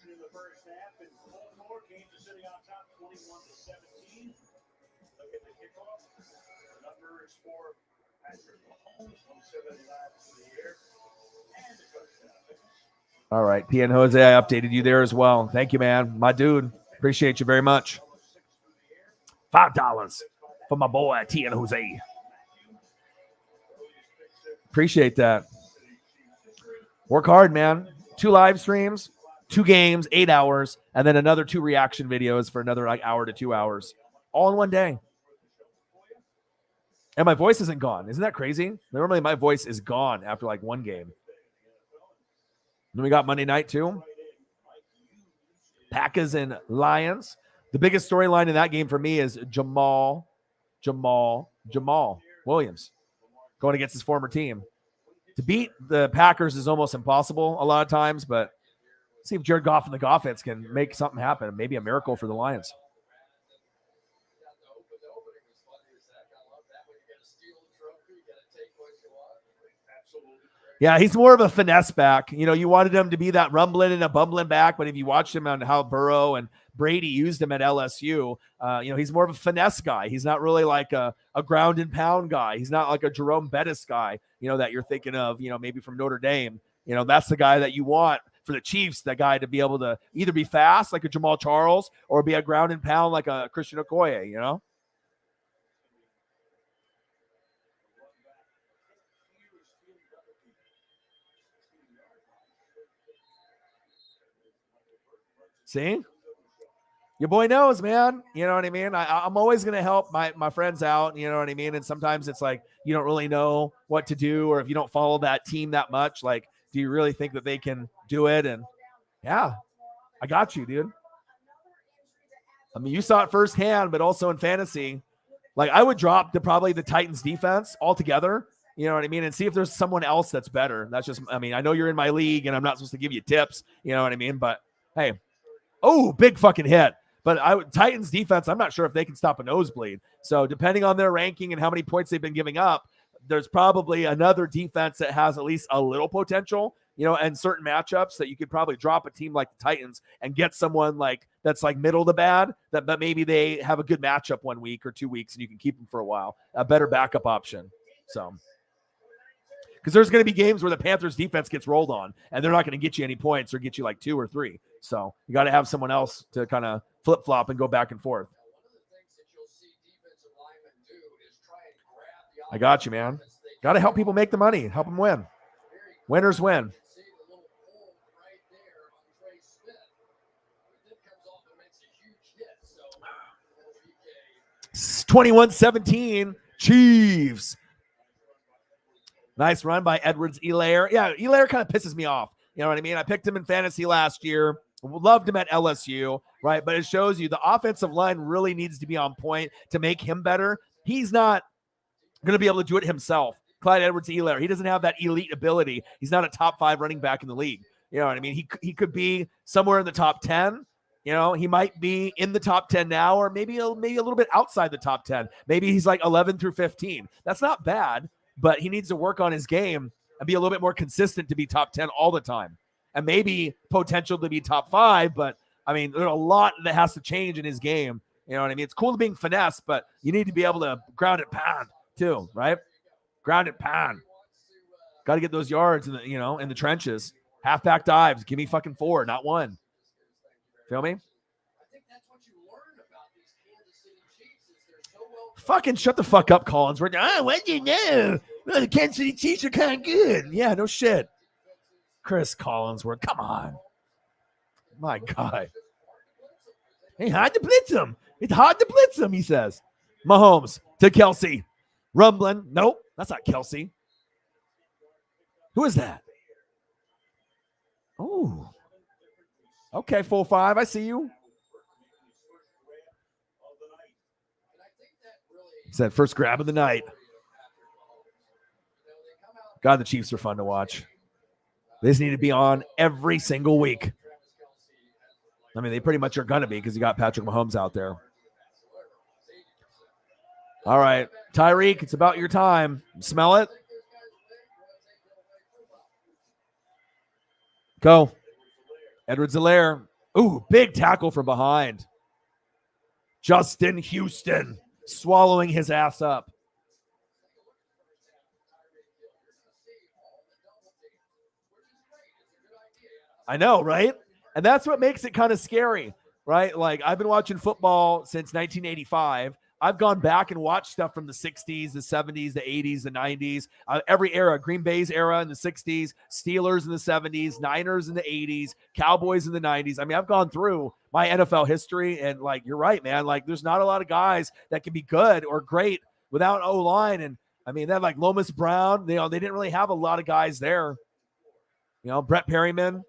In the first half, and Baltimore, Kansas City on top, 21-17. Look at the kickoff. The numbers for Patrick Mahomes, 179 for the year, and the touchdown. All right, Tien Jose, I updated you there as well. Thank you, man. My dude. Appreciate you very much. $5 for my boy, Tien Jose. Appreciate that. Work hard, man. 2 live streams, 2 games, 8 hours, and then another 2 reaction videos for another hour to 2 hours, all in one day. And my voice isn't gone. Isn't that crazy? Normally my voice is gone after like one game. Then we got Monday night too. Packers and Lions. The biggest storyline in that game for me is Jamal Williams going against his former team. To beat the Packers is almost impossible a lot of times, but see if Jared Goff and the Goffets can make something happen. Maybe a miracle for the Lions. Yeah, he's more of a finesse back. You wanted him to be that rumbling and a bumbling back, but if you watched him on how Burrow and Brady used him at LSU, he's more of a finesse guy. He's not really like a ground and pound guy. He's not like a Jerome Bettis guy, that you're thinking of, maybe from Notre Dame. That's the guy that you want for the Chiefs, that guy to be able to either be fast like a Jamal Charles or be a ground and pound like a Christian Okoye, See? Your boy knows, man. You know what I mean? I'm always going to help my friends out. You know what I mean? And sometimes it's like you don't really know what to do, or if you don't follow that team that much, like, do you really think that they can do it? And yeah, I got you, dude. I mean, you saw it firsthand, but also in fantasy. Like, I would drop probably the Titans defense altogether. You know what I mean? And see if there's someone else that's better. That's just, I mean, I know you're in my league and I'm not supposed to give you tips. You know what I mean? But hey, big fucking hit. But Titans defense, I'm not sure if they can stop a nosebleed. So depending on their ranking and how many points they've been giving up, there's probably another defense that has at least a little potential, and certain matchups that you could probably drop a team like the Titans and get someone like that's like middle to bad, but maybe they have a good matchup 1 week or 2 weeks and you can keep them for a while, a better backup option. So, because there's going to be games where the Panthers defense gets rolled on and they're not going to get you any points or get you like 2 or 3. So you got to have someone else to kind of flip-flop and go back and forth. I got you, man. Got to help people make the money. Help them win. Winners win. 21-17 Chiefs. Nice run by Edwards-Helaire. Yeah, Helaire kind of pisses me off. You know what I mean? I picked him in fantasy last year. Loved him at LSU, right? But it shows you the offensive line really needs to be on point to make him better. He's not going to be able to do it himself. Clyde Edwards-Helaire, he doesn't have that elite ability. He's not a top 5 running back in the league. You know what I mean? He could be somewhere in the top 10. You know, he might be in the top 10 now, or maybe a little bit outside the top 10. Maybe he's like 11 through 15. That's not bad, but he needs to work on his game and be a little bit more consistent to be top 10 all the time. And maybe potential to be top 5, but I mean, there's a lot that has to change in his game. You know what I mean? It's cool being finesse, but you need to be able to ground and pound too, right? Ground and pound. Got to get those yards in the, in the trenches. Halfback dives. Give me fucking 4, not 1. Feel me? Fucking shut the fuck up, Collins. What do you know? Well, the Kansas City Chiefs are kind of good. Yeah, no shit. Chris Collinsworth, come on. My God. It's hard to blitz him. It's hard to blitz him, he says. Mahomes to Kelsey. Rumbling. Nope, that's not Kelsey. Who is that? Oh. Okay, 4-5. I see you. He said first grab of the night. God, the Chiefs are fun to watch. They just need to be on every single week. I mean, they pretty much are going to be because you got Patrick Mahomes out there. All right, Tyreek, it's about your time. Smell it? Go. Edwards-Helaire. Ooh, big tackle from behind. Justin Houston swallowing his ass up. I know, right? And that's what makes it kind of scary, right? Like, I've been watching football since 1985. I've gone back and watched stuff from the 60s, the 70s, the 80s, the 90s, every era. Green Bay's era in the 60s, Steelers in the 70s, Niners in the 80s, Cowboys in the 90s. I mean, I've gone through my NFL history, and, like, you're right, man. Like, there's not a lot of guys that can be good or great without O-line. And, I mean, that like Lomas Brown, they didn't really have a lot of guys there. Brett Perryman,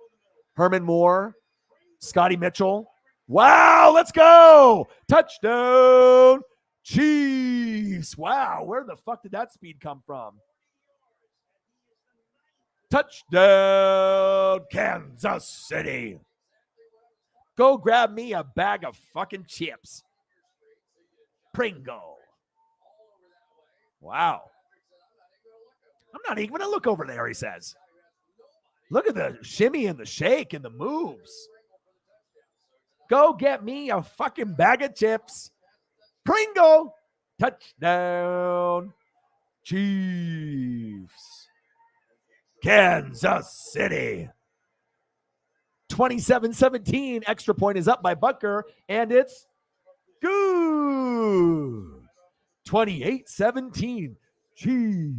Herman Moore, Scotty Mitchell. Wow, let's go. Touchdown, Chiefs. Wow, where the fuck did that speed come from? Touchdown, Kansas City. Go grab me a bag of fucking chips. Pringle. Wow. I'm not even going to look over there, he says. Look at the shimmy and the shake and the moves. Go get me a fucking bag of chips. Pringle. Touchdown. Chiefs. Kansas City. 27-17. Extra point is up by Butker, and it's good. 28-17. Chiefs.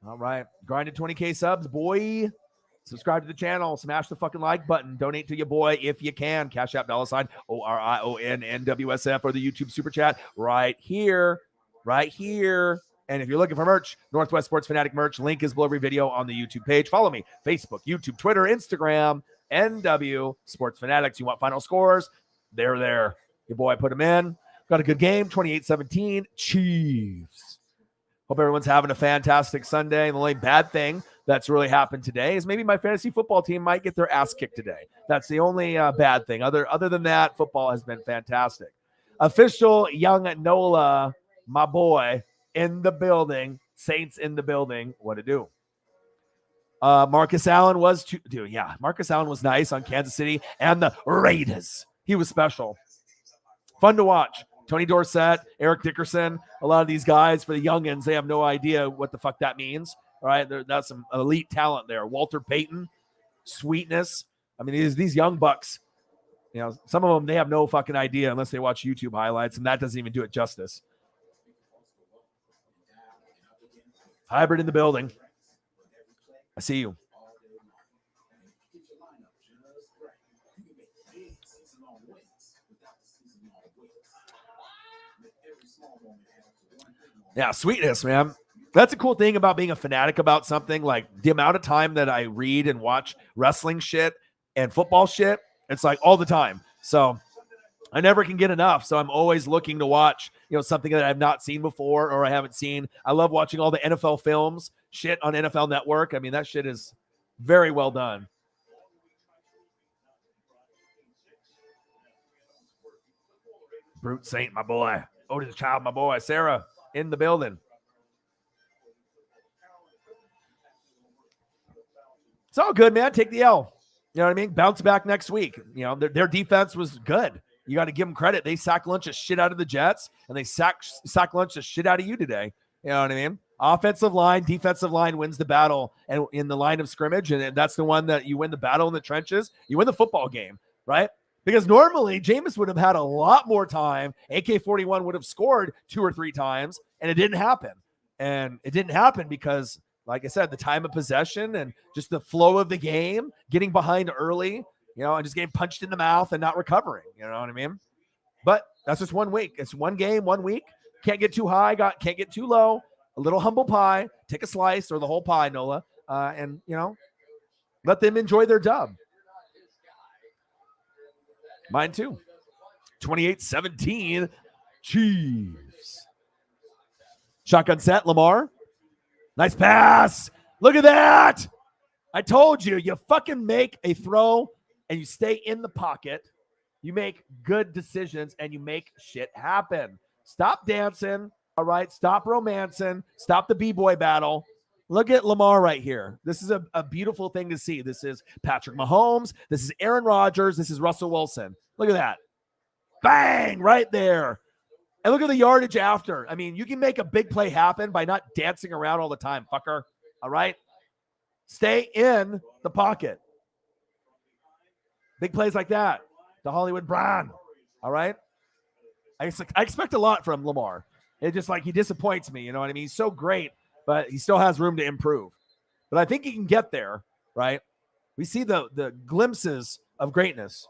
All right. Grinded 20K subs, boy. Subscribe to the channel. Smash the fucking like button. Donate to your boy if you can. Cash App $ ORIONNWSF or the YouTube Super Chat right here. Right here. And if you're looking for merch, Northwest Sports Fanatic merch. Link is below every video on the YouTube page. Follow me. Facebook, YouTube, Twitter, Instagram, NW Sports Fanatics. You want final scores? They're there. Your boy put them in. Got a good game. 28-17. Chiefs. Hope everyone's having a fantastic Sunday. And the only bad thing that's really happened today is maybe my fantasy football team might get their ass kicked today. That's the only bad thing. Other than that, football has been fantastic. Official Young Nola, my boy, in the building. Saints in the building. What to do? Marcus Allen was Marcus Allen was nice on Kansas City and the Raiders. He was special. Fun to watch. Tony Dorsett, Eric Dickerson, a lot of these guys for the youngins, they have no idea what the fuck that means. All right, that's some elite talent there. Walter Payton, sweetness. I mean, these young bucks, some of them, they have no fucking idea unless they watch YouTube highlights, and that doesn't even do it justice. Hybrid in the building. I see you. Yeah, sweetness, man. That's a cool thing about being a fanatic about something. Like the amount of time that I read and watch wrestling shit and football shit, it's like all the time. So I never can get enough. So I'm always looking to watch, something that I've not seen before or I haven't seen. I love watching all the NFL films, shit on NFL Network. I mean, that shit is very well done. Brute Saint, my boy. Otis Child, my boy. Sarah in the building. It's all good, man. Take the L. You know what I mean? Bounce back next week. Their defense was good. You got to give them credit. They sack lunch the shit out of the Jets, and they sack lunch the shit out of you today. You know what I mean? Offensive line, defensive line wins the battle and in the line of scrimmage, and that's the one that you win the battle in the trenches. You win the football game, right? Because normally Jameis would have had a lot more time. AK-41 would have scored 2 or 3 times, and it didn't happen. And it didn't happen because, like I said, the time of possession and just the flow of the game, getting behind early, and just getting punched in the mouth and not recovering. You know what I mean? But that's just 1 week. It's 1 game, 1 week. Can't get too high, can't get too low. A little humble pie. Take a slice or the whole pie, Nola. And, let them enjoy their dub. Mine too. 28-17. Chiefs. Shotgun set, Lamar. Nice pass. Look at that. I told you, you fucking make a throw and you stay in the pocket. You make good decisions and you make shit happen. Stop dancing. All right. Stop romancing. Stop the B-boy battle. Look at Lamar right here. This is a beautiful thing to see. This is Patrick Mahomes. This is Aaron Rodgers. This is Russell Wilson. Look at that. Bang, right there. And look at the yardage after. I mean, you can make a big play happen by not dancing around all the time, fucker. All right? Stay in the pocket. Big plays like that. The Hollywood Brown. All right? I expect a lot from Lamar. It's just like he disappoints me. You know what I mean? He's so great, but he still has room to improve. But I think he can get there, right? We see the glimpses of greatness.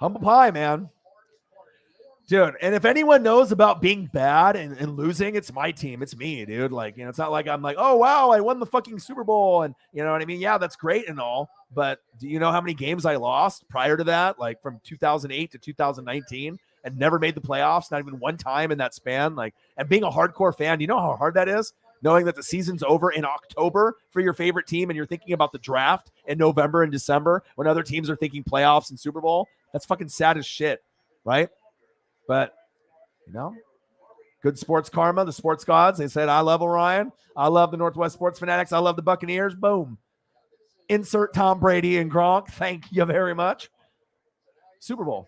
Humble pie, man. Dude, and if anyone knows about being bad and losing, it's my team. It's me, dude. Like, it's not like I'm like, oh, wow, I won the fucking Super Bowl. And you know what I mean? Yeah, that's great and all. But do you know how many games I lost prior to that? Like from 2008 to 2019 and never made the playoffs, not even one time in that span. Like, and being a hardcore fan, you know how hard that is? Knowing that the season's over in October for your favorite team and you're thinking about the draft in November and December when other teams are thinking playoffs and Super Bowl. That's fucking sad as shit, right? But, good sports karma, the sports gods. They said, I love Orion. I love the Northwest Sports Fanatics. I love the Buccaneers. Boom. Insert Tom Brady and Gronk. Thank you very much. Super Bowl.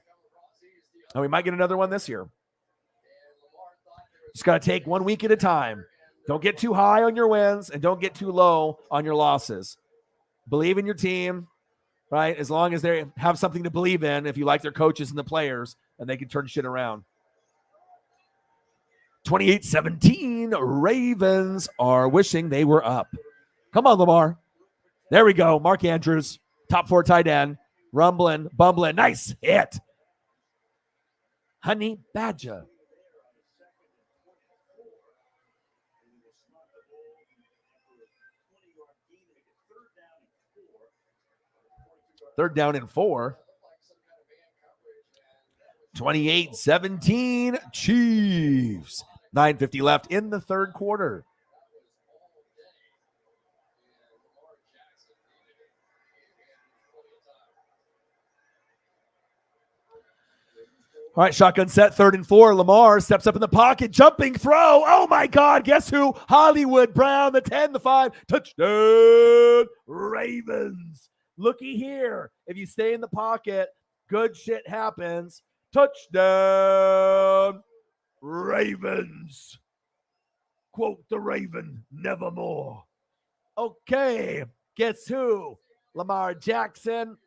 And we might get another one this year. Just got to take 1 week at a time. Don't get too high on your wins and don't get too low on your losses. Believe in your team, right? As long as they have something to believe in, if you like their coaches and the players, and they can turn shit around. 28-17, Ravens are wishing they were up. Come on, Lamar. There we go. Mark Andrews, top 4 tight end, rumbling, bumbling. Nice hit. Honey Badger. Third down and 4. 28-17 Chiefs. 9:50 left in the third quarter. All right, shotgun set, 3rd and 4. Lamar steps up in the pocket, jumping throw. Oh my God, guess who? Hollywood Brown, the 10, the 5, touchdown Ravens. Looky here. If you stay in the pocket, good shit happens. Touchdown Ravens. Quote the Raven, nevermore. Okay, guess who? Lamar Jackson.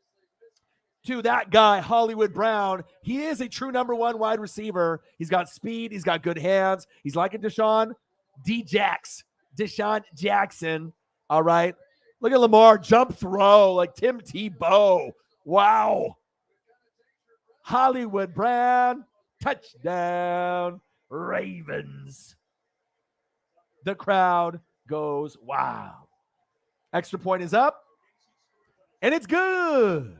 To that guy, Hollywood Brown. He is a true number 1 wide receiver. He's got speed. He's got good hands. He's like a Deshaun Jackson. All right. Look at Lamar jump throw like Tim Tebow. Wow. Hollywood Brown, touchdown Ravens. The crowd goes, wow. Extra point is up. And it's good.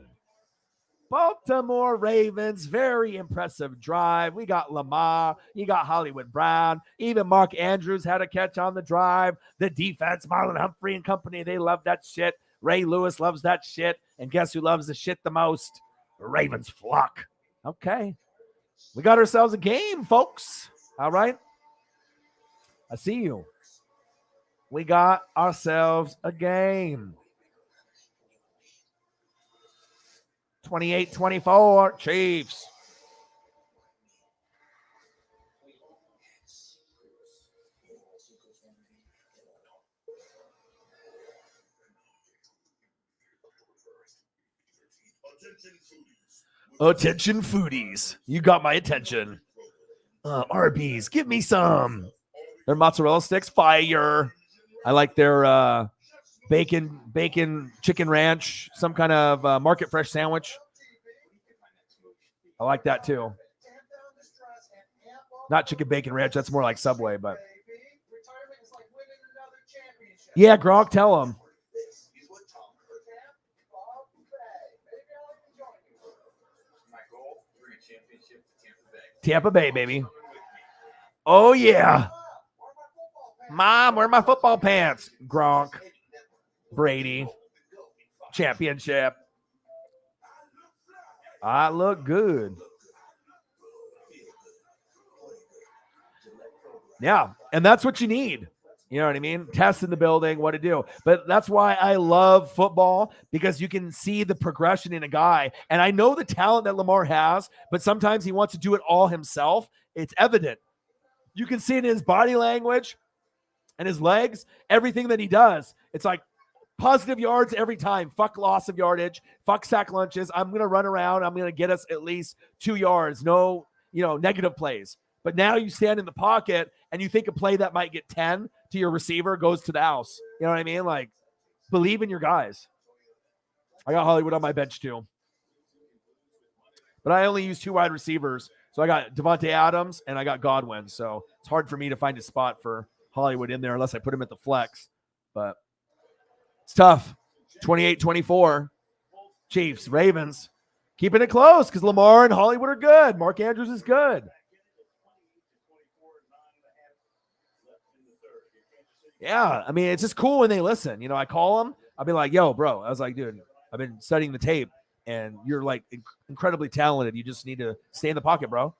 Baltimore Ravens, very impressive drive. We got Lamar, you got Hollywood Brown, even Mark Andrews had a catch on the drive. The defense, Marlon Humphrey and company, they love that shit. Ray Lewis loves that shit. And guess who loves the shit the most? The Ravens flock. Okay. We got ourselves a game, folks. All right. I see you. We got ourselves a game. 28-24 Chiefs. Attention foodies. You got my attention. Arby's, give me some. Their mozzarella sticks, fire. I like their bacon chicken ranch, some kind of market fresh sandwich. I like that too. Not chicken bacon ranch, that's more like Subway, but yeah, Gronk, tell him. Tampa Bay, baby. Oh yeah. Mom, where are my football pants? Gronk. Brady. Championship. I look good. Yeah, and that's what you need. You know what I mean? Tests in the building, what to do. But that's why I love football, because you can see the progression in a guy. And I know the talent that Lamar has, but sometimes he wants to do it all himself. It's evident. You can see it in his body language and his legs, everything that he does. It's like positive yards every time. Fuck loss of yardage. Fuck sack lunches. I'm going to run around. I'm going to get us at least 2 yards. No, negative plays. But now you stand in the pocket and you think a play that might get 10 to your receiver goes to the house. You know what I mean? Like, believe in your guys. I got Hollywood on my bench too. But I only use 2 wide receivers. So I got Devontae Adams and I got Godwin. So it's hard for me to find a spot for Hollywood in there unless I put him at the flex. But it's tough. 28-24. Chiefs, Ravens. Keeping it close because Lamar and Hollywood are good. Mark Andrews is good. Yeah, I mean, it's just cool when they listen. I call them. I'll be like, yo, bro. I was like, dude, I've been studying the tape, and you're, like, incredibly talented. You just need to stay in the pocket, bro,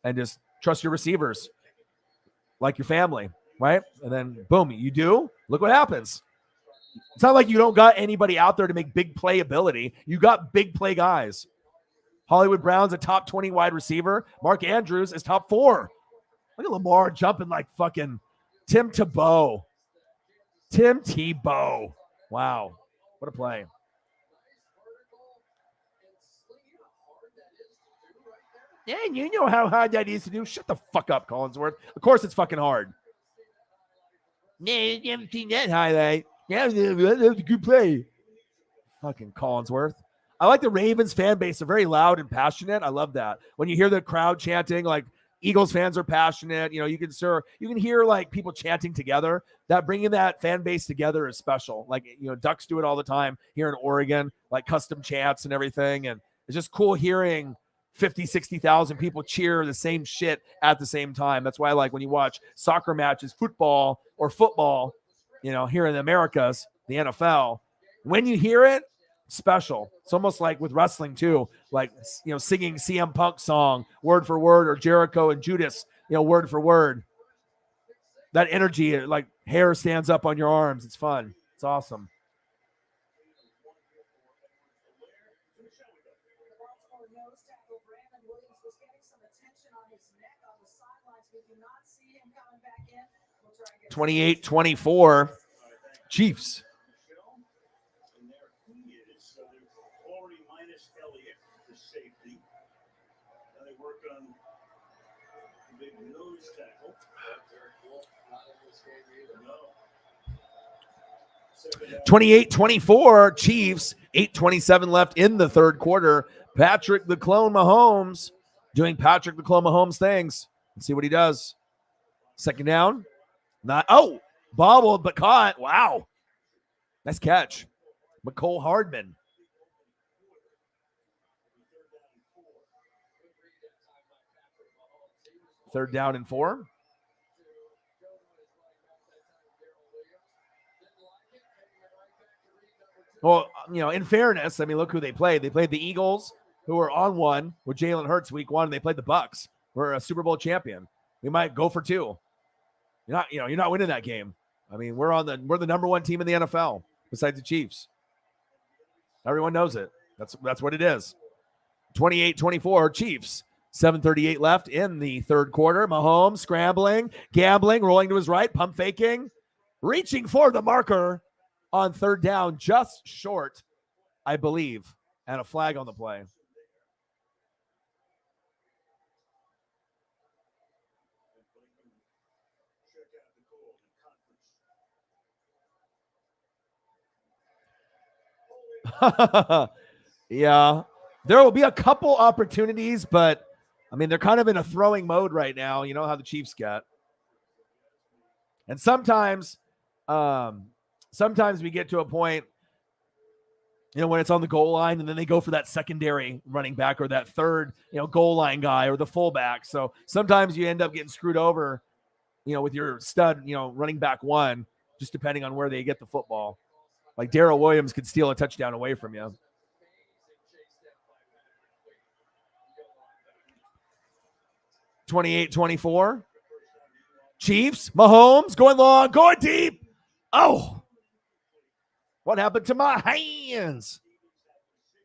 and just trust your receivers like your family, right? And then, boom, you do. Look what happens. It's not like you don't got anybody out there to make big play ability. You got big play guys. Hollywood Brown's a top 20 wide receiver. Mark Andrews is top 4. Look at Lamar jumping like fucking Tim Tebow. Tim Tebow. Wow. What a play. Yeah, you know how hard that is to do. Shut the fuck up, Collinsworth. Of course it's fucking hard. Yeah, you haven't seen that highlight. Yeah, that was a good play. Fucking Collinsworth. I like the Ravens fan base. They're very loud and passionate. I love that. When you hear the crowd chanting, like Eagles fans are passionate. You can hear like people chanting together. That bringing that fan base together is special. Like, Ducks do it all the time here in Oregon, like custom chants and everything. And it's just cool hearing 50, 60,000 people cheer the same shit at the same time. That's why I like when you watch soccer matches, football, here in the Americas, the NFL, when you hear it, special. It's almost like with wrestling too, like, singing CM Punk song word for word, or Jericho and Judas, word for word. That energy, like hair stands up on your arms. It's fun. It's awesome. The Baltimore nose tackle Brandon Williams was getting some attention on his neck on the sidelines. We do not see him coming back in. We'll try and get 28-24, Chiefs. And there he is. So they're already minus Elliott, the safety. Now they work on the big nose tackle. No. 28-24, Chiefs. 8:27 left in the third quarter. Patrick the Clone Mahomes doing Patrick the Clone Mahomes things. Let's see what he does. Second down. Bobbled but caught. Wow. Nice catch. McCole Hardman. Third down and 4. Well, in fairness, I mean, look who they played. They played the Eagles, who were on 1 with Jalen Hurts week 1, and they played the Bucks, who are a Super Bowl champion. We might go for 2. You're not winning that game. I mean, we're the number 1 team in the NFL besides the Chiefs. Everyone knows it. That's what it is. 28-24, Chiefs. 7:38 left in the third quarter. Mahomes scrambling, gambling, rolling to his right, pump faking, reaching for the marker on third down, just short, I believe, and a flag on the play. Yeah, there will be a couple opportunities, but I mean, they're kind of in a throwing mode right now. You know how the Chiefs get. And sometimes we get to a point, when it's on the goal line, and then they go for that secondary running back or that third, goal line guy or the fullback. So sometimes you end up getting screwed over, with your stud, running back 1, just depending on where they get the football. Like Darrell Williams could steal a touchdown away from you. 28-24. Chiefs, Mahomes going long, going deep. Oh, what happened to my hands?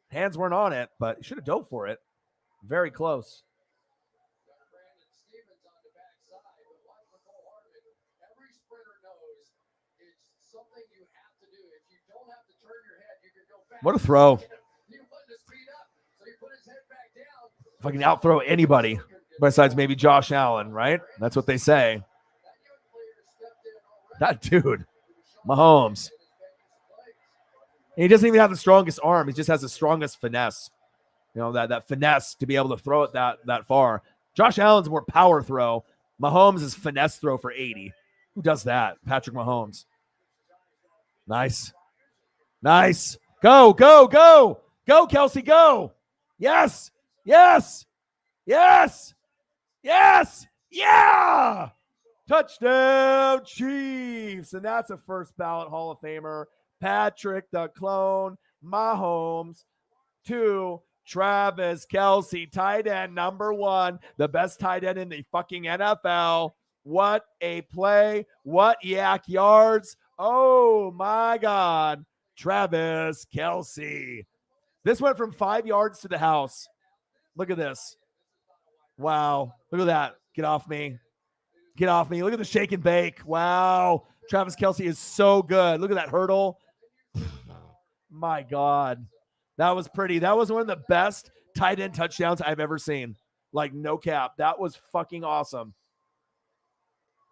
Hands weren't on it, but he should have dove for it. Very close. What a throw. If I can outthrow anybody besides maybe Josh Allen, right? That's what they say. That dude, Mahomes. He doesn't even have the strongest arm. He just has the strongest finesse. That finesse to be able to throw it that far. Josh Allen's more power throw. Mahomes is finesse throw for 80. Who does that? Patrick Mahomes. Nice. Go, go, go. Go, Kelsey, go. Yes. Yes. Yes. Yes. Yeah. Touchdown, Chiefs. And that's a first ballot Hall of Famer. Patrick the Clone Mahomes to Travis Kelce, tight end number 1, the best tight end in the fucking NFL. What a play. What yak yards. Oh my God. Travis Kelce. This went from 5 yards to the house. Look at this. Wow. Look at that. Get off me. Get off me. Look at the shake and bake. Wow. Travis Kelce is so good. Look at that hurdle. My God. That was pretty. That was one of the best tight end touchdowns I've ever seen. Like, no cap. That was fucking awesome.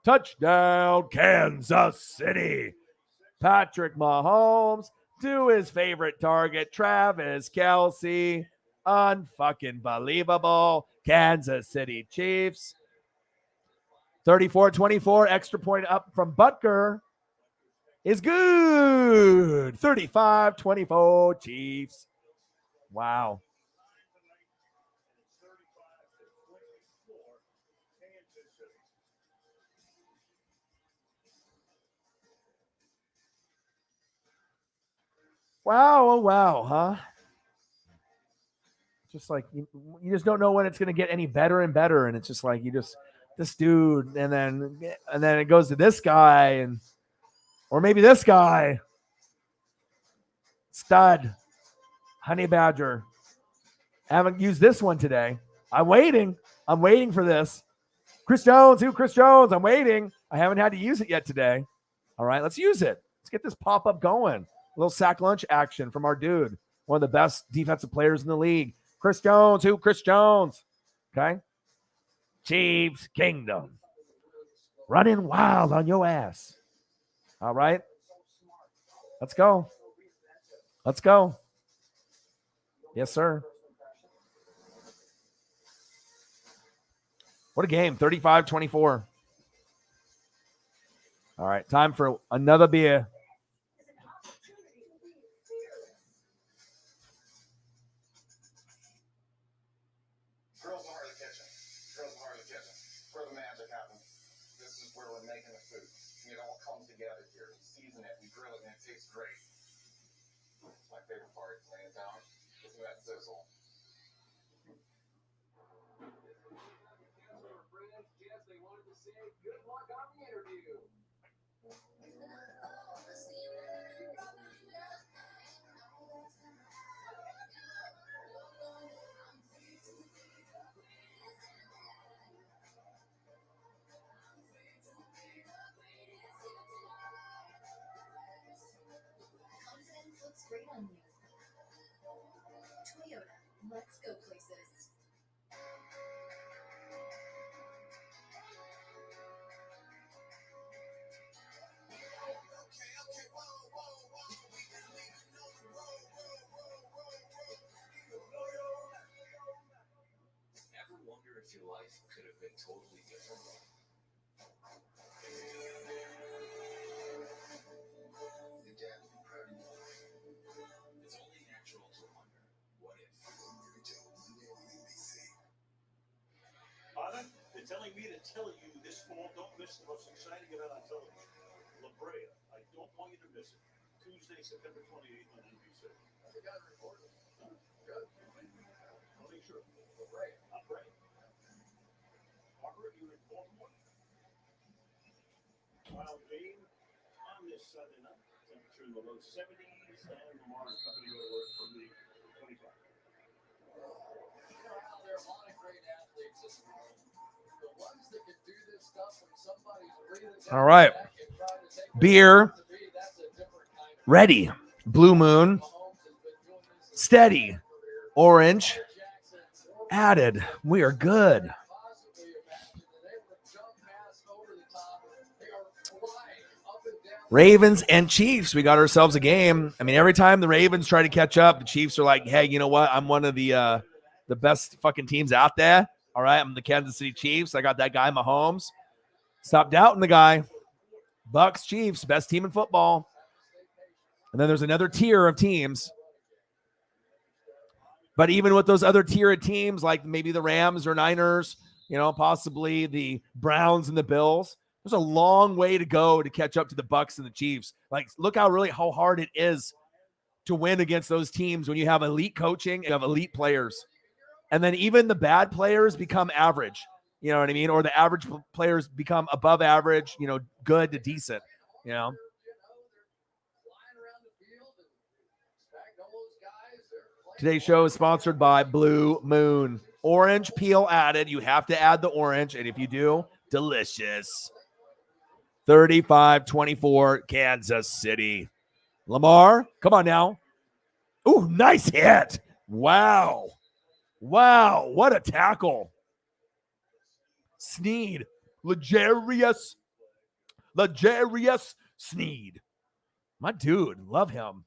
Touchdown, Kansas City. Patrick Mahomes to his favorite target, Travis Kelce. Unfucking believable. Kansas City Chiefs. 34-24, extra point up from Butker is good. 35-24 Chiefs. Wow. Wow, oh wow, huh? Just like you just don't know when it's going to get any better and better, and it's just like this dude, and then it goes to this guy, or maybe this guy, stud, honey badger. I haven't used this one today. I'm waiting for this. Chris Jones, Chris Jones? I'm waiting. I haven't had to use it yet today. All right, let's use it. Let's get this pop up going. A little sack lunch action from our dude, one of the best defensive players in the league. Chris Jones, Chris Jones? Okay. Chiefs Kingdom. Running wild on your ass. All right. Let's go. Let's go. Yes, sir. What a game. 35-24. All right. Time for another beer. Girls are hard to catch 'em. Girls are hard to catch 'em. Where the magic happens. This is where we're making the food. And it all comes together here. We season it, we grill it, and it tastes great. It's my favorite part. Laying it down. Listen to that sizzle. They wanted to say good luck on the interview. Confidence looks great on you. Toyota, let's go places. Ever wonder if your life could have been totally different? Your dad will be proud of you. It's only natural to wonder, what if? Father, they're telling me to tell you this fall, don't miss the most exciting event on television. La Brea. I don't want you to miss it. Tuesday, September 28th on NBC. I think I recorded. Good. I'll make sure. La Brea. I'm praying. Margaret, you're in Baltimore? Wild game on this Sunday night. Temperature in the low 70s, and Lamar's company will work from the 25. There are a lot of great athletes in the world. The ones that can do this stuff when somebody's breathing down All right. the neck and trying to take Beer. responsibility, that's a different kind of Ready. Blue Moon. Mahomes has been doing this his Steady. entire career. Orange. Jackson, Added. We are good. possibly imagine that they would jump past over the top. They are flying up and down. Ravens and Chiefs. We got ourselves a game. I mean, every time the Ravens try to catch up, the Chiefs are like, hey, you know what? I'm one of the best fucking teams out there. All right. I'm the Kansas City Chiefs. I got that guy, Mahomes. Stop doubting the guy. Bucks, Chiefs, best team in football. And then there's another tier of teams. But even with those other tier of teams, like maybe the Rams or Niners, possibly the Browns and the Bills, there's a long way to go to catch up to the Bucks and the Chiefs. Like, look how hard it is to win against those teams when you have elite coaching, you have elite players. And then even the bad players become average. You know what I mean? Or the average players become above average, good to decent, They're flying around the field and Spagnuolo's guys, they're playing. Today's show is sponsored by Blue Moon. Orange peel added. You have to add the orange. And if you do, delicious. 35-24, Kansas City. Lamar, come on now. Ooh, nice hit. Wow. What a tackle. Sneed. L'Jarius Sneed. My dude, love him.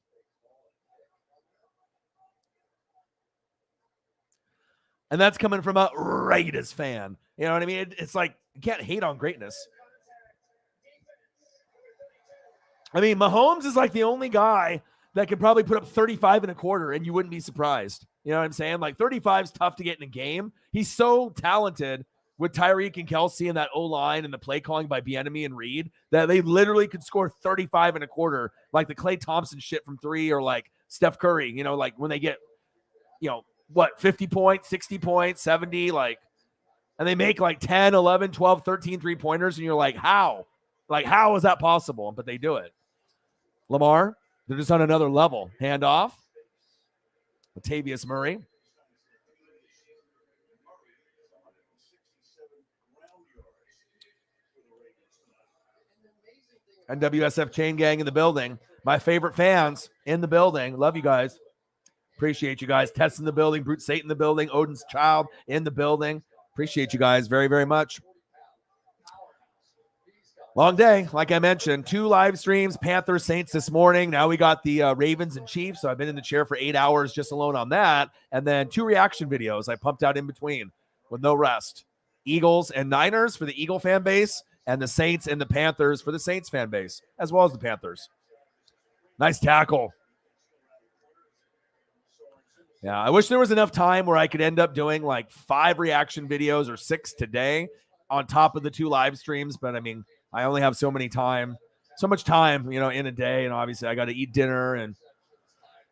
And that's coming from a Raiders fan. You know what I mean? It's like, you can't hate on greatness. I mean, Mahomes is like the only guy that could probably put up 35 and a quarter and you wouldn't be surprised. You know what I'm saying? Like 35 is tough to get in a game. He's so talented with Tyreek and Kelsey and that O-line and the play calling by Bieniemy and Reed that they literally could score 35 and a quarter, like the Klay Thompson shit from three or like Steph Curry, you know, like when they get, you know, what, 50 points, 60 points, 70, like, and they make like 10, 11, 12, 13 3-pointers, and you're like, how? Like, how is that possible? But they do it. Lamar, they're just on another level. Handoff. Latavius Murray. And WSF Chain Gang in the building. My favorite fans in the building. Love you guys. Appreciate you guys. Tess in the building. Brute Satan in the building. Odin's Child in the building. Appreciate you guys very, very much. Long day, like I mentioned. 2 live streams, Panthers, Saints this morning. Now we got the Ravens and Chiefs. So I've been in the chair for 8 hours just alone on that. And then 2 reaction videos I pumped out in between with no rest. Eagles and Niners for the Eagle fan base, and the Saints and the Panthers for the Saints fan base, as well as the Panthers. Nice tackle. Yeah, I wish there was enough time where I could end up doing like 5 reaction videos or 6 today on top of the 2 live streams. But I mean, I only have so much time, you know, in a day. And obviously I got to eat dinner and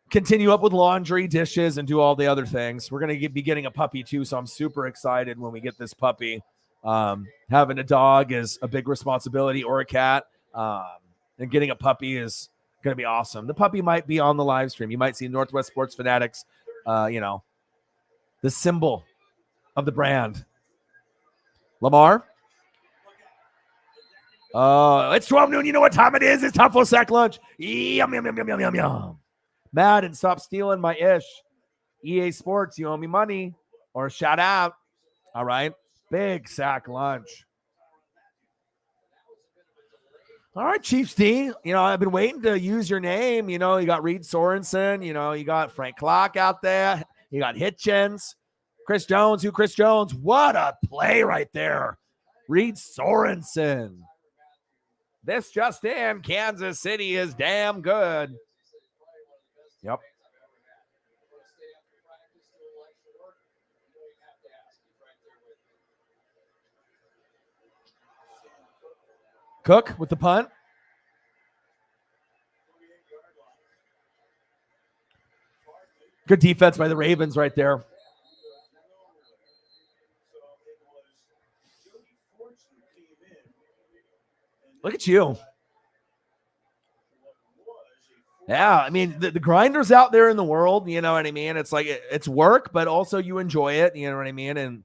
continue up with laundry, dishes, and do all the other things. We're going to be getting a puppy too. So I'm super excited when we get this puppy. Having a dog is a big responsibility, or a cat. And getting a puppy is going to be awesome. The puppy might be on the live stream. You might see Northwest Sports Fanatics, you know, the symbol of the brand. Lamar. It's 12 noon. You know what time it is? It's time for sack lunch. Yum, yum, yum, yum, yum, yum, yum. Madden, stop stealing my ish. EA Sports, you owe me money. Or shout out. All right. Big sack lunch. All right, Chiefs D. You know, I've been waiting to use your name. You know, you got Reed Sorensen. You know, you got Frank Clark out there. You got Hitchens. Chris Jones. Who Chris Jones? What a play right there. Reed Sorensen. This just in, Kansas City is damn good. Yep. Cook with the punt. Good defense by the Ravens right there. Look at you. Yeah, I mean, the grinders out there in the world, you know what I mean? It's like, it's work, but also you enjoy it, you know what I mean? And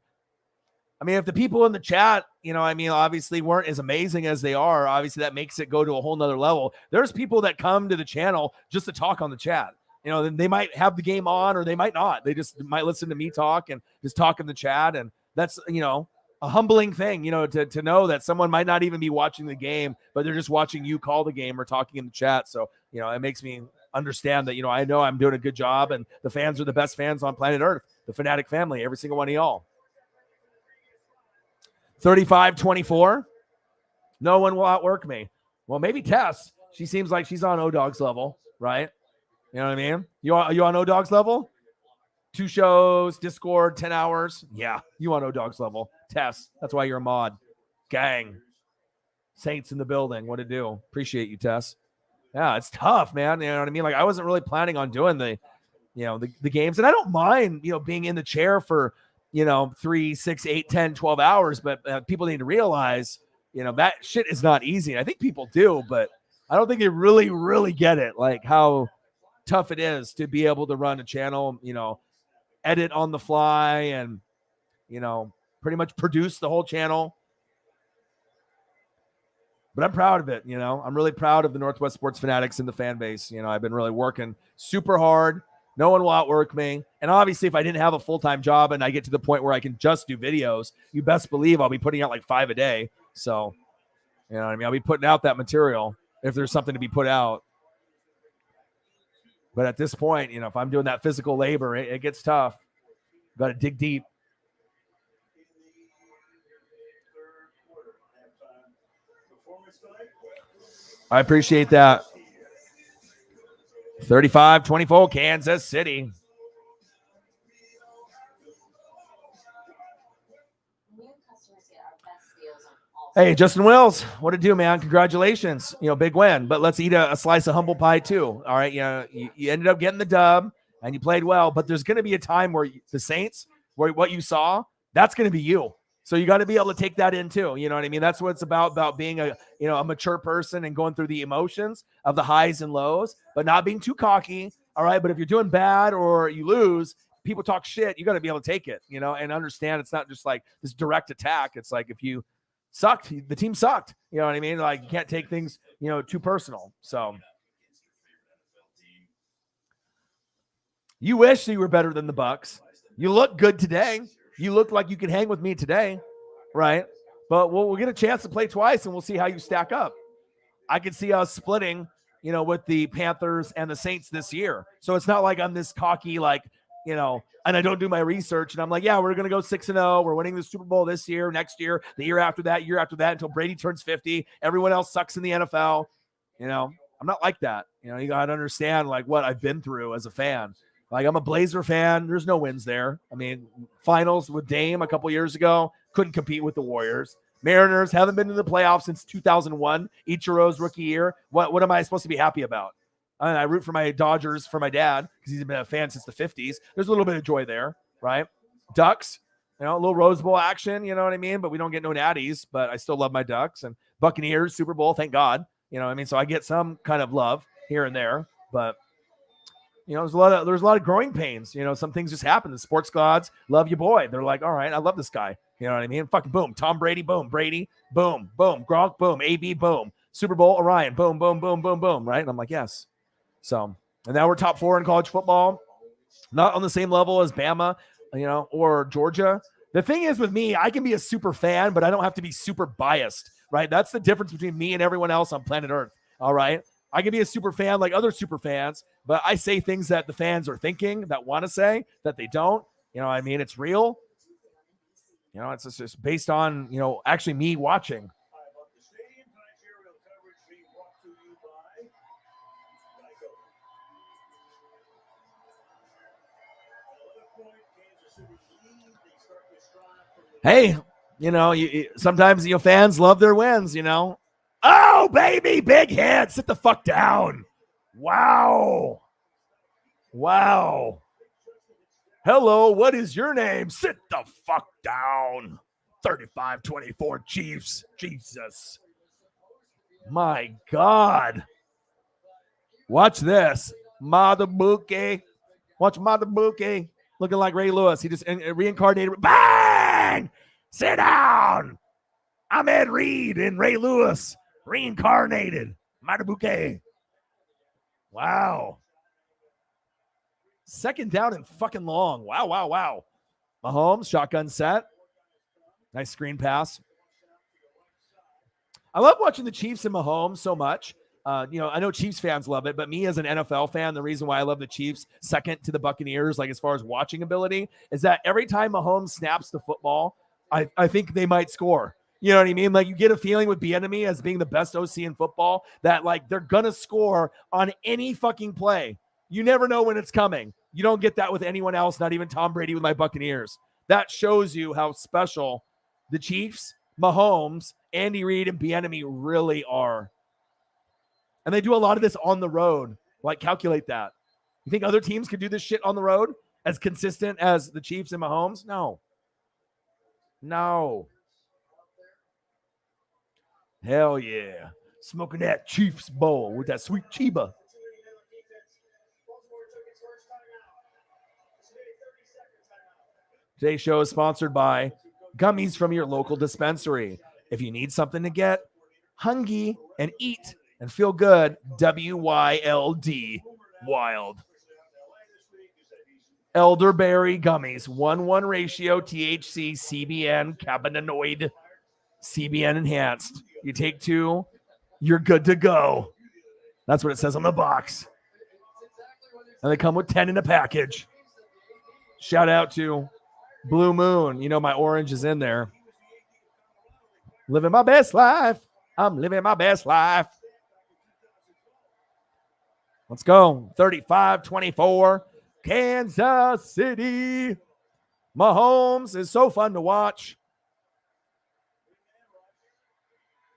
I mean, if the people in the chat, you know, I mean, obviously weren't as amazing as they are, obviously that makes it go to a whole nother level. There's people that come to the channel just to talk on the chat. You know, then they might have the game on or they might not. They just might listen to me talk and just talk in the chat. And that's, you know, a humbling thing, you know, to know that someone might not even be watching the game, but they're just watching you call the game or talking in the chat. So, you know, it makes me understand that, you know I'm doing a good job, and the fans are the best fans on planet Earth, the Fanatic family, every single one of y'all. 35-24. No one will outwork me. Well, maybe Tess. She seems like she's on O-Dog's level, right? You know what I mean? You on O-Dog's level? 2 shows, Discord, 10 hours. Yeah, you on O-Dog's level. Tess, that's why you're a mod. Gang. Saints in the building. What to do? Appreciate you, Tess. Yeah, it's tough, man. You know what I mean? Like, I wasn't really planning on doing the games. And I don't mind, you know, being in the chair for, you know, 3, 6, 8, 10, 12 hours. But people need to realize, you know, that shit is not easy. I think people do, but I don't think they really, really get it. Like, how tough it is to be able to run a channel, you know, edit on the fly and, you know, pretty much produce the whole channel. But I'm proud of it, you know. I'm really proud of the Northwest Sports Fanatics and the fan base. You know, I've been really working super hard. No one will outwork me. And obviously, if I didn't have a full-time job and I get to the point where I can just do videos, you best believe I'll be putting out like 5 a day. So, you know what I mean? I'll be putting out that material if there's something to be put out. But at this point, you know, if I'm doing that physical labor, it gets tough. Got to dig deep. I appreciate that. 35-24, Kansas City. Hey, Justin Wills, what to do, man? Congratulations. Big win. But let's eat a slice of humble pie too. All right. You ended up getting the dub and you played well, but there's going to be a time where the Saints, where what you saw, that's going to be you. So you got to be able to take that in too. You know what I mean? That's what it's about being a mature person and going through the emotions of the highs and lows, but not being too cocky. All right. But if you're doing bad or you lose, people talk shit, you got to be able to take it, and understand it's not just like this direct attack. It's like if you sucked, the team sucked. You know what I mean? Like you can't take things, too personal. So you wish you were better than the Bucks. You look good today. You look like you could hang with me today, right? But we'll get a chance to play twice and we'll see how you stack up. I could see us splitting, with the Panthers and the Saints this year. So it's not like I'm this cocky, like, and I don't do my research and I'm like, yeah, we're going to go 6-0. We're winning the Super Bowl this year, next year, the year after that until Brady turns 50. Everyone else sucks in the NFL. I'm not like that. You got to understand like what I've been through as a fan. Like I'm a Blazer fan. There's no wins there. I mean, finals with Dame a couple years ago, couldn't compete with the Warriors. Mariners haven't been in the playoffs since 2001, Ichiro's rookie year. What am I supposed to be happy about? I root for my Dodgers for my dad because he's been a fan since the 50s. There's a little bit of joy there, right? Ducks, a little Rose Bowl action, you know what I mean? But we don't get no natties, but I still love my Ducks. And Buccaneers, Super Bowl, thank God. You know what I mean? So I get some kind of love here and there, but there's a lot of growing pains. Some things just happen. The sports gods love you, boy. They're like, all right, I love this guy. You know what I mean? Fucking boom. Tom Brady, boom. Brady, boom, boom. Gronk, boom. AB, boom. Super Bowl, Orion, boom, boom, boom, boom, boom. Right? And I'm like, yes. So, and now we're top 4 in college football. Not on the same level as Bama, or Georgia. The thing is with me, I can be a super fan, but I don't have to be super biased, right? That's the difference between me and everyone else on planet Earth. All right. I can be a super fan like other super fans, but I say things that the fans are thinking, that want to say, that they don't. You know what I mean? It's real. It's just based on, actually me watching. Hey, sometimes fans love their wins. Oh baby, big hit! Sit the fuck down. Wow. Hello, what is your name? Sit the fuck down. 35-24 Chiefs. Jesus. My God. Watch this. Madabuke. Watch Madabuke. Looking like Ray Lewis. He just reincarnated. Bang! Sit down. I'm Ed Reed and Ray Lewis. Reincarnated. Madabuke. Wow. Second down and fucking long. Wow. Mahomes, shotgun set. Nice screen pass. I love watching the Chiefs and Mahomes so much. I know Chiefs fans love it, but me as an NFL fan, the reason why I love the Chiefs second to the Buccaneers, like as far as watching ability, is that every time Mahomes snaps the football, I think they might score. You know what I mean? Like you get a feeling with Bieniemy as being the best OC in football that like they're going to score on any fucking play. You never know when it's coming. You don't get that with anyone else, not even Tom Brady with my Buccaneers. That shows you how special the Chiefs, Mahomes, Andy Reid, and Bieniemy really are. And they do a lot of this on the road. Like, calculate that. You think other teams could do this shit on the road as consistent as the Chiefs and Mahomes? No. Hell yeah. Smoking that Chiefs bowl with that sweet Chiba. Today's show is sponsored by gummies from your local dispensary. If you need something to get hungry and eat and feel good, WYLD, wild. Elderberry gummies, 1:1 ratio, THC, CBN, cannabinoid, CBN enhanced. You take 2, you're good to go. That's what it says on the box. And they come with 10 in a package. Shout out to Blue Moon. My orange is in there. Living my best life. I'm living my best life. Let's go. 35-24. Kansas City. Mahomes is so fun to watch.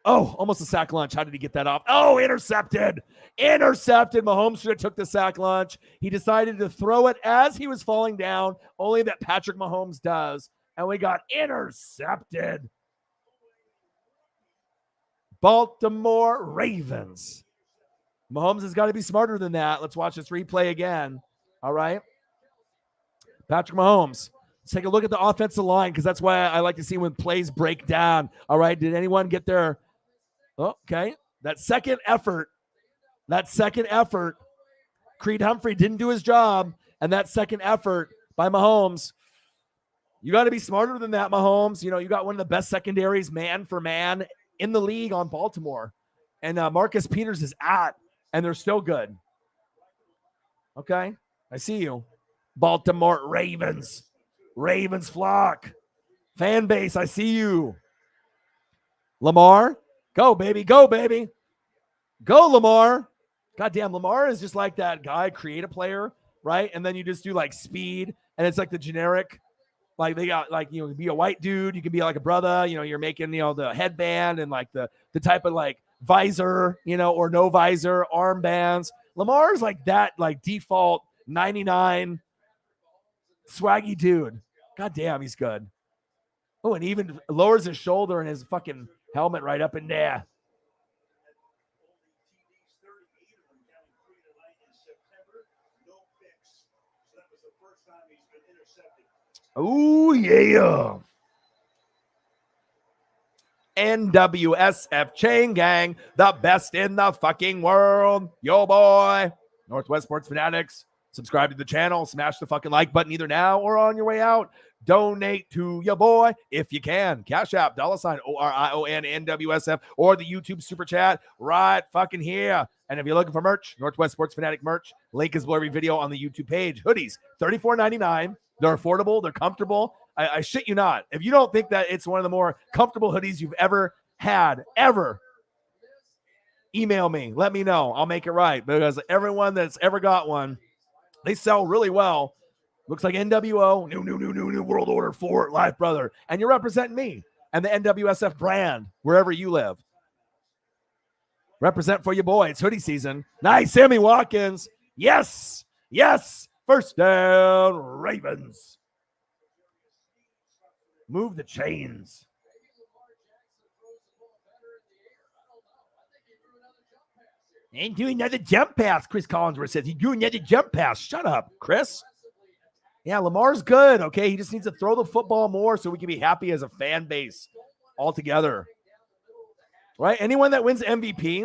Oh, almost a sack lunch. How did he get that off? Oh, intercepted. Intercepted. Mahomes should have took the sack lunch. He decided to throw it as he was falling down, only that Patrick Mahomes does. And we got intercepted. Baltimore Ravens. Mahomes has got to be smarter than that. Let's watch this replay again. All right. Patrick Mahomes. Let's take a look at the offensive line because that's why I like to see when plays break down. All right. Did anyone get their... Okay. That second effort, Creed Humphrey didn't do his job. And that second effort by Mahomes, you got to be smarter than that, Mahomes. You know, you got one of the best secondaries man for man in the league on Baltimore. And Marcus Peters is and they're still good. Okay. I see you. Baltimore Ravens. Ravens flock. Fan base, I see you. Lamar. Go, baby. Go, baby. Go, Lamar. Goddamn, Lamar is just like that guy, create a player, right? And then you just do like speed, and it's like the generic, like they got like, you know, be a white dude, you can be like a brother, you know, you're making, you know, the headband and like the type of like visor, you know, or no visor, armbands. Lamar's like that, like default 99 swaggy dude. Goddamn, he's good. Oh, and even lowers his shoulder and his fucking helmet right up in there. Oh, yeah. NWSF Chain Gang, the best in the fucking world. Yo, boy. Northwest Sports Fanatics. Subscribe to the channel. Smash the fucking like button either now or on your way out. Donate to your boy if you can. Cash App, $ ORION NWSF, or the YouTube super chat right fucking here. And if you're looking for merch, Northwest Sports Fanatic merch, link is below every video on the YouTube page. Hoodies, $34.99. They're affordable. They're comfortable. I shit you not. If you don't think that it's one of the more comfortable hoodies you've ever had, ever, email me. Let me know. I'll make it right. Because everyone that's ever got one, they sell really well. Looks like NWO, new World Order 4, Life Brother. And you're representing me and the NWSF brand wherever you live. Represent for your boy. It's hoodie season. Nice, Sammy Watkins. Yes, yes. First down, Ravens. Move the chains. And do another jump pass, Chris Collinsworth says. He do another jump pass. Shut up, Chris. Yeah, Lamar's good, okay? He just needs to throw the football more so we can be happy as a fan base altogether. Right? Anyone that wins MVP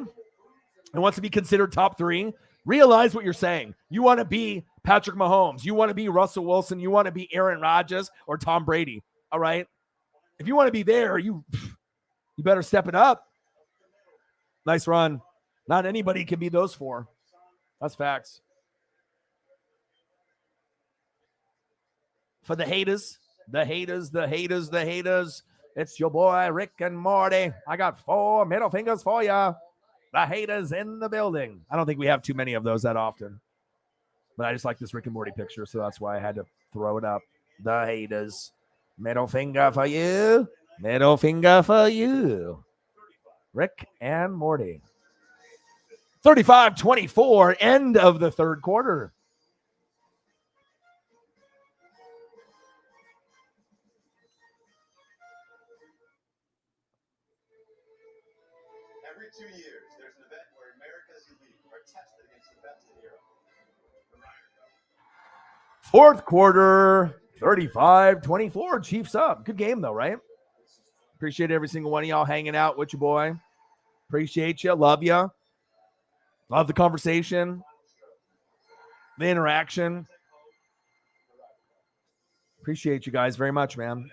and wants to be considered top 3, realize what you're saying. You want to be Patrick Mahomes. You want to be Russell Wilson. You want to be Aaron Rodgers or Tom Brady, all right? If you want to be there, you better step it up. Nice run. Not anybody can be those 4. That's facts. For the haters, it's your boy, Rick and Morty. I got 4 middle fingers for ya. The haters in the building. I don't think we have too many of those that often. But I just like this Rick and Morty picture, so that's why I had to throw it up. The haters. Middle finger for you. Middle finger for you. Rick and Morty. 35-24, end of the third quarter. Every 2 years, there's an event where America's elite are tested against the best in Europe. Fourth quarter, 35-24, Chiefs up. Good game, though, right? Appreciate every single one of y'all hanging out with your boy. Appreciate you. Love you. Love the conversation, the interaction. Appreciate you guys very much, man.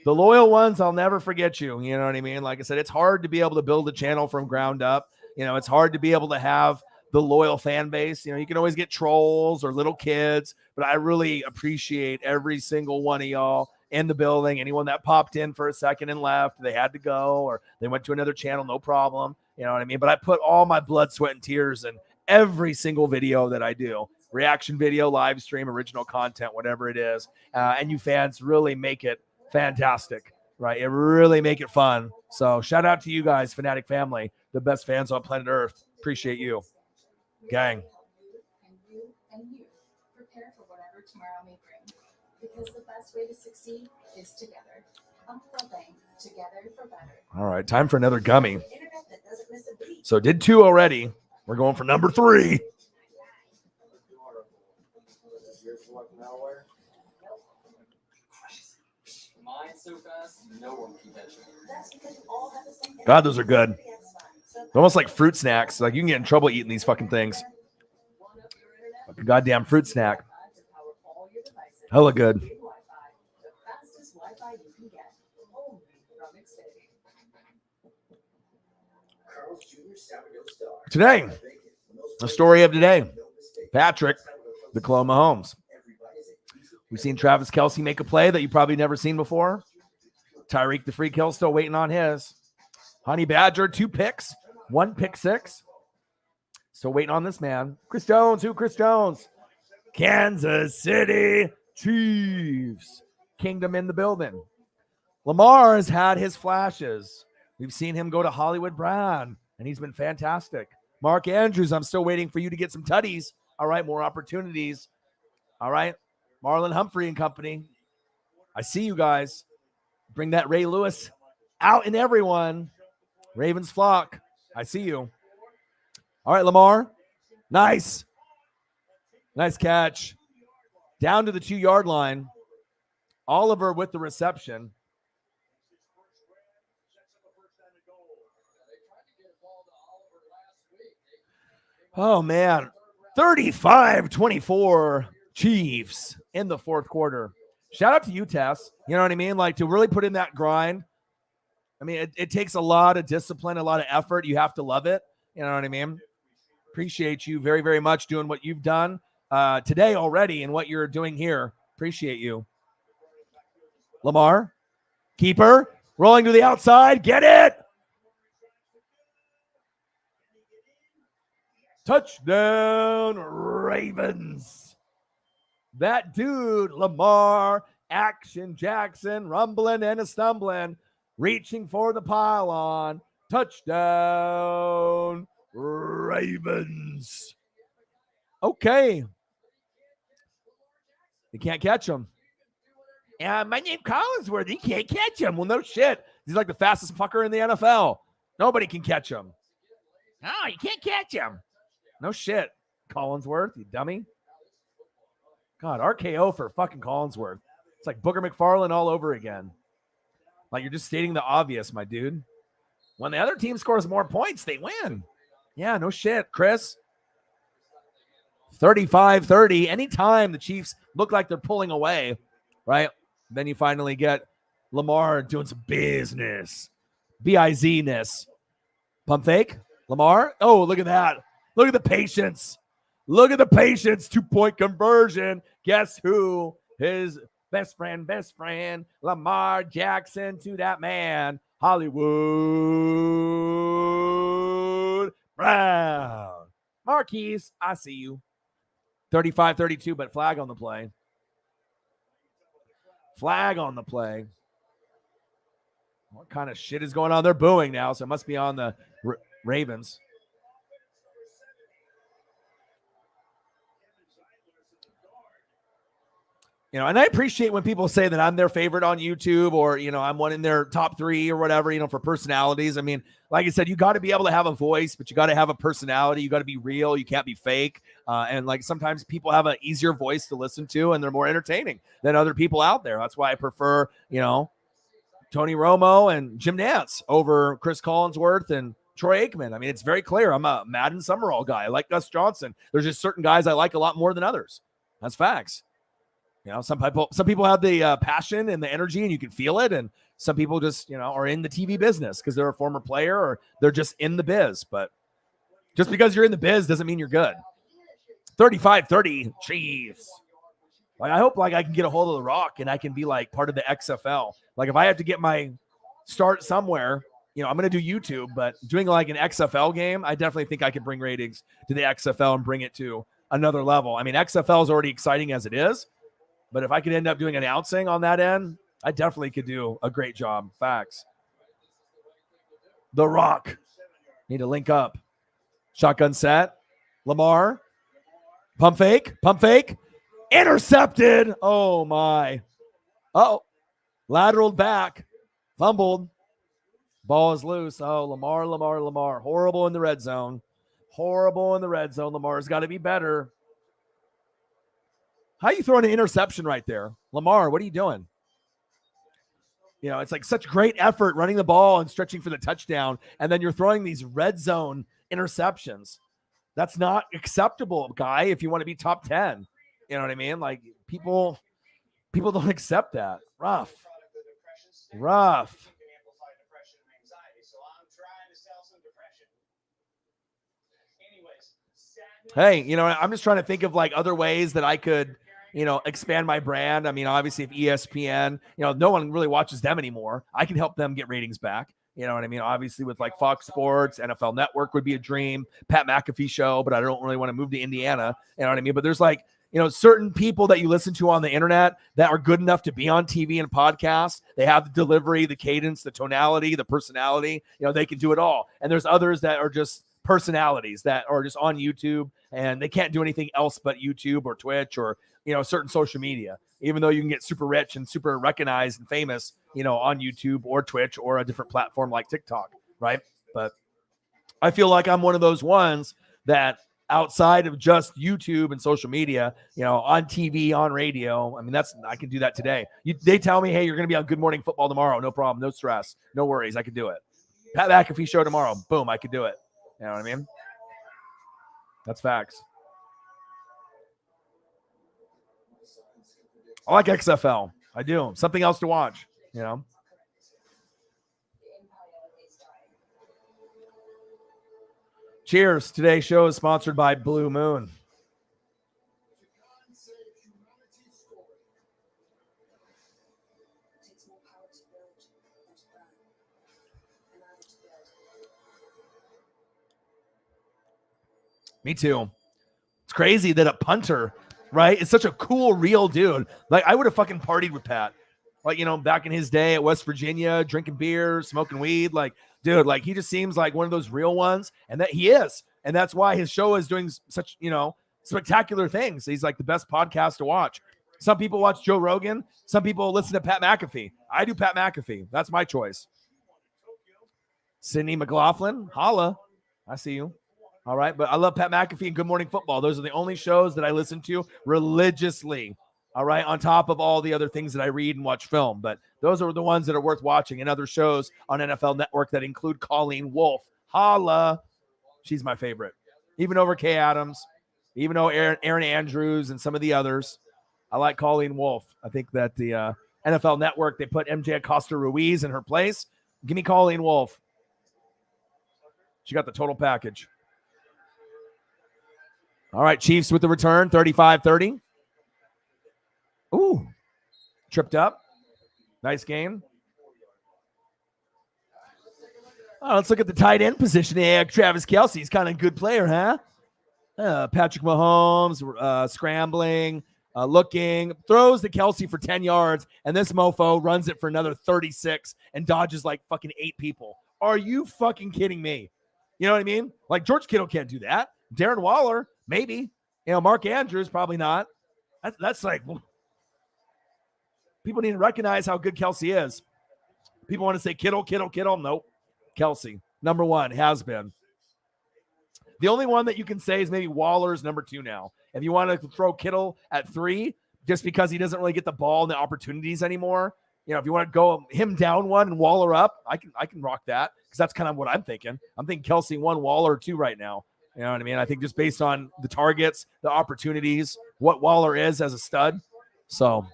The loyal ones, I'll never forget you. You know what I mean? Like I said, it's hard to be able to build a channel from ground up. You know, it's hard to be able to have the loyal fan base. You know, you can always get trolls or little kids, but I really appreciate every single one of y'all in the building. Anyone that popped in for a second and left, they had to go, or they went to another channel, no problem. You know what I mean? But I put all my blood, sweat, and tears in every single video that I do. Reaction video, live stream, original content, whatever it is. And you fans really make it fantastic. right? It really make it fun. So shout out to you guys, Fanatic family, the best fans on planet Earth. Appreciate you. Gang. And you prepare for whatever tomorrow may bring. Because the best way to succeed is together. Umbrella Bank, together for better. All right, time for another gummy. Internet that doesn't miss a beat. So did 2 already. We're going for number 3. Mine so fast, no one can catch it. That's because you all have the same God, those are good. They're almost like fruit snacks. Like you can get in trouble eating these fucking things. Like a goddamn fruit snack. Hella good. The fastest Wi-Fi you can get. Only from Xfinity. Today, the story of today, Patrick, the Clone Mahomes. We've seen Travis Kelce make a play that you probably never seen before. Tyreek the Freak Hill still waiting on his. Honey Badger, 2 picks, 1 pick 6. Still waiting on this man. Chris Jones, who Chris Jones? Kansas City Chiefs. Kingdom in the building. Lamar has had his flashes. We've seen him go to Hollywood Brown, and he's been fantastic. Mark Andrews, I'm still waiting for you to get some tutties. All right, more opportunities. All right, Marlon Humphrey and company. I see you guys. Bring that Ray Lewis out in everyone. Ravens flock. I see you. All right, Lamar. Nice. Nice catch. Down to the 2-yard line. Oliver with the reception. Oh, man. 35-24 Chiefs in the 4th quarter. Shout out to you, Tess. You know what I mean? Like, to really put in that grind. I mean, it takes a lot of discipline, a lot of effort. You have to love it. You know what I mean? Appreciate you very, very much doing what you've done today already and what you're doing here. Appreciate you. Lamar, keeper, rolling to the outside. Get it. Touchdown, Ravens. That dude, Lamar, Action Jackson, rumbling and a stumbling, reaching for the pylon. Touchdown, Ravens. Okay. You can't catch him. And my name Collinsworth. You can't catch him. Well, no shit. He's like the fastest fucker in the NFL. Nobody can catch him. No, you can't catch him. No shit. Collinsworth, you dummy. God, RKO for fucking Collinsworth. It's like Booger McFarlane all over again. Like you're just stating the obvious, my dude. When the other team scores more points, they win. Yeah, no shit, Chris. 35-30. Anytime the Chiefs look like they're pulling away, right? Then you finally get Lamar doing some business. B-I-Z-ness. Pump fake. Lamar. Oh, look at that. Look at the patience. Look at the patience. 2-point conversion. Guess who? His best friend, Lamar Jackson to that man, Hollywood Brown. Marquise, I see you. 35-32, but flag on the play. Flag on the play. What kind of shit is going on? They're booing now, so it must be on the Ravens. You know, and I appreciate when people say that I'm their favorite on YouTube or, you know, I'm one in their top 3 or whatever, you know, for personalities. I mean, like I said, you got to be able to have a voice, but you got to have a personality. You got to be real. You can't be fake. And like sometimes people have an easier voice to listen to and they're more entertaining than other people out there. That's why I prefer, you know, Tony Romo and Jim Nantz over Chris Collinsworth and Troy Aikman. I mean, it's very clear. I'm a Madden Summerall guy. I like Gus Johnson. There's just certain guys I like a lot more than others. That's facts. You know, some people have the passion and the energy and you can feel it. And some people just, you know, are in the TV business because they're a former player or they're just in the biz. But just because you're in the biz doesn't mean you're good. 35-30 Chiefs. Like, I hope like I can get a hold of The Rock and I can be like part of the XFL. Like if I have to get my start somewhere, you know, I'm going to do YouTube, but doing like an XFL game, I definitely think I could bring ratings to the XFL and bring it to another level. I mean, XFL is already exciting as it is. But if I could end up doing announcing on that end, I definitely could do a great job. Facts. The Rock. Need to link up. Shotgun set. Lamar. Pump fake. Pump fake. Intercepted. Oh, my. Oh, lateraled back. Fumbled. Ball is loose. Oh, Lamar. Horrible in the red zone. Horrible in the red zone. Lamar's got to be better. How are you throwing an interception right there? Lamar, what are you doing? You know, it's like such great effort running the ball and stretching for the touchdown, and then you're throwing these red zone interceptions. That's not acceptable, guy, if you want to be top 10. You know what I mean? Like, people don't accept that. Rough. Hey, you know, I'm just trying to think of like other ways that I could, you know, expand my brand. I mean, obviously, if ESPN, you know, no one really watches them anymore, I can help them get ratings back. You know what I mean? Obviously, with like Fox Sports, NFL Network would be a dream. Pat McAfee show, but I don't really want to move to Indiana. You know what I mean? But there's like, you know, certain people that you listen to on the internet that are good enough to be on TV and podcasts. They have the delivery, the cadence, the tonality, the personality. You know, they can do it all. And there's others that are just personalities that are just on YouTube and they can't do anything else but YouTube or Twitch or, you know, certain social media, even though you can get super rich and super recognized and famous, you know, on YouTube or Twitch or a different platform like TikTok, right? But I feel like I'm one of those ones that outside of just YouTube and social media, you know, on TV, on radio, I mean, I can do that today. They tell me, hey, you're going to be on Good Morning Football tomorrow. No problem. No stress. No worries. I can do it. Pat McAfee show tomorrow. Boom. I could do it. You know what I mean? That's facts. I like XFL. I do. Something else to watch, you know? Cheers. Today's show is sponsored by Blue Moon. Me too. It's crazy that a punter, right, is such a cool, real dude. Like, I would have fucking partied with Pat. Like, you know, back in his day at West Virginia, drinking beer, smoking weed. Like, dude, like, he just seems like one of those real ones. And that he is. And that's why his show is doing such, you know, spectacular things. He's like the best podcast to watch. Some people watch Joe Rogan. Some people listen to Pat McAfee. I do Pat McAfee. That's my choice. Sydney McLaughlin, holla. I see you. All right. But I love Pat McAfee and Good Morning Football. Those are the only shows that I listen to religiously. All right. On top of all the other things that I read and watch film. But those are the ones that are worth watching, and other shows on NFL Network that include Colleen Wolfe. Holla. She's my favorite. Even over Kay Adams, even though Aaron Andrews and some of the others. I like Colleen Wolfe. I think that the NFL Network, they put MJ Acosta Ruiz in her place. Give me Colleen Wolfe. She got the total package. All right, Chiefs with the return, 35-30. Ooh, tripped up. Nice game. Oh, let's look at the tight end position. Yeah, Travis Kelce's kind of a good player, huh? Patrick Mahomes scrambling, looking, throws to Kelce for 10 yards, and this mofo runs it for another 36 and dodges like fucking 8 people. Are you fucking kidding me? You know what I mean? Like, George Kittle can't do that. Darren Waller, maybe. You know, Mark Andrews, probably not. That's like, people need to recognize how good Kelce is. People want to say Kittle. Nope. Kelce, number one, has been. The only one that you can say is maybe Waller's number 2 now. If you want to throw Kittle at 3, just because he doesn't really get the ball and the opportunities anymore, you know, if you want to go him down 1 and Waller up, I can rock that, because that's kind of what I'm thinking. I'm thinking Kelce 1, Waller 2 right now. You know what I mean? I think just based on the targets, the opportunities, what Waller is as a stud. So,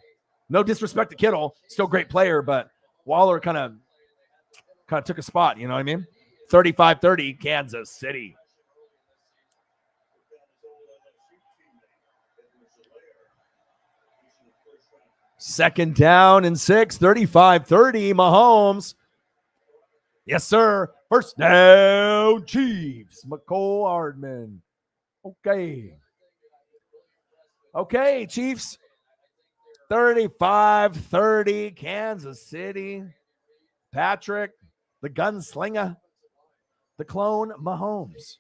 no disrespect to Kittle, still great player, but Waller kind of took a spot. You know what I mean? 35-30, Kansas City. Second down and 6, 35-30, Mahomes. Yes, sir. First down, Chiefs. McCole Hardman. Okay, Chiefs. 35-30, Kansas City. Patrick, the gunslinger, the clone Mahomes.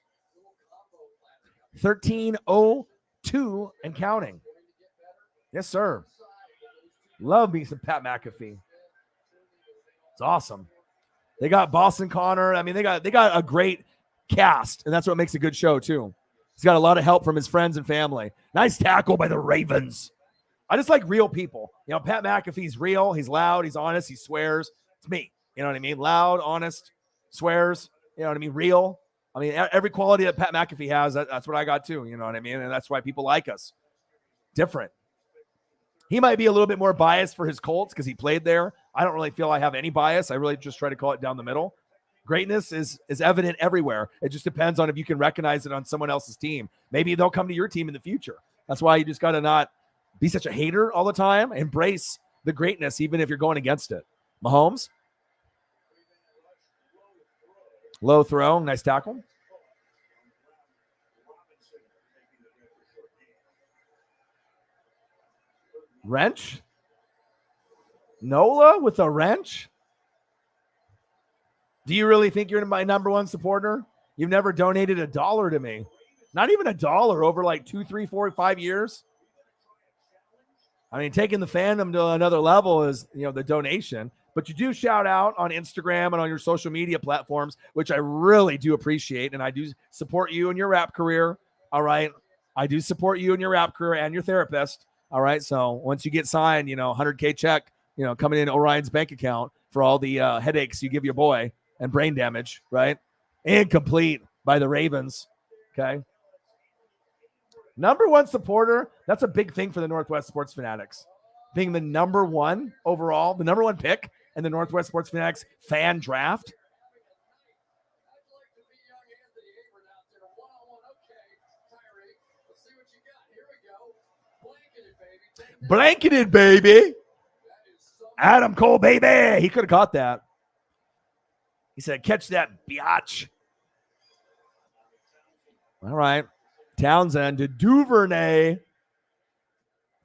13-0-2 and counting. Yes, sir. Love me some Pat McAfee. It's awesome. They got Boston Connor. I mean, they got a great cast, and that's what makes a good show too. He's got a lot of help from his friends and family. Nice tackle by the Ravens. I just like real people. You know, Pat McAfee's real. He's loud. He's honest. He swears. It's me. You know what I mean? Loud, honest, swears. You know what I mean? Real. I mean, every quality that Pat McAfee has, that's what I got too. You know what I mean? And that's why people like us. Different. He might be a little bit more biased for his Colts because he played there. I don't really feel I have any bias. I really just try to call it down the middle. Greatness is evident everywhere. It just depends on if you can recognize it on someone else's team. Maybe they'll come to your team in the future. That's why you just got to not be such a hater all the time. Embrace the greatness, even if you're going against it. Mahomes. Low throw. Nice tackle. Wrench. Nola with a wrench. Do you really think you're my number one supporter? You've never donated $1 to me. Not even $1 over like 2, 3, 4, 5 years. I mean, taking the fandom to another level is, you know, the donation. But you do shout out on Instagram and on your social media platforms, which I really do appreciate. And I do support you in your rap career. All right. I do support you in your rap career and your therapist. All right. So once you get signed, you know, $100K check, you know, coming in Orion's bank account for all the headaches you give your boy and brain damage, right? Incomplete by the Ravens. Okay. Number one supporter. That's a big thing for the Northwest Sports Fanatics. Being the number one overall, the number one pick in the Northwest Sports Fanatics fan draft. Blanketed, baby. Adam Cole, baby. He could have caught that. He said, catch that, biatch. All right. Townsend to Duvernay.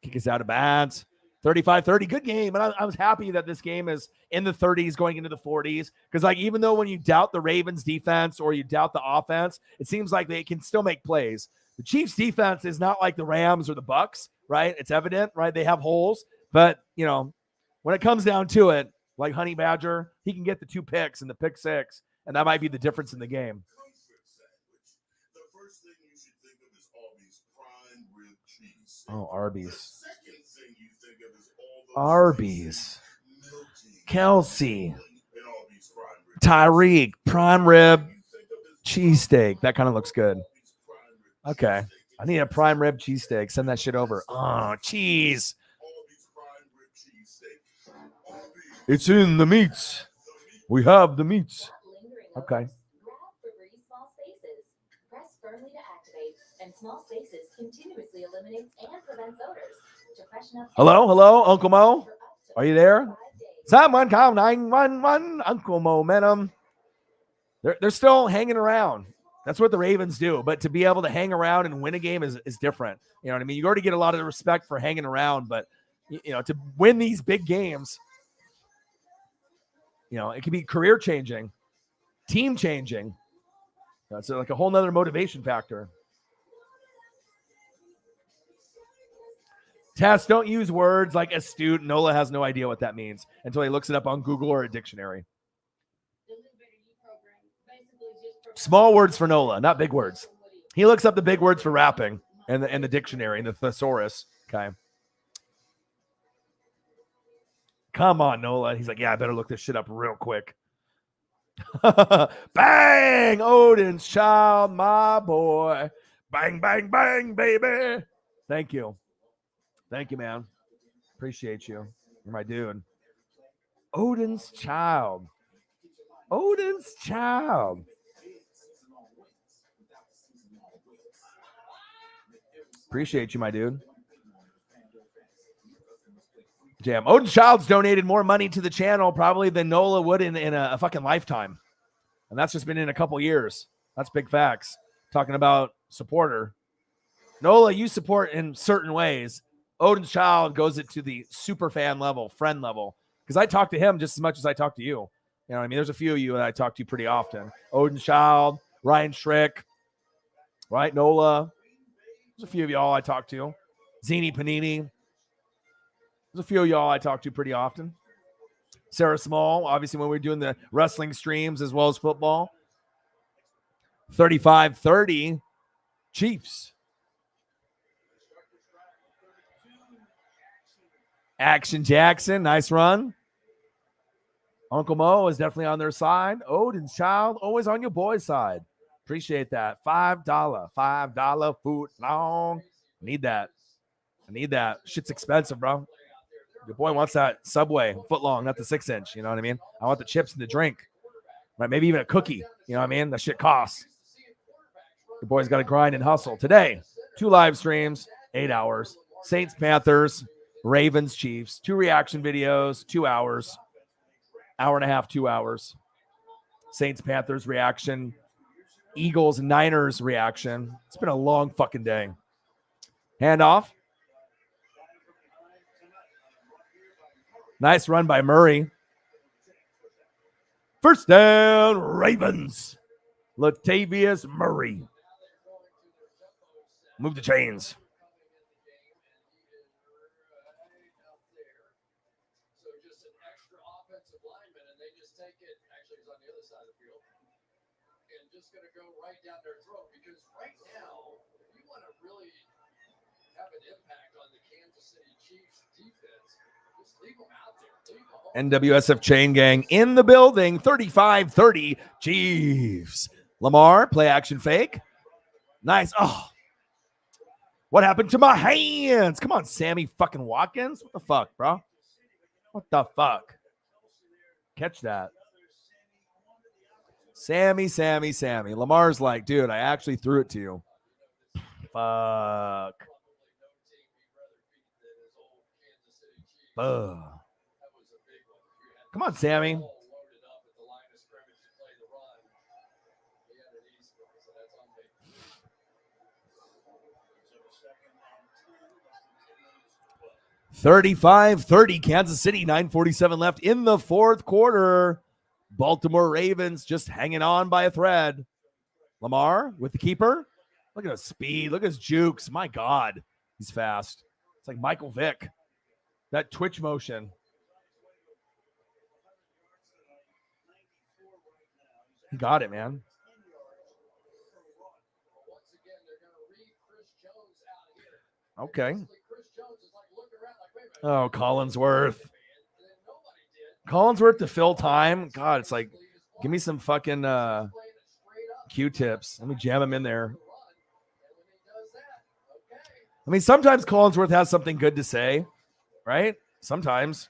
Kick us out of bounds. 35-30. Good game. And I was happy that this game is in the 30s going into the 40s. Because, like, even though when you doubt the Ravens defense or you doubt the offense, it seems like they can still make plays. The Chiefs defense is not like the Rams or the Bucks, right? It's evident, right? They have holes. But, you know, when it comes down to it, like Honey Badger, he can get the 2 picks and the pick 6. And that might be the difference in the game. Oh, Arby's. Arby's. Kelsey. Tyreek. Prime rib. Cheesesteak. That kind of looks good. Okay. I need a prime rib cheesesteak. Send that shit over. Oh, cheese. It's in the meats. We have the meats. Okay. Firmly to activate, and small spaces continuously eliminates and prevents odors to freshen up. Hello, Uncle Mo. Are you there? Someone call 911. Uncle Momentum. They're still hanging around. That's what the Ravens do. But to be able to hang around and win a game is different. You know what I mean? You already get a lot of respect for hanging around, but you know, to win these big games, you know, it can be career changing, team changing. That's like a whole nother motivation factor. Tess, don't use words like astute. Nola has no idea what that means until he looks it up on Google or a dictionary. Small words for Nola, not big words. He looks up the big words for rapping and the dictionary and the thesaurus. Okay. Come on, Nola. He's like, yeah, I better look this shit up real quick. Bang! Odin's child, my boy. Bang, bang, bang, baby. Thank you. Thank you, man. Appreciate you. You're my dude. Odin's child. Odin's child. Appreciate you, my dude. Jam. Odin Child's donated more money to the channel probably than Nola would in a fucking lifetime. And that's just been in a couple years. That's big facts. Talking about supporter. Nola, you support in certain ways. Odin's Child goes it to the super fan level, friend level. Because I talk to him just as much as I talk to you. You know what I mean? There's a few of you that I talk to pretty often. Odin's Child, Ryan Schrick, right? Nola. There's a few of y'all I talk to. Zini Panini. There's a few of y'all I talk to pretty often. Sarah Small, obviously when we're doing the wrestling streams as well as football. 35-30 Chiefs. Action Jackson, nice run. Uncle Mo is definitely on their side. Odin's Child, always on your boy's side. Appreciate that. $5 foot long. I need that. Shit's expensive, bro. Your boy wants that Subway foot long, not the 6-inch. You know what I mean? I want the chips and the drink. Right? Maybe even a cookie. You know what I mean? That shit costs. Your boy's got to grind and hustle. Today, 2 live streams, 8 hours. Saints, Panthers, Ravens, Chiefs. 2 reaction videos, 2 hours. Hour and a half, 2 hours. Saints, Panthers reaction. Eagles, Niners reaction. It's been a long fucking day. Handoff. Nice run by Murray. First down, Ravens. Latavius Murray. Move the chains. So just an extra offensive lineman, and they just take it. Actually, he's on the other side of the field, and just going to go right down their throat. Because right now, if you want to really have an impact on the Kansas City Chiefs defense, just leave them out there. NWSF Chain Gang in the building. 35-30 Chiefs. Lamar, play action fake. Nice. Oh, what happened to my hands? Come on, Sammy fucking Watkins. What the fuck, bro? What the fuck? Catch that. Sammy. Lamar's like, dude, I actually threw it to you. Fuck. Ugh. Come on, Sammy. 35-30 Kansas City, 9:47 left in the fourth quarter. Baltimore Ravens just hanging on by a thread. Lamar with the keeper. Look at his speed. Look at his jukes. My God, he's fast. It's like Michael Vick. That twitch motion. He got it, man. Okay. Oh, Collinsworth. Collinsworth to fill time. God, it's like, give me some fucking Q-tips. Let me jam him in there. I mean, sometimes Collinsworth has something good to say, right? Sometimes.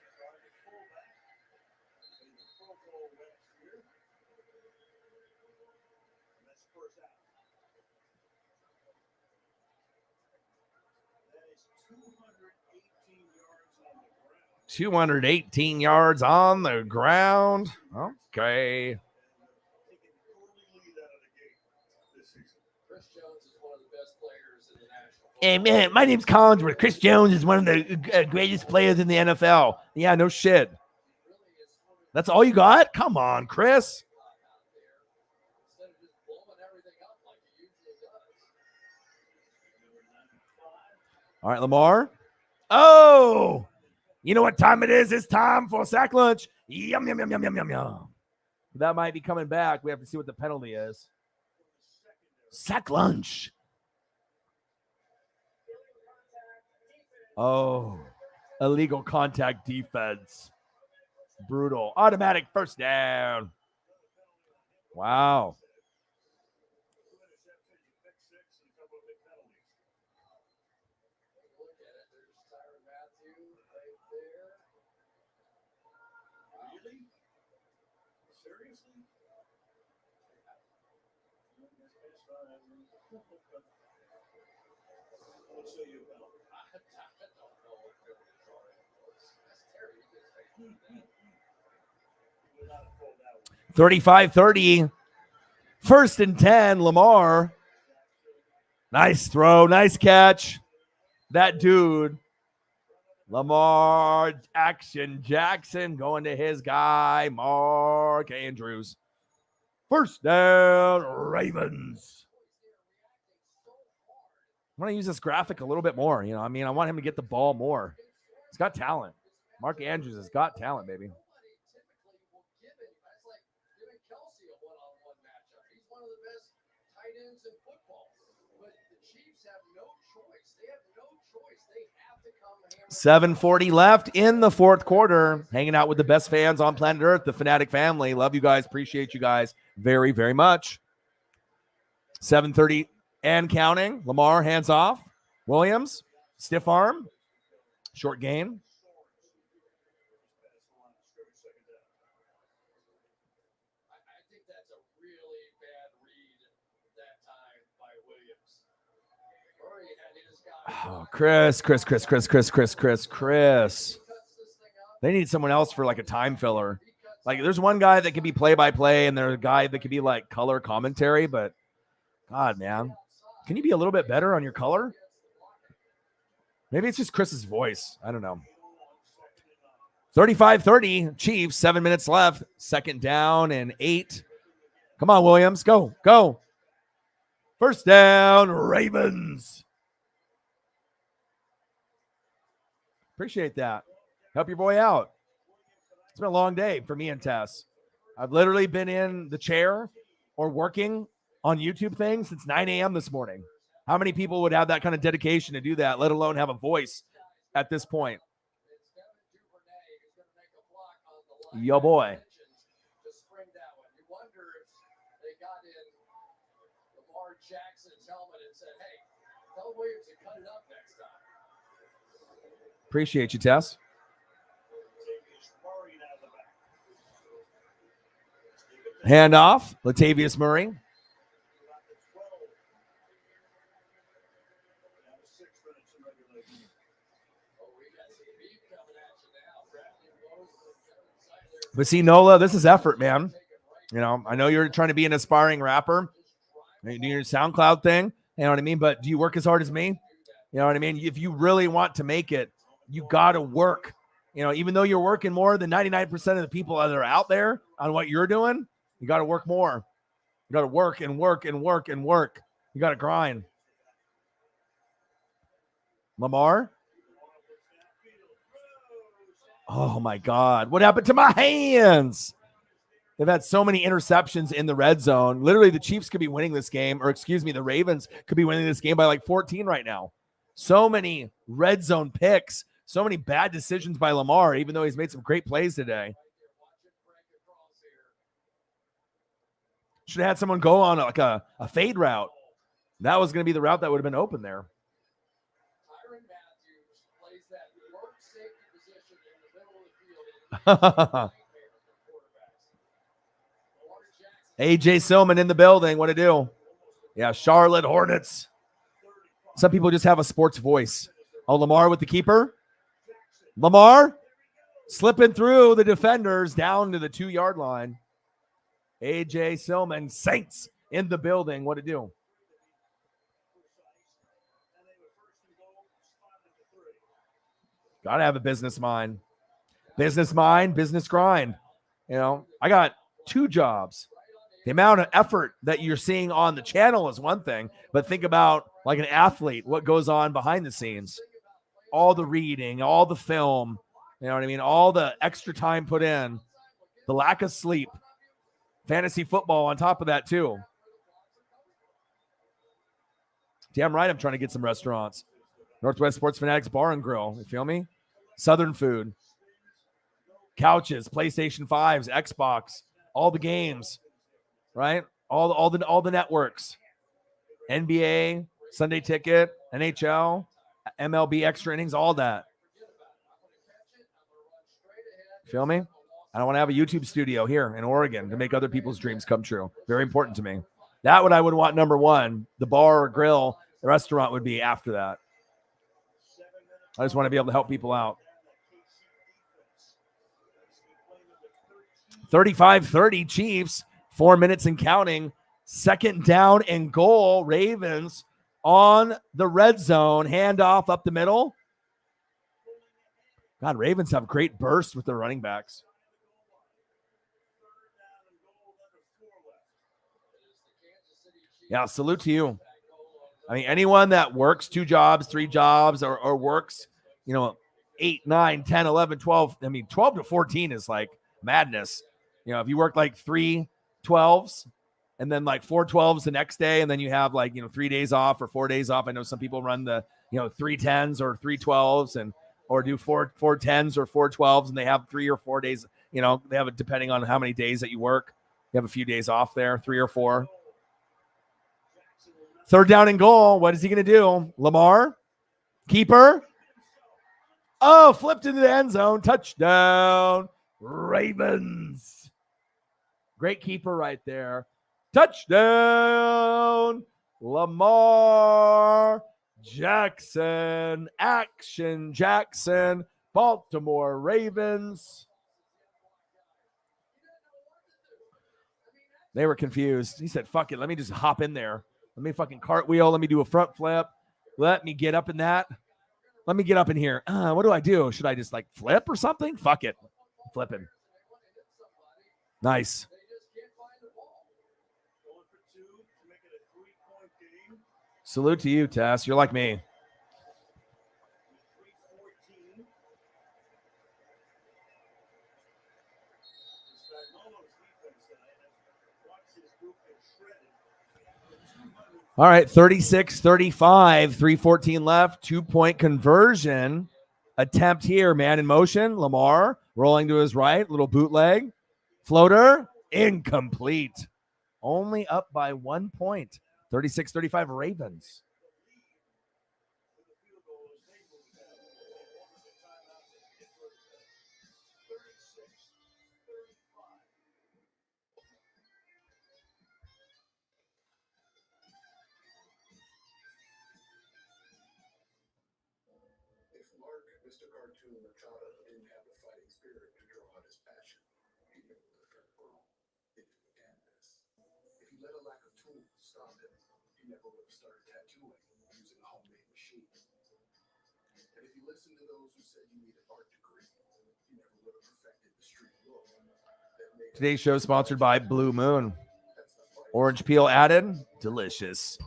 $218 yards on the ground. Okay. Hey, man, my name's Collinsworth. Chris Jones is one of the greatest players in the NFL. Yeah, no shit. That's all you got? Come on, Chris. All right, Lamar. Oh, you know what time it is? It's time for sack lunch. Yum, yum, yum, yum, yum, yum, yum. That might be coming back. We have to see what the penalty is. Sack lunch. Oh, illegal contact defense. Brutal. Automatic first down. Wow. $35-30. 1st and 10, Lamar. Nice throw, nice catch. That dude Lamar Action Jackson going to his guy, Mark Andrews. First down, Ravens. I want to use this graphic a little bit more. You know, I mean, I want him to get the ball more. He's got talent. Mark Andrews has got talent, baby. He's one of the best tight ends in football. But the Chiefs have no choice. They have no choice. They have to come hammer. 7:40 left in the fourth quarter. Hanging out with the best fans on planet Earth, the Fanatic family. Love you guys. Appreciate you guys very, very much. 7:30 and counting. Lamar hands off. Williams, stiff arm. Short gain. I think that's a really bad read that time by Williams. Murray had his guy. Oh, Chris. They need someone else for like a time filler. Like there's one guy that can be play-by-play and there's a guy that can be like color commentary, but God, man. Can you be a little bit better on your color? Maybe it's just Chris's voice. I don't know. 35-30, Chiefs, 7 minutes left. Second down and 8. Come on, Williams. Go. First down, Ravens. Appreciate that. Help your boy out. It's been a long day for me and Tess. I've literally been in the chair or working on YouTube things since 9 a.m. this morning. How many people would have that kind of dedication to do that, let alone have a voice at this point? Yo, boy. You wonder if they got in Lamar Jackson's helmet and said, hey, tell Williams to cut it up next time. Appreciate you, Tess. Handoff, Latavius Murray. But see, Nola, this is effort, man. You know, I know you're trying to be an aspiring rapper. You do your SoundCloud thing. You know what I mean? But do you work as hard as me? You know what I mean? If you really want to make it, you got to work. You know, even though you're working more than 99% of the people that are out there on what you're doing, you got to work more. You got to work and work and work and work. You got to grind. Lamar. Oh, my God. What happened to my hands? They've had so many interceptions in the red zone. Literally, the Chiefs could be winning this game, or excuse me, the Ravens could be winning this game by like 14 right now. So many red zone picks, so many bad decisions by Lamar, even though he's made some great plays today. Should have had someone go on like a fade route. That was going to be the route that would have been open there. AJ Sillman in the building. What to do? Yeah, Charlotte Hornets. Some people just have a sports voice. Oh, Lamar with the keeper. Lamar slipping through the defenders down to the 2-yard line. AJ Sillman, Saints in the building. What to do? Got to have a business mind. Business mind, business grind. You know, I got 2 jobs. The amount of effort that you're seeing on the channel is one thing, but think about like an athlete, what goes on behind the scenes. All the reading, all the film, you know what I mean? All the extra time put in, the lack of sleep, fantasy football on top of that too. Damn right I'm trying to get some restaurants. Northwest Sports Fanatics Bar and Grill, you feel me? Southern food. Couches, PlayStation 5s, Xbox, all the games, right? All the networks. NBA, Sunday Ticket, NHL, MLB extra innings, all that. Feel me? I don't want to have a YouTube studio here in Oregon to make other people's dreams come true. Very important to me. That what I would want number 1. The bar or grill, the restaurant would be after that. I just want to be able to help people out. 35-30 Chiefs, 4 minutes and counting. Second down and goal. Ravens on the red zone. Handoff up the middle. God, Ravens have great burst with their running backs. Yeah, salute to you. I mean, anyone that works 2 jobs, 3 jobs, or works, 8, 9, 10, 11, 12. I mean, 12 to 14 is like madness. If you work like 3 12s and then like 4 12s the next day, and then you have like, 3 days off or 4 days off. I know some people run the, 3 10s or 3 12s or do 4 10s or 4 12s, and they have 3 or 4 days. They have it depending on how many days that you work. You have a few days off there, 3 or 4. Third down and goal. What is he going to do? Lamar, keeper. Oh, flipped into the end zone. Touchdown, Ravens. Great keeper right there. Touchdown, Lamar Jackson. Action Jackson. Baltimore Ravens. They were confused. He said, fuck it. Let me just hop in there. Let me fucking cartwheel. Let me do a front flip. Let me get up in that. Let me get up in here. What do I do? Should I just like flip or something? Fuck it. I'm flipping. Nice. Salute to you, Tess. You're like me. All right, 36-35, 3:14 left, 2-point conversion attempt here. Man in motion, Lamar rolling to his right, little bootleg, floater, incomplete. Only up by 1 point, 36-35 Ravens. If Mark, Mr. Cartoon Machado, didn't have the fighting spirit to draw on his passion, he never would have grown into a canvas. If he let a lack of tools stop him, he never would have started tattooing using a homemade machine. And if you listen to those who said you need an art degree, he never would have perfected the street look. Today's show is sponsored by Blue Moon. Orange peel added, delicious.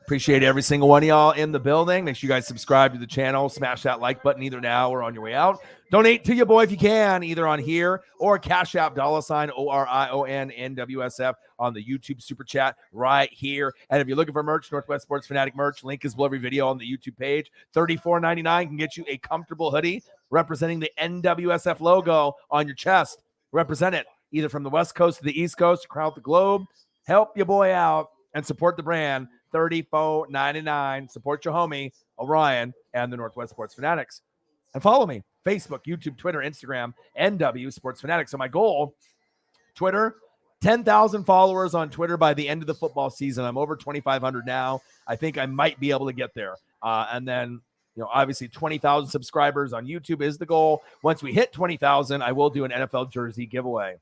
Appreciate every single one of y'all in the building. Make sure you guys subscribe to the channel. Smash that like button either now or on your way out. Donate to your boy if you can, either on here or Cash App, $ORION_NWSF on the YouTube Super Chat right here. And if you're looking for merch, Northwest Sports Fanatic merch, link is below every video on the YouTube page. $34.99 can get you a comfortable hoodie representing the NWSF logo on your chest. Represent it either from the West Coast to the East Coast, across the globe. Help your boy out and support the brand. $34.99. Support your homie, Orion, and the Northwest Sports Fanatics. And follow me, Facebook, YouTube, Twitter, Instagram, NW Sports Fanatics. So my goal, Twitter, 10,000 followers on Twitter by the end of the football season. I'm over 2,500 now. I think I might be able to get there. And then, obviously 20,000 subscribers on YouTube is the goal. Once we hit 20,000, I will do an NFL jersey giveaway.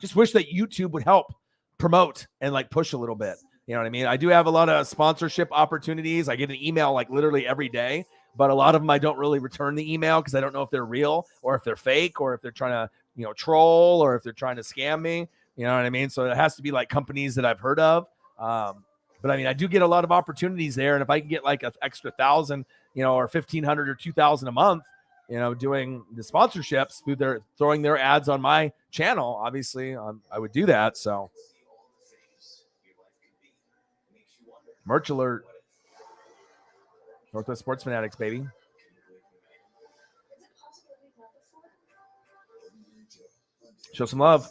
Just wish that YouTube would help promote and like push a little bit. You know what I mean? I do have a lot of sponsorship opportunities. I get an email like literally every day, but a lot of them I don't really return the email because I don't know if they're real or if they're fake or if they're trying to, troll or if they're trying to scam me. You know what I mean? So it has to be like companies that I've heard of. But I mean, I do get a lot of opportunities there. And if I can get like an extra 1,000, or 1,500 or 2,000 a month, doing the sponsorships through their throwing their ads on my channel, obviously I would do that. So merch alert. Northwest Sports Fanatics, baby. Show some love.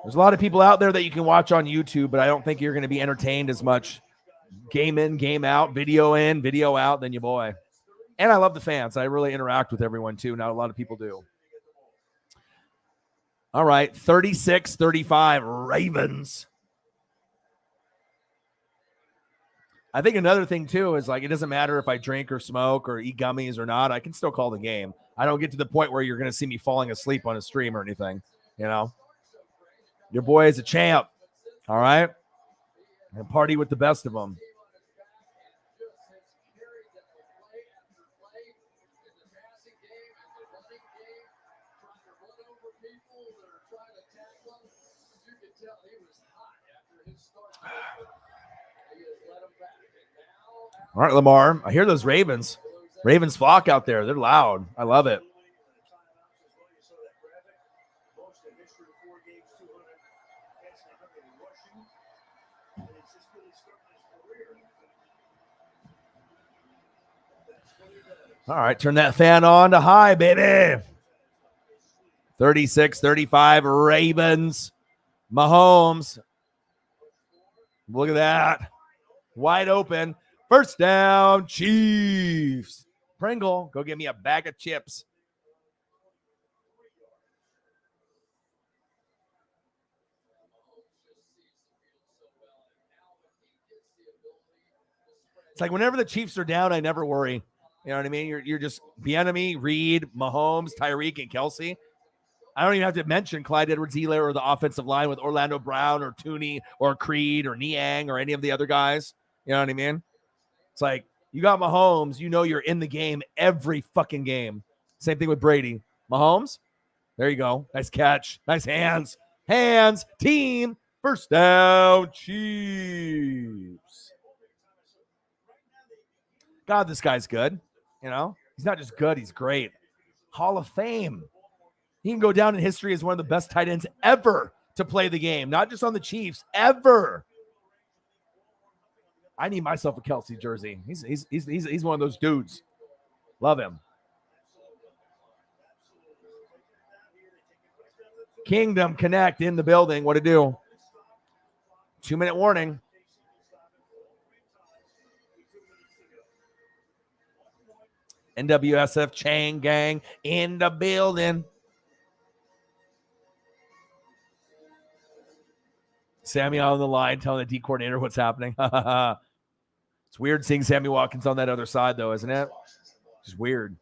There's a lot of people out there that you can watch on YouTube, but I don't think you're going to be entertained as much game in, game out, video in, video out than your boy. And I love the fans. I really interact with everyone too. Not a lot of people do. All right, 36-35 Ravens. I think another thing too is like it doesn't matter if I drink or smoke or eat gummies or not. I can still call the game. I don't get to the point where you're going to see me falling asleep on a stream or anything, Your boy is a champ. All right? And party with the best of them. All right, Lamar. I hear those Ravens. Ravens flock out there. They're loud. I love it. All right, turn that fan on to high, baby. 36-35 Ravens. Mahomes. Look at that. Wide open. First down, Chiefs. Pringle, go get me a bag of chips. It's like whenever the Chiefs are down, I never worry. You know what I mean? You're just Bieniemy, Reed, Mahomes, Tyreek, and Kelsey. I don't even have to mention Clyde Edwards-Helaire or the offensive line with Orlando Brown or Tooney or Creed or Niang or any of the other guys. You know what I mean? It's like you got Mahomes, you know you're in the game every fucking game. Same thing with Brady. Mahomes, there you go. Nice catch. Nice hands. Hands. Team. First down, Chiefs. God, this guy's good. You know, he's not just good, he's great. Hall of Fame. He can go down in history as one of the best tight ends ever to play the game, not just on the Chiefs, ever. I need myself a Kelsey jersey. He's one of those dudes. Love him. Kingdom Connect in the building. What to do? 2-minute warning. NWSF Chain Gang in the building. Sammy on the line telling the D coordinator what's happening. It's weird seeing Sammy Watkins on that other side, though, isn't it? Just weird.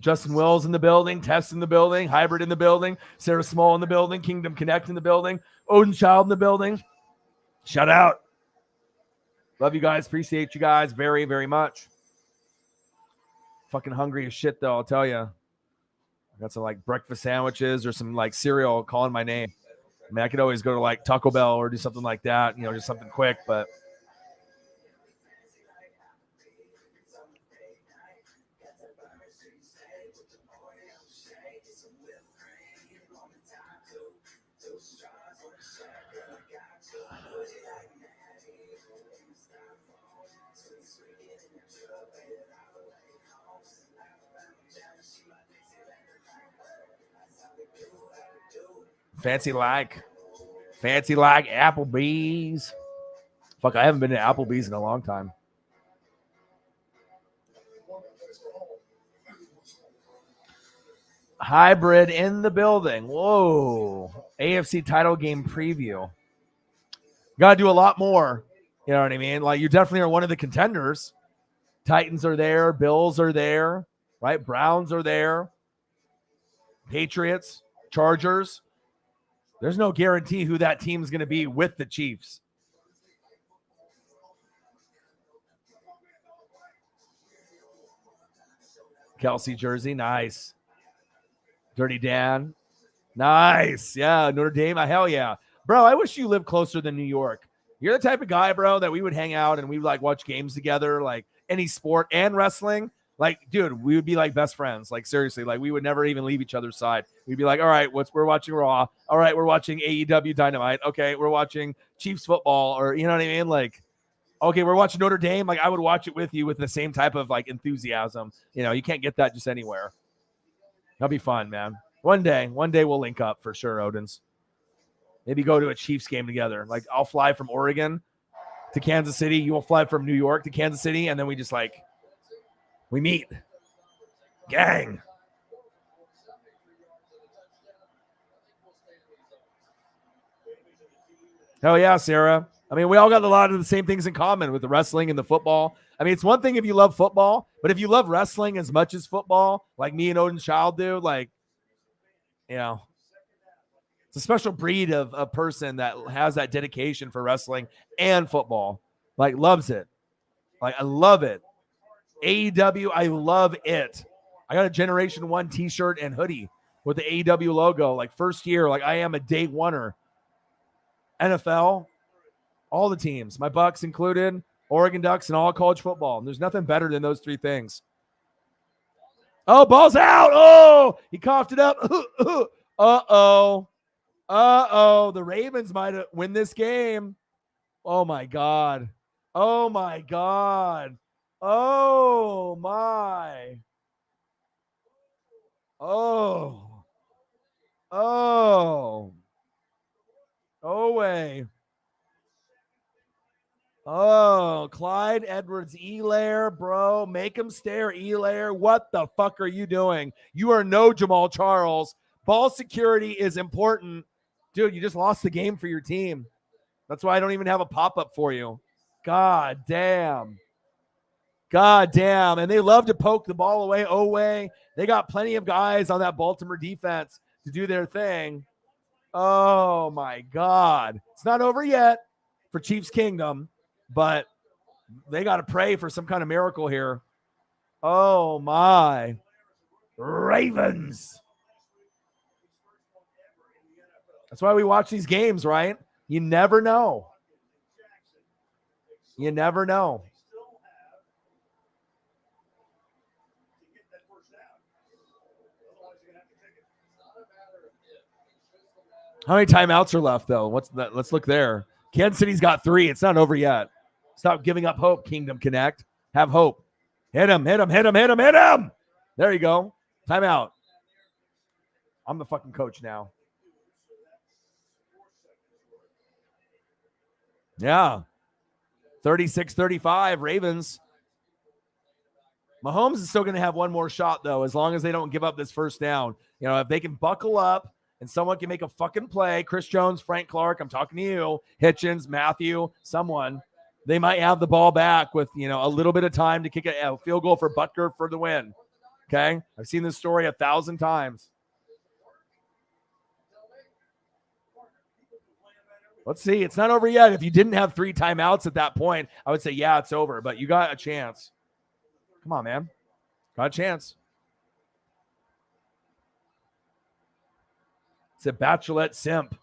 Justin Wills in the building, Tess in the building, Hybrid in the building, Sarah Small in the building, Kingdom Connect in the building, Odin Child in the building. Shout out. Love you guys. Appreciate you guys very, very much. Fucking hungry as shit, though, I'll tell you. I got some like breakfast sandwiches or some like cereal calling my name. I mean, I could always go to like Taco Bell or do something like that, you know, just something quick, but fancy like Applebee's. Fuck, I haven't been to Applebee's in a long time. Hybrid in the building. Whoa. AFC title game preview. Got to do a lot more. You know what I mean? Like, you definitely are one of the contenders. Titans are there. Bills are there. Right? Browns are there. Patriots. Chargers. There's no guarantee who that team is going to be with the Chiefs. Kelsey jersey. Nice. Dirty Dan. Nice. Yeah, Notre Dame. Hell yeah. Bro, I wish you lived closer than New York. You're the type of guy, bro, that we would hang out and we would like watch games together, like any sport and wrestling. Like, dude, we would be like best friends. Like, seriously, like we would never even leave each other's side. We'd be like, all right, we're watching Raw. All right, we're watching AEW Dynamite. Okay, we're watching Chiefs football, or you know what I mean? Like, okay, we're watching Notre Dame. Like, I would watch it with you with the same type of like enthusiasm. You know, you can't get that just anywhere. That'll be fun, man. One day we'll link up for sure, Odins. Maybe go to a Chiefs game together. Like, I'll fly from Oregon to Kansas City. You will fly from New York to Kansas City, and then we just like we meet. Gang. Hell yeah, Sarah. I mean, we all got a lot of the same things in common with the wrestling and the football. I mean, it's one thing if you love football, but if you love wrestling as much as football, like me and Odin Child do, like, You know, it's a special breed of a person that has that dedication for wrestling and football. Like, loves it. Like, I love it. AEW, I love it. I got a Generation 1 t-shirt and hoodie with the AEW logo. Like, first year, like, I am a day oneer. NFL, all the teams, my Bucks included, Oregon Ducks, and all college football. And there's nothing better than those three things. Oh, ball's out. Oh, he coughed it up. Uh-oh. Uh-oh. The Ravens might win this game. Oh, my God. Oh, my God. Oh, my. Oh. Oh. Oh, way. Oh, Clyde Edwards-Helaire, bro. Make him stare, Helaire. What the fuck are you doing? You are no Jamal Charles. Ball security is important. Dude, you just lost the game for your team. That's why I don't even have a pop-up for you. God damn. God damn. And they love to poke the ball away. Oh, way. They got plenty of guys on that Baltimore defense to do their thing. Oh, my God. It's not over yet for Chiefs Kingdom, but they got to pray for some kind of miracle here. Oh, my. Ravens. That's why we watch these games, right? You never know. You never know. How many timeouts are left, though? What's that? Let's look there. Kansas City's got 3. It's not over yet. Stop giving up hope, Kingdom Connect. Have hope. Hit him, hit him, hit him, hit him, hit him. There you go. Timeout. I'm the fucking coach now. Yeah. 36-35, Ravens. Mahomes is still going to have one more shot, though, as long as they don't give up this first down. You know, if they can buckle up and someone can make a fucking play, Chris Jones, Frank Clark, I'm talking to you, Hitchens, Matthew, someone, they might have the ball back with, you know, a little bit of time to kick a field goal for Butker for the win. Okay? I've seen this story 1,000 times. Let's see. It's not over yet. If you didn't have 3 timeouts at that point, I would say, yeah, it's over. But you got a chance. Come on, man. Got a chance. It's a bachelorette simp.